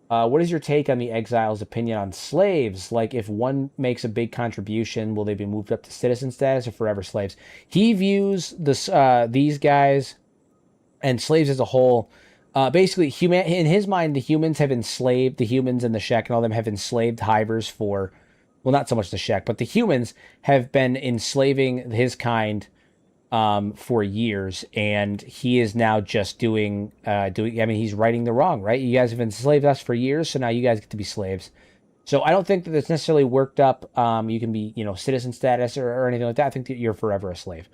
What is your take on the Exile's opinion on slaves? Like, if one makes a big contribution, will they be moved up to citizen status or forever slaves? He views these guys and slaves as a whole. Basically, in his mind, the humans and the Shek and all them have enslaved Hivers for, well, not so much the Shek, but the humans have been enslaving his kind for years, and he is now just doing. I mean, he's righting the wrong, right? You guys have enslaved us for years, so now you guys get to be slaves. So I don't think that it's necessarily worked up. You can be, citizen status or anything like that. I think that you're forever a slave.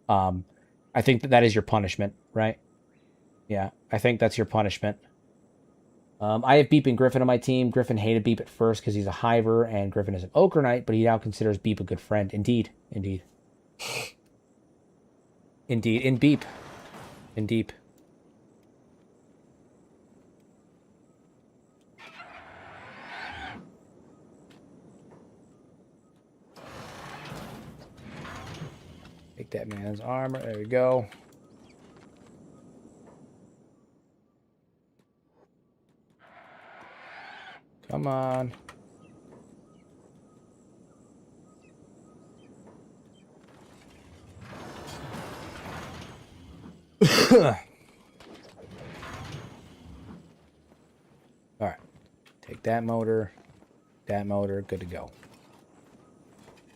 I think that is your punishment, right? Yeah, I think that's your punishment. I have Beep and Griffin on my team. Griffin hated Beep at first because he's a Hiver, and Griffin is an Ochre Knight, but he now considers Beep a good friend. Indeed. Indeed. In Beep. In Deep. Take that man's armor. There we go. Come on. All right. Take that motor. That motor. Good to go.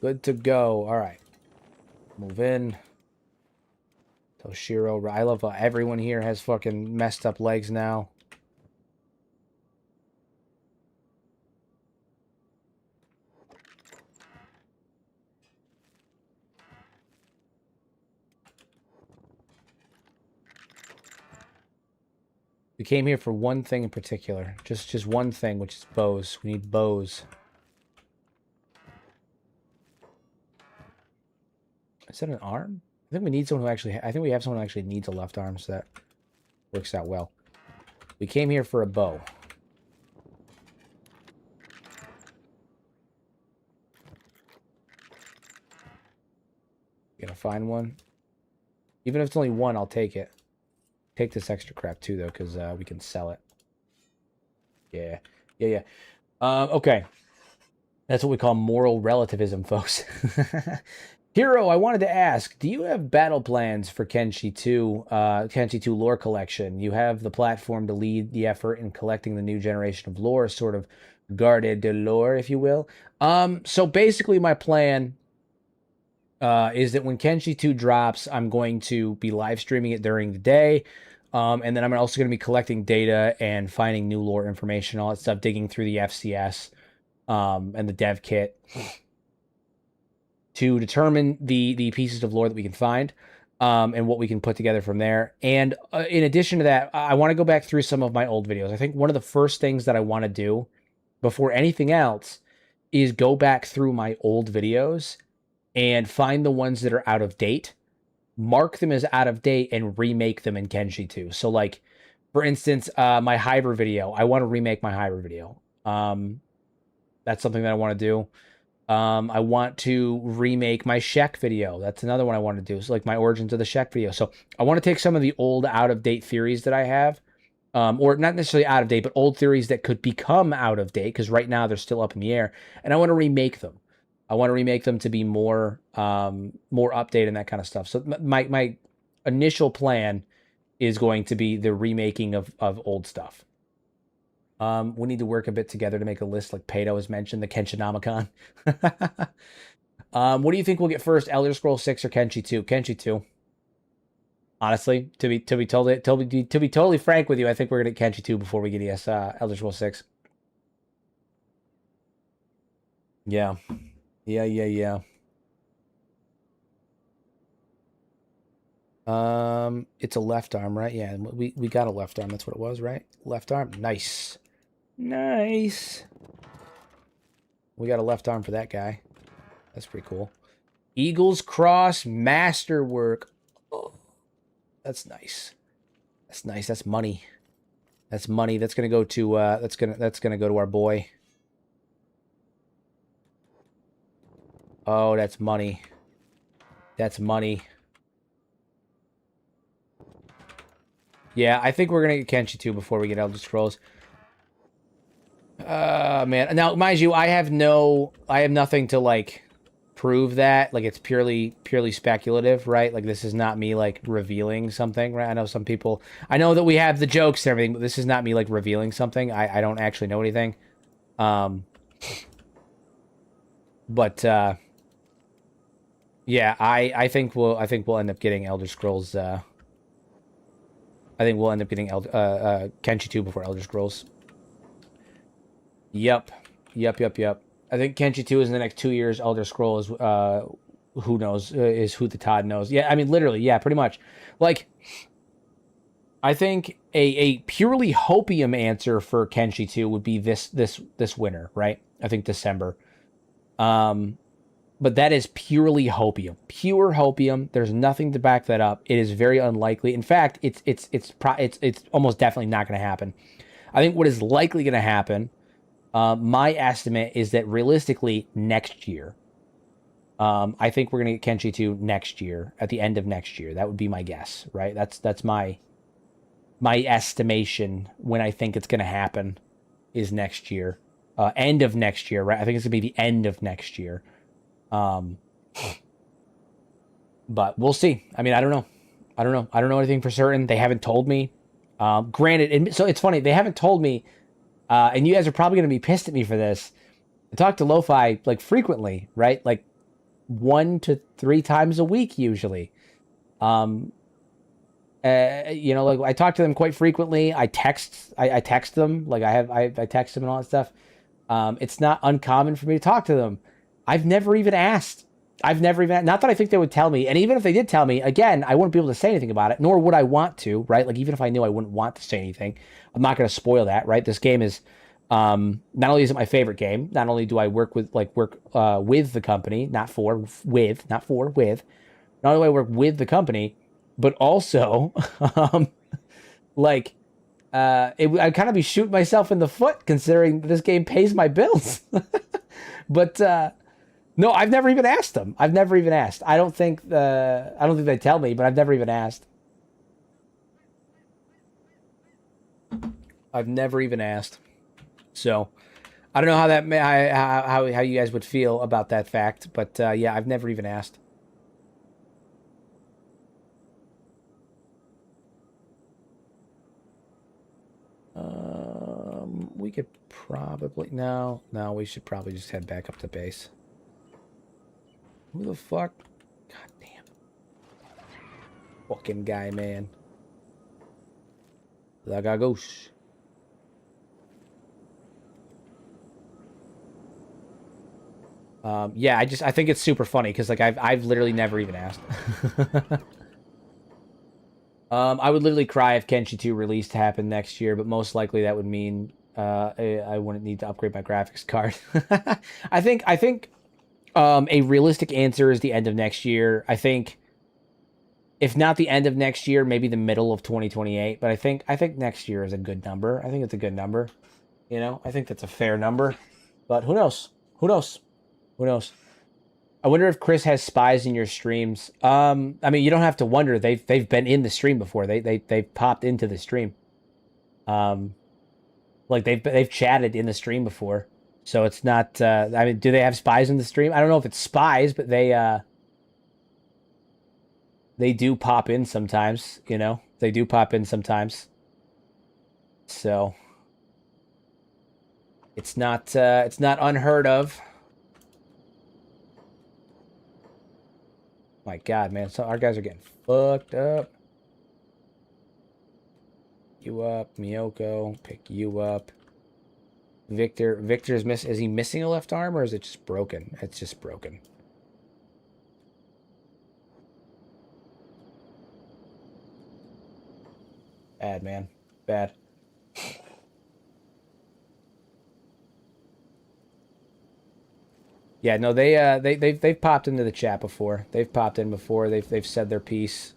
Good to go. All right. Move in. Toshiro. I love how everyone here has fucking messed up legs now. We came here for one thing in particular. Just one thing, which is bows. We need bows. Is that an arm? I think we need someone who actually... I think we have someone who actually needs a left arm, so that works out well. We came here for a bow. You gonna find one? Even if it's only one, I'll take it. take this extra crap too, though, because we can sell it. Yeah. Yeah, yeah. Okay. That's what we call moral relativism, folks. Hero, I wanted to ask, do you have battle plans for Kenshi 2, Kenshi 2 lore collection? You have the platform to lead the effort in collecting the new generation of lore, sort of guarded de lore, if you will. So basically my plan is that when Kenshi 2 drops, I'm going to be live streaming it during the day. And then I'm also going to be collecting data and finding new lore information, all that stuff, digging through the FCS and the dev kit to determine the pieces of lore that we can find and what we can put together from there. And in addition to that, I want to go back through some of my old videos. I think one of the first things that I want to do before anything else is go back through my old videos and find the ones that are out of date, mark them as out of date, and remake them in Kenshi 2. So, like, for instance, my Hyber video, I want to remake my Hyber video. That's something that I want to do. I want to remake my Shek video. That's another one I want to do. So, like, my origins of the Shek video. So I want to take some of the old out-of-date theories that I have, or not necessarily out of date, but old theories that could become out of date, because right now they're still up in the air, and I want to remake them. I want to remake them to be more updated and that kind of stuff. So my initial plan is going to be the remaking of old stuff. We need to work a bit together to make a list, like Pato has mentioned, the Kenshinomicon. What do you think we'll get first, Elder Scrolls 6 or Kenshi 2? Kenshi 2. Honestly, to be totally frank with you, I think we're gonna get Kenshi 2 before we get Elder Scrolls 6. Yeah. Yeah. It's a left arm, right? Yeah, we got a left arm. That's what it was, right? Left arm. Nice. Nice. We got a left arm for that guy. That's pretty cool. Eagles Cross Masterwork. Oh, that's nice. That's nice. That's money. That's money. That's gonna go to that's gonna go to our boy. Oh, that's money. That's money. Yeah, I think we're gonna get Kenshi 2 before we get Elder Scrolls. Man. Now, mind you, I have nothing to, like, prove that. Like, it's purely speculative, right? Like, this is not me, like, revealing something, right? I know that we have the jokes and everything, but this is not me, like, revealing something. I don't actually know anything. But yeah, I think we'll end up getting Elder Scrolls. I think we'll end up getting Kenshi 2 before Elder Scrolls. Yep. I think Kenshi 2 is in the next 2 years. Elder Scrolls, who knows, is who the Todd knows. Yeah, I mean, literally, yeah, pretty much. Like, I think a purely hopium answer for Kenshi 2 would be this winter, right? I think December. But that is purely hopium. Pure hopium. There's nothing to back that up. It is very unlikely. In fact, it's almost definitely not going to happen. I think what is likely going to happen, my estimate is that realistically next year. I think we're going to get Kenshi 2 next year, at the end of next year. That would be my guess, right? That's my estimation when I think it's going to happen is next year. End of next year, right? I think it's going to be the end of next year. But we'll see. I mean, I don't know. I don't know anything for certain. They haven't told me. Granted, and so it's funny, they haven't told me, and you guys are probably going to be pissed at me for this. I talk to Lo-Fi, like, frequently, right? Like 1 to 3 times a week, usually. You know, like, I talk to them quite frequently. I text them. Like, I text them and all that stuff. It's not uncommon for me to talk to them. I've never even asked. Not that I think they would tell me. And even if they did tell me, again, I wouldn't be able to say anything about it, nor would I want to, right? Like, even if I knew, I wouldn't want to say anything. I'm not going to spoil that, right? This game is, not only is it my favorite game, not only do I work with the company, not with. Not only do I work with the company, but also, I'd kind of be shooting myself in the foot considering this game pays my bills. But, no, I've never even asked them. I don't think they tell me, but I've never even asked. I've never even asked. So I don't know how that how you guys would feel about that fact, but yeah, I've never even asked. We could probably no, we should probably just head back up to base. Who the fuck? God damn. Fucking guy, man. Lagagos. Yeah, I think it's super funny because like I've literally never even asked. I would literally cry if Kenshi 2 release happened next year, but most likely that would mean I wouldn't need to upgrade my graphics card. I think a realistic answer is the end of next year. I think if not the end of next year, maybe the middle of 2028. But I think next year is a good number. I think it's a good number. You know, I think that's a fair number. But who knows? Who knows? Who knows? I wonder if Chris has spies in your streams. I mean, you don't have to wonder. They've been in the stream before. They've popped into the stream. Um, like they've chatted in the stream before. So it's not. I mean, do they have spies in the stream? I don't know if it's spies, but they do pop in sometimes. You know, they do pop in sometimes. So it's not unheard of. My God, man. So our guys are getting fucked up. You up, Miyoko. Pick you up. Victor's is he missing a left arm or is it just broken? It's just broken. Bad, man. Bad. Yeah, no, they've popped into the chat before. They've popped in before. They've said their piece.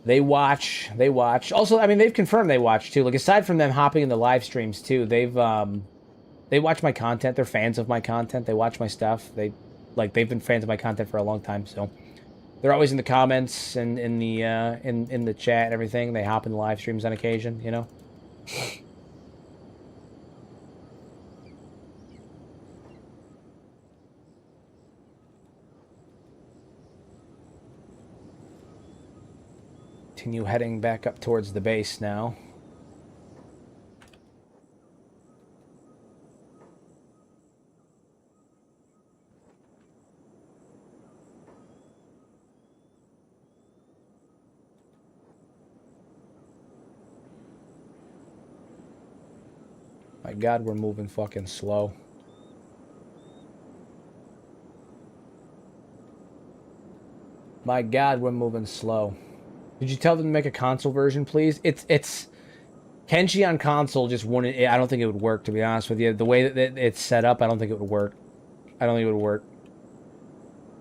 They watch. They watch. Also, I mean, they've confirmed they watch too. Like aside from them hopping in the live streams too, they watch my content. They're fans of my content. They watch my stuff. They've been fans of my content for a long time. So they're always in the comments and in the chat and everything. They hop in the live streams on occasion. You know. Continue heading back up towards the base now. My God, we're moving fucking slow. My God, we're moving slow. Did you tell them to make a console version, please? It's Kenshi on console just wouldn't. I don't think it would work, to be honest with you. The way that it's set up, I don't think it would work. I don't think it would work.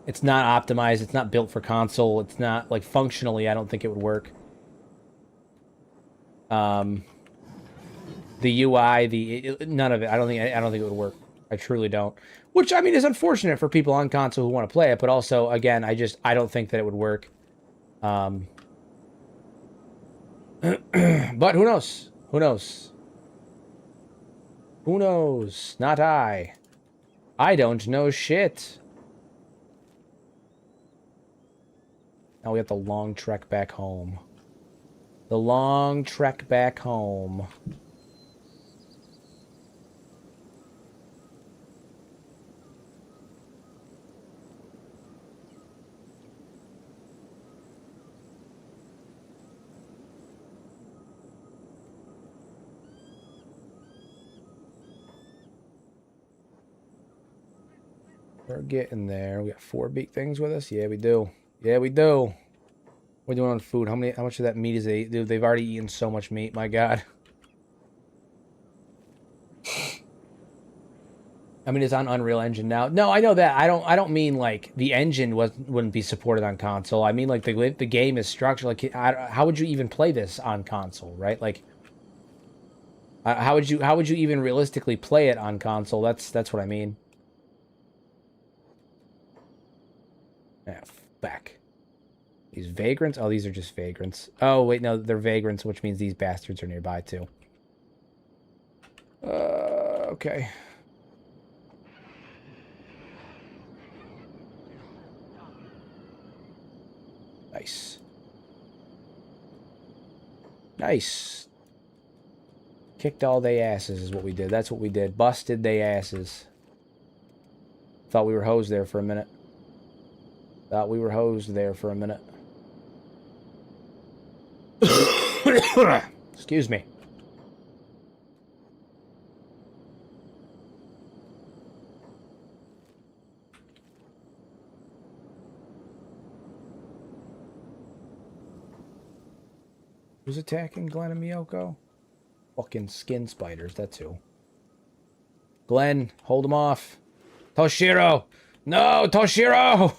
It's not optimized. It's not built for console. It's not like functionally. I don't think it would work. The UI, none of it. I don't think it would work. I truly don't. Which I mean is unfortunate for people on console who want to play it, but also again, I don't think that it would work. But who knows? Who knows? Who knows? Not I. I don't know shit. Now we have the long trek back home. The long trek back home. We're getting there. We got 4 big things with us. Yeah, we do. Yeah, we do. We're doing on food. How much of that meat is they? Dude, they've already eaten so much meat. My God. I mean, it's on Unreal Engine now. No, I know that. I don't mean like the engine wouldn't be supported on console. I mean like the game is structured. Like, how would you even play this on console, right? Like, how would you even realistically play it on console? That's what I mean. Yeah, back. These vagrants? Oh, these are just vagrants. Oh, wait, no, they're vagrants, which means these bastards are nearby, too. Okay. Nice. Nice. Kicked all they asses is what we did. That's what we did. Busted they asses. Thought we were hosed there for a minute. Thought we were hosed there for a minute. Excuse me. Who's attacking Glenn and Miyoko? Fucking skin spiders, that's who. Glenn, hold him off. Toshiro! No, Toshiro!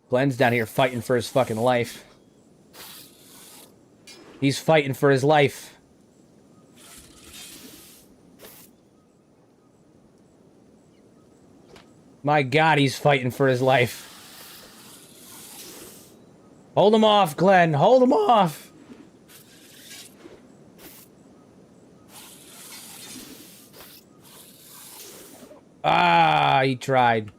Glenn's down here fighting for his fucking life. He's fighting for his life. My God, he's fighting for his life. Hold him off, Glenn. Hold him off. Ah, he tried.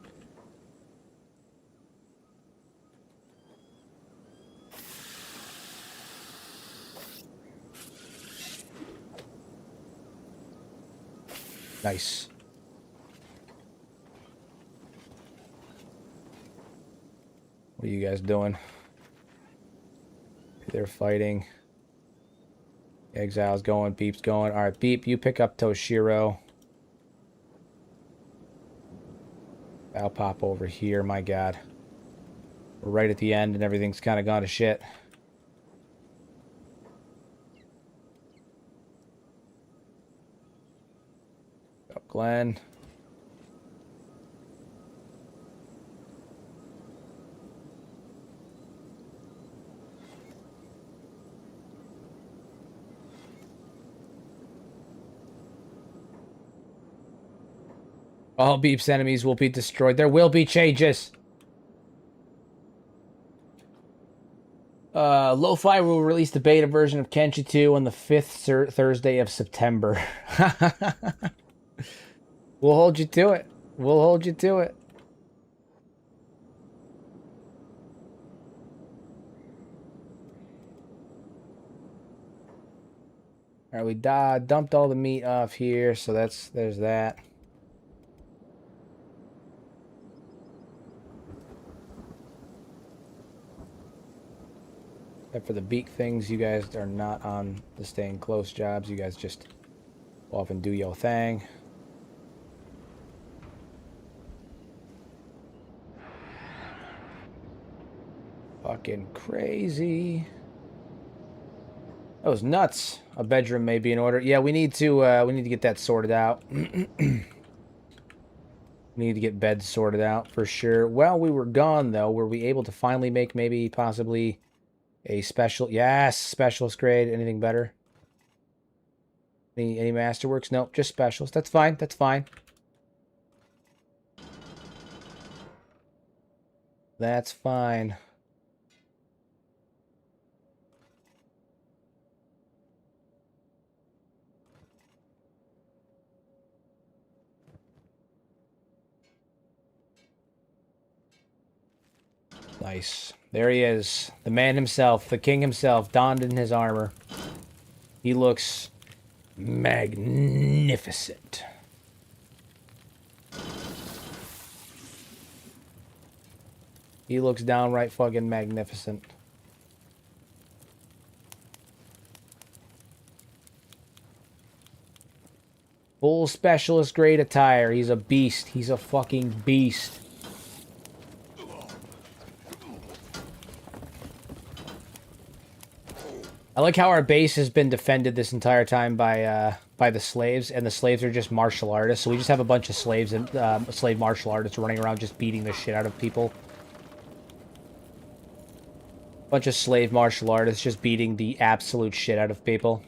Nice. What are you guys doing? They're fighting. Exile's going. Beep's going. All right, Beep, you pick up Toshiro. I'll pop over here. My God. We're right at the end and everything's kind of gone to shit. Up, Glenn. All Beep's enemies will be destroyed. There will be changes. Lo-Fi will release the beta version of Kenshi 2 on the 5th Thursday of September. We'll hold you to it. We'll hold you to it. All right, we dumped all the meat off here, so there's that. Except for the beak things, you guys are not on the staying close jobs. You guys just go off and do your thing. Fucking crazy. That was nuts. A bedroom may be in order. Yeah, we need to get that sorted out. We need to get beds sorted out for sure. While we were gone, though, were we able to finally make maybe possibly a special... Yes, specialist grade. Anything better? Any masterworks? Nope, just specialist. That's fine. That's fine. That's fine. Nice. There he is. The man himself, the king himself, donned in his armor. He looks magnificent. He looks downright fucking magnificent. Full specialist grade attire. He's a beast. He's a fucking beast. I like how our base has been defended this entire time by the slaves, and the slaves are just martial artists. So we just have a bunch of slaves and slave martial artists running around just beating the shit out of people. Bunch of slave martial artists just beating the absolute shit out of people.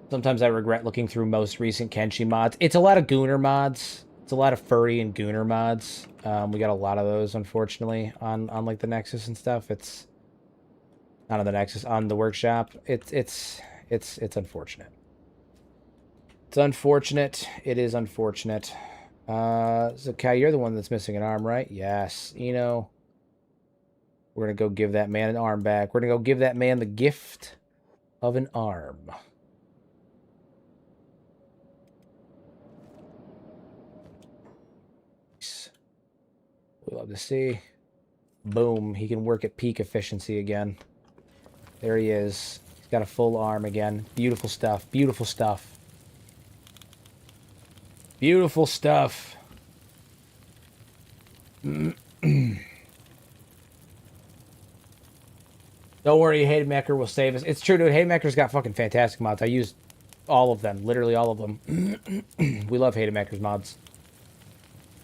Sometimes I regret looking through most recent Kenshi mods. It's a lot of Gooner mods. It's a lot of furry and Gooner mods. We got a lot of those, unfortunately, on like the Nexus and stuff. It's not on the Nexus, on the workshop. It's unfortunate. It's unfortunate. It is unfortunate. So Kai, you're the one that's missing an arm, right? Yes. You know, we're gonna go give that man an arm back. We're gonna go give that man the gift of an arm. We love to see. Boom. He can work at peak efficiency again. There he is. He's got a full arm again. Beautiful stuff. Beautiful stuff. Beautiful stuff. Don't worry, Haymaker will save us. It's true, dude. Haymaker's got fucking fantastic mods. I use all of them. Literally all of them. We love Haymaker's mods.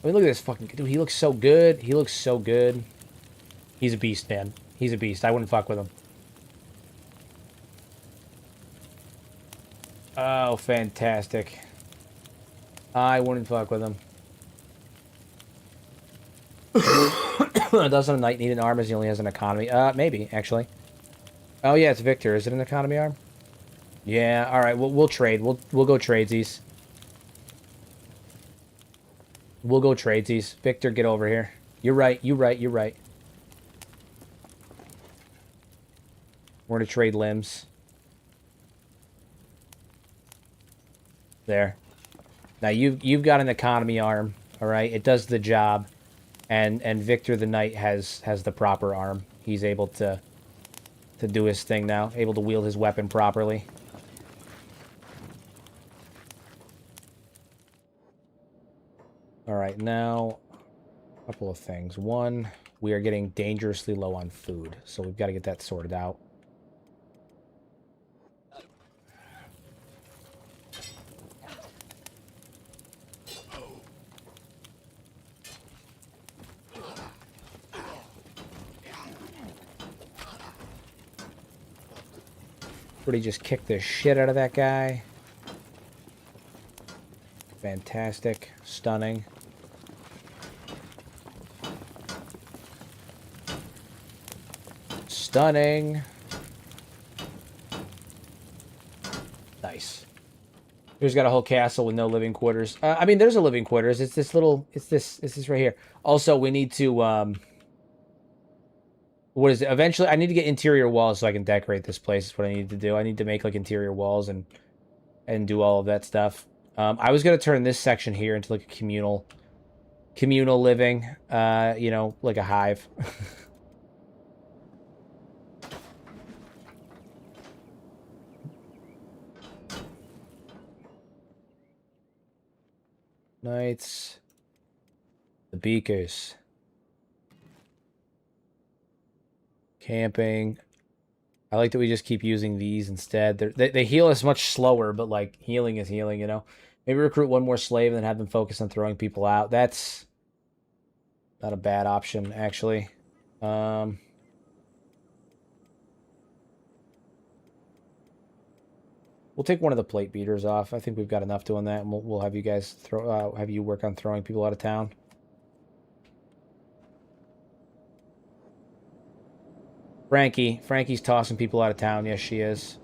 I mean, look at this fucking dude. He looks so good. He looks so good. He's a beast, man. He's a beast. I wouldn't fuck with him. Oh, fantastic. I wouldn't fuck with him. Doesn't a knight need an arm as he only has an economy? Maybe, actually. Oh, yeah, it's Victor. Is it an economy arm? Yeah, alright. We'll trade. We'll go tradesies. We'll go tradesies. Victor, get over here. You're right. You're right. You're right. We're going to trade limbs. There. Now, you've got an economy arm, alright? It does the job. And Victor the Knight has the proper arm. He's able to do his thing now. Able to wield his weapon properly. Alright, now, a couple of things. One, we are getting dangerously low on food, so we've got to get that sorted out. Pretty just kicked the shit out of that guy. Fantastic. Stunning. Stunning. Nice. Here's got a whole castle with no living quarters. I mean, there's a living quarters. It's this little... It's this right here. Also, we need to... what is it? Eventually, I need to get interior walls so I can decorate this place. Is what I need to do. I need to make, like, interior walls and do all of that stuff. I was going to turn this section here into, like, a communal living. You know, like a hive. Knights. The beakers. Camping. I like that we just keep using these instead. They heal us much slower, but, like, healing is healing, you know? Maybe recruit one more slave and then have them focus on throwing people out. That's not a bad option, actually. We'll take one of the plate beaters off. I think we've got enough doing that, and we'll have you guys have you work on throwing people out of town. Frankie's tossing people out of town. Yes, she is.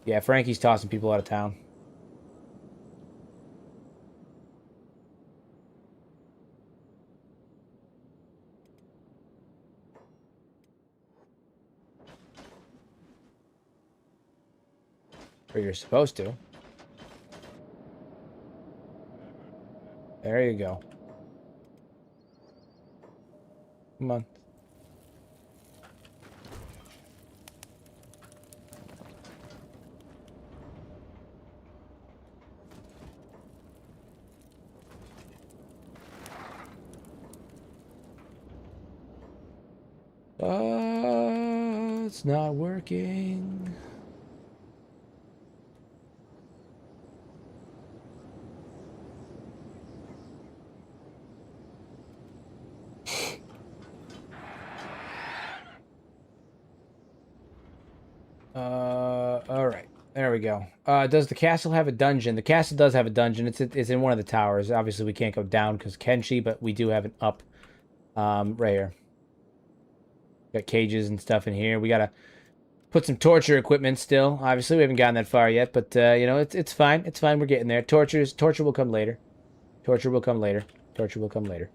Yeah, Frankie's tossing people out of town. Or you're supposed to. There you go. Come on. It's not working. All right. There we go. Does the castle have a dungeon? The castle does have a dungeon. It's in one of the towers. Obviously, we can't go down because Kenshi, but we do have an up. Right here. Got cages and stuff in here. We gotta put some torture equipment still. Obviously, we haven't gotten that far yet, but you know, it's fine. It's fine. We're getting there. Torture will come later. Torture will come later. Torture will come later.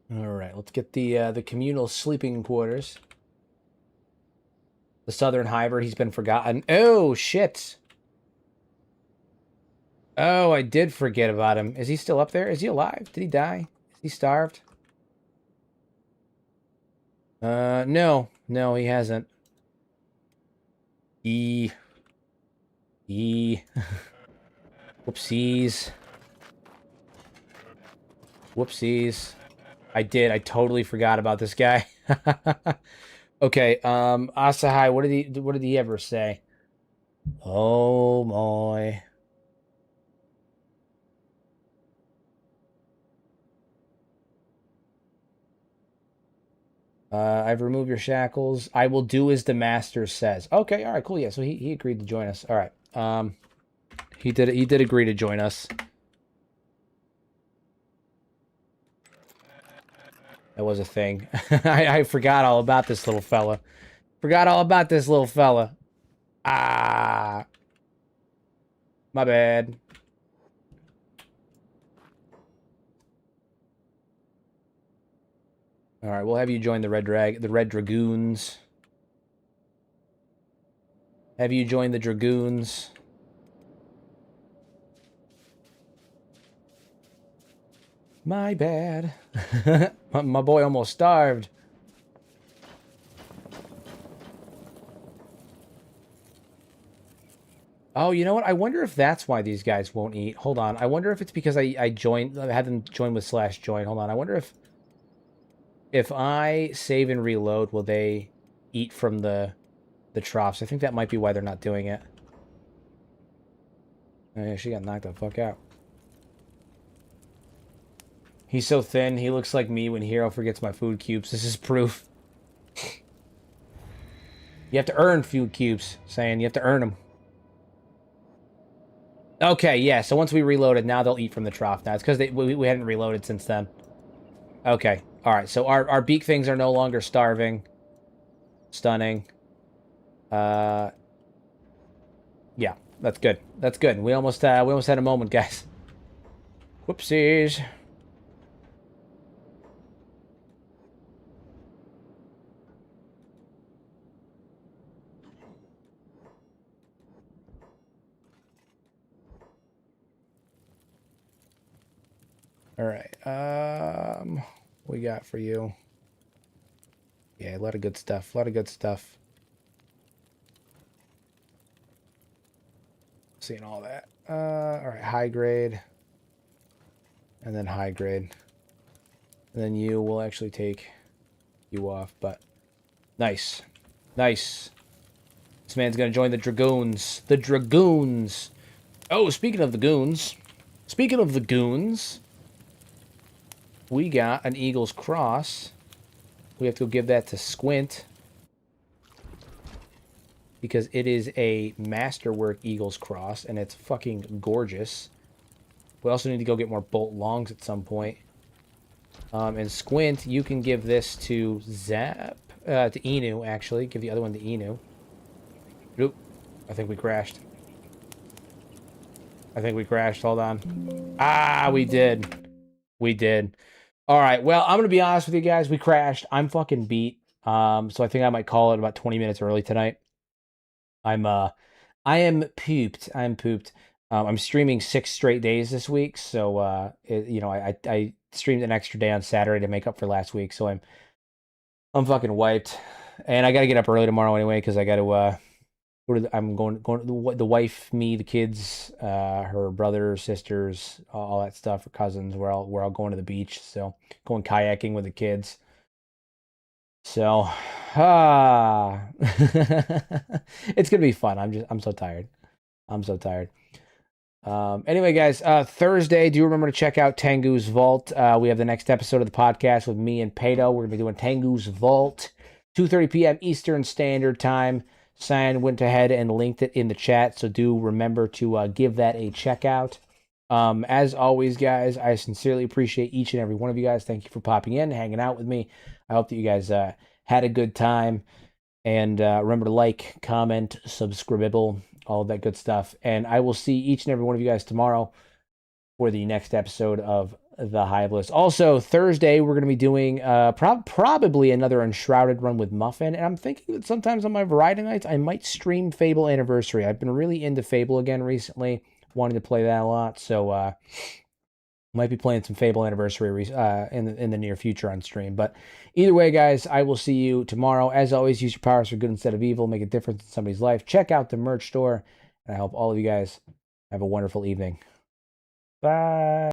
All right, let's get the communal sleeping quarters. The Southern Hybrid, he's been forgotten. Oh shit! Oh, I did forget about him. Is he still up there? Is he alive? Did he die? Is he starved? No, no, he hasn't. E. E. Whoopsies. Whoopsies. I did. I totally forgot about this guy. Okay, Asahai, what did he ever say? Oh my. I've removed your shackles. I will do as the master says. Okay, all right, cool. Yeah, so he agreed to join us. All right. He did agree to join us. That was a thing. I forgot all about this little fella. Forgot all about this little fella. Ah. My bad. All right, we'll have you join the Red Dragoons. Have you join the Dragoons? My bad. my boy almost starved. Oh, you know what? I wonder if that's why these guys won't eat. Hold on. I wonder if it's because I had them join with /join. Hold on. I wonder if I save and reload, will they eat from the troughs? I think that might be why they're not doing it. Oh, yeah, she got knocked the fuck out. He's so thin, he looks like me when Hero forgets my food cubes. This is proof. You have to earn food cubes, saying you have to earn them. Okay, yeah, so once we reloaded, now they'll eat from the trough. Now, it's because we hadn't reloaded since then. Okay, alright, so our beak things are no longer starving. Stunning. Yeah, that's good. That's good. We almost had a moment, guys. Whoopsies. All right. What we got for you? Yeah, a lot of good stuff. A lot of good stuff. Seeing all that. All right, high grade. And then high grade. And then you will actually take you off, but nice. Nice. This man's gonna join the Dragoons. The Dragoons. Oh, speaking of the goons. Speaking of the goons. We got an Eagle's Cross. We have to give that to Squint. Because it is a masterwork Eagle's Cross, and it's fucking gorgeous. We also need to go get more bolt longs at some point. And Squint, you can give this to Zap. To Inu, actually. Give the other one to Inu. Oop. I think we crashed. I think we crashed. Hold on. Ah, we did. We did. All right. Well, I'm going to be honest with you guys. We crashed. I'm fucking beat. So I think I might call it about 20 minutes early tonight. I am pooped. I'm pooped. I'm streaming 6 straight days this week. So, you know, I streamed an extra day on Saturday to make up for last week. So I'm fucking wiped, and I got to get up early tomorrow anyway because I got to. I'm going to the wife, me, the kids, her brothers, sisters, all that stuff, her cousins. We're all going to the beach, so going kayaking with the kids. So, it's gonna be fun. I'm so tired. I'm so tired. Anyway, guys, Thursday, do remember to check out Tengu's Vault. We have the next episode of the podcast with me and Pato. We're going to be doing Tengu's Vault, 2:30 p.m. Eastern Standard Time. Cyan went ahead and linked it in the chat, so do remember to give that a check out. As always, guys, I sincerely appreciate each and every one of you guys. Thank you for popping in, hanging out with me. I hope that you guys had a good time. And remember to like, comment, subscribe, all of that good stuff. And I will see each and every one of you guys tomorrow for the next episode of the Hiveless. Also, Thursday, we're going to be doing probably another Enshrouded run with Muffin. And I'm thinking that sometimes on my variety nights, I might stream Fable Anniversary. I've been really into Fable again recently, wanting to play that a lot. So, might be playing some Fable Anniversary in the near future on stream. But either way, guys, I will see you tomorrow. As always, use your powers for good instead of evil. Make a difference in somebody's life. Check out the merch store. And I hope all of you guys have a wonderful evening. Bye.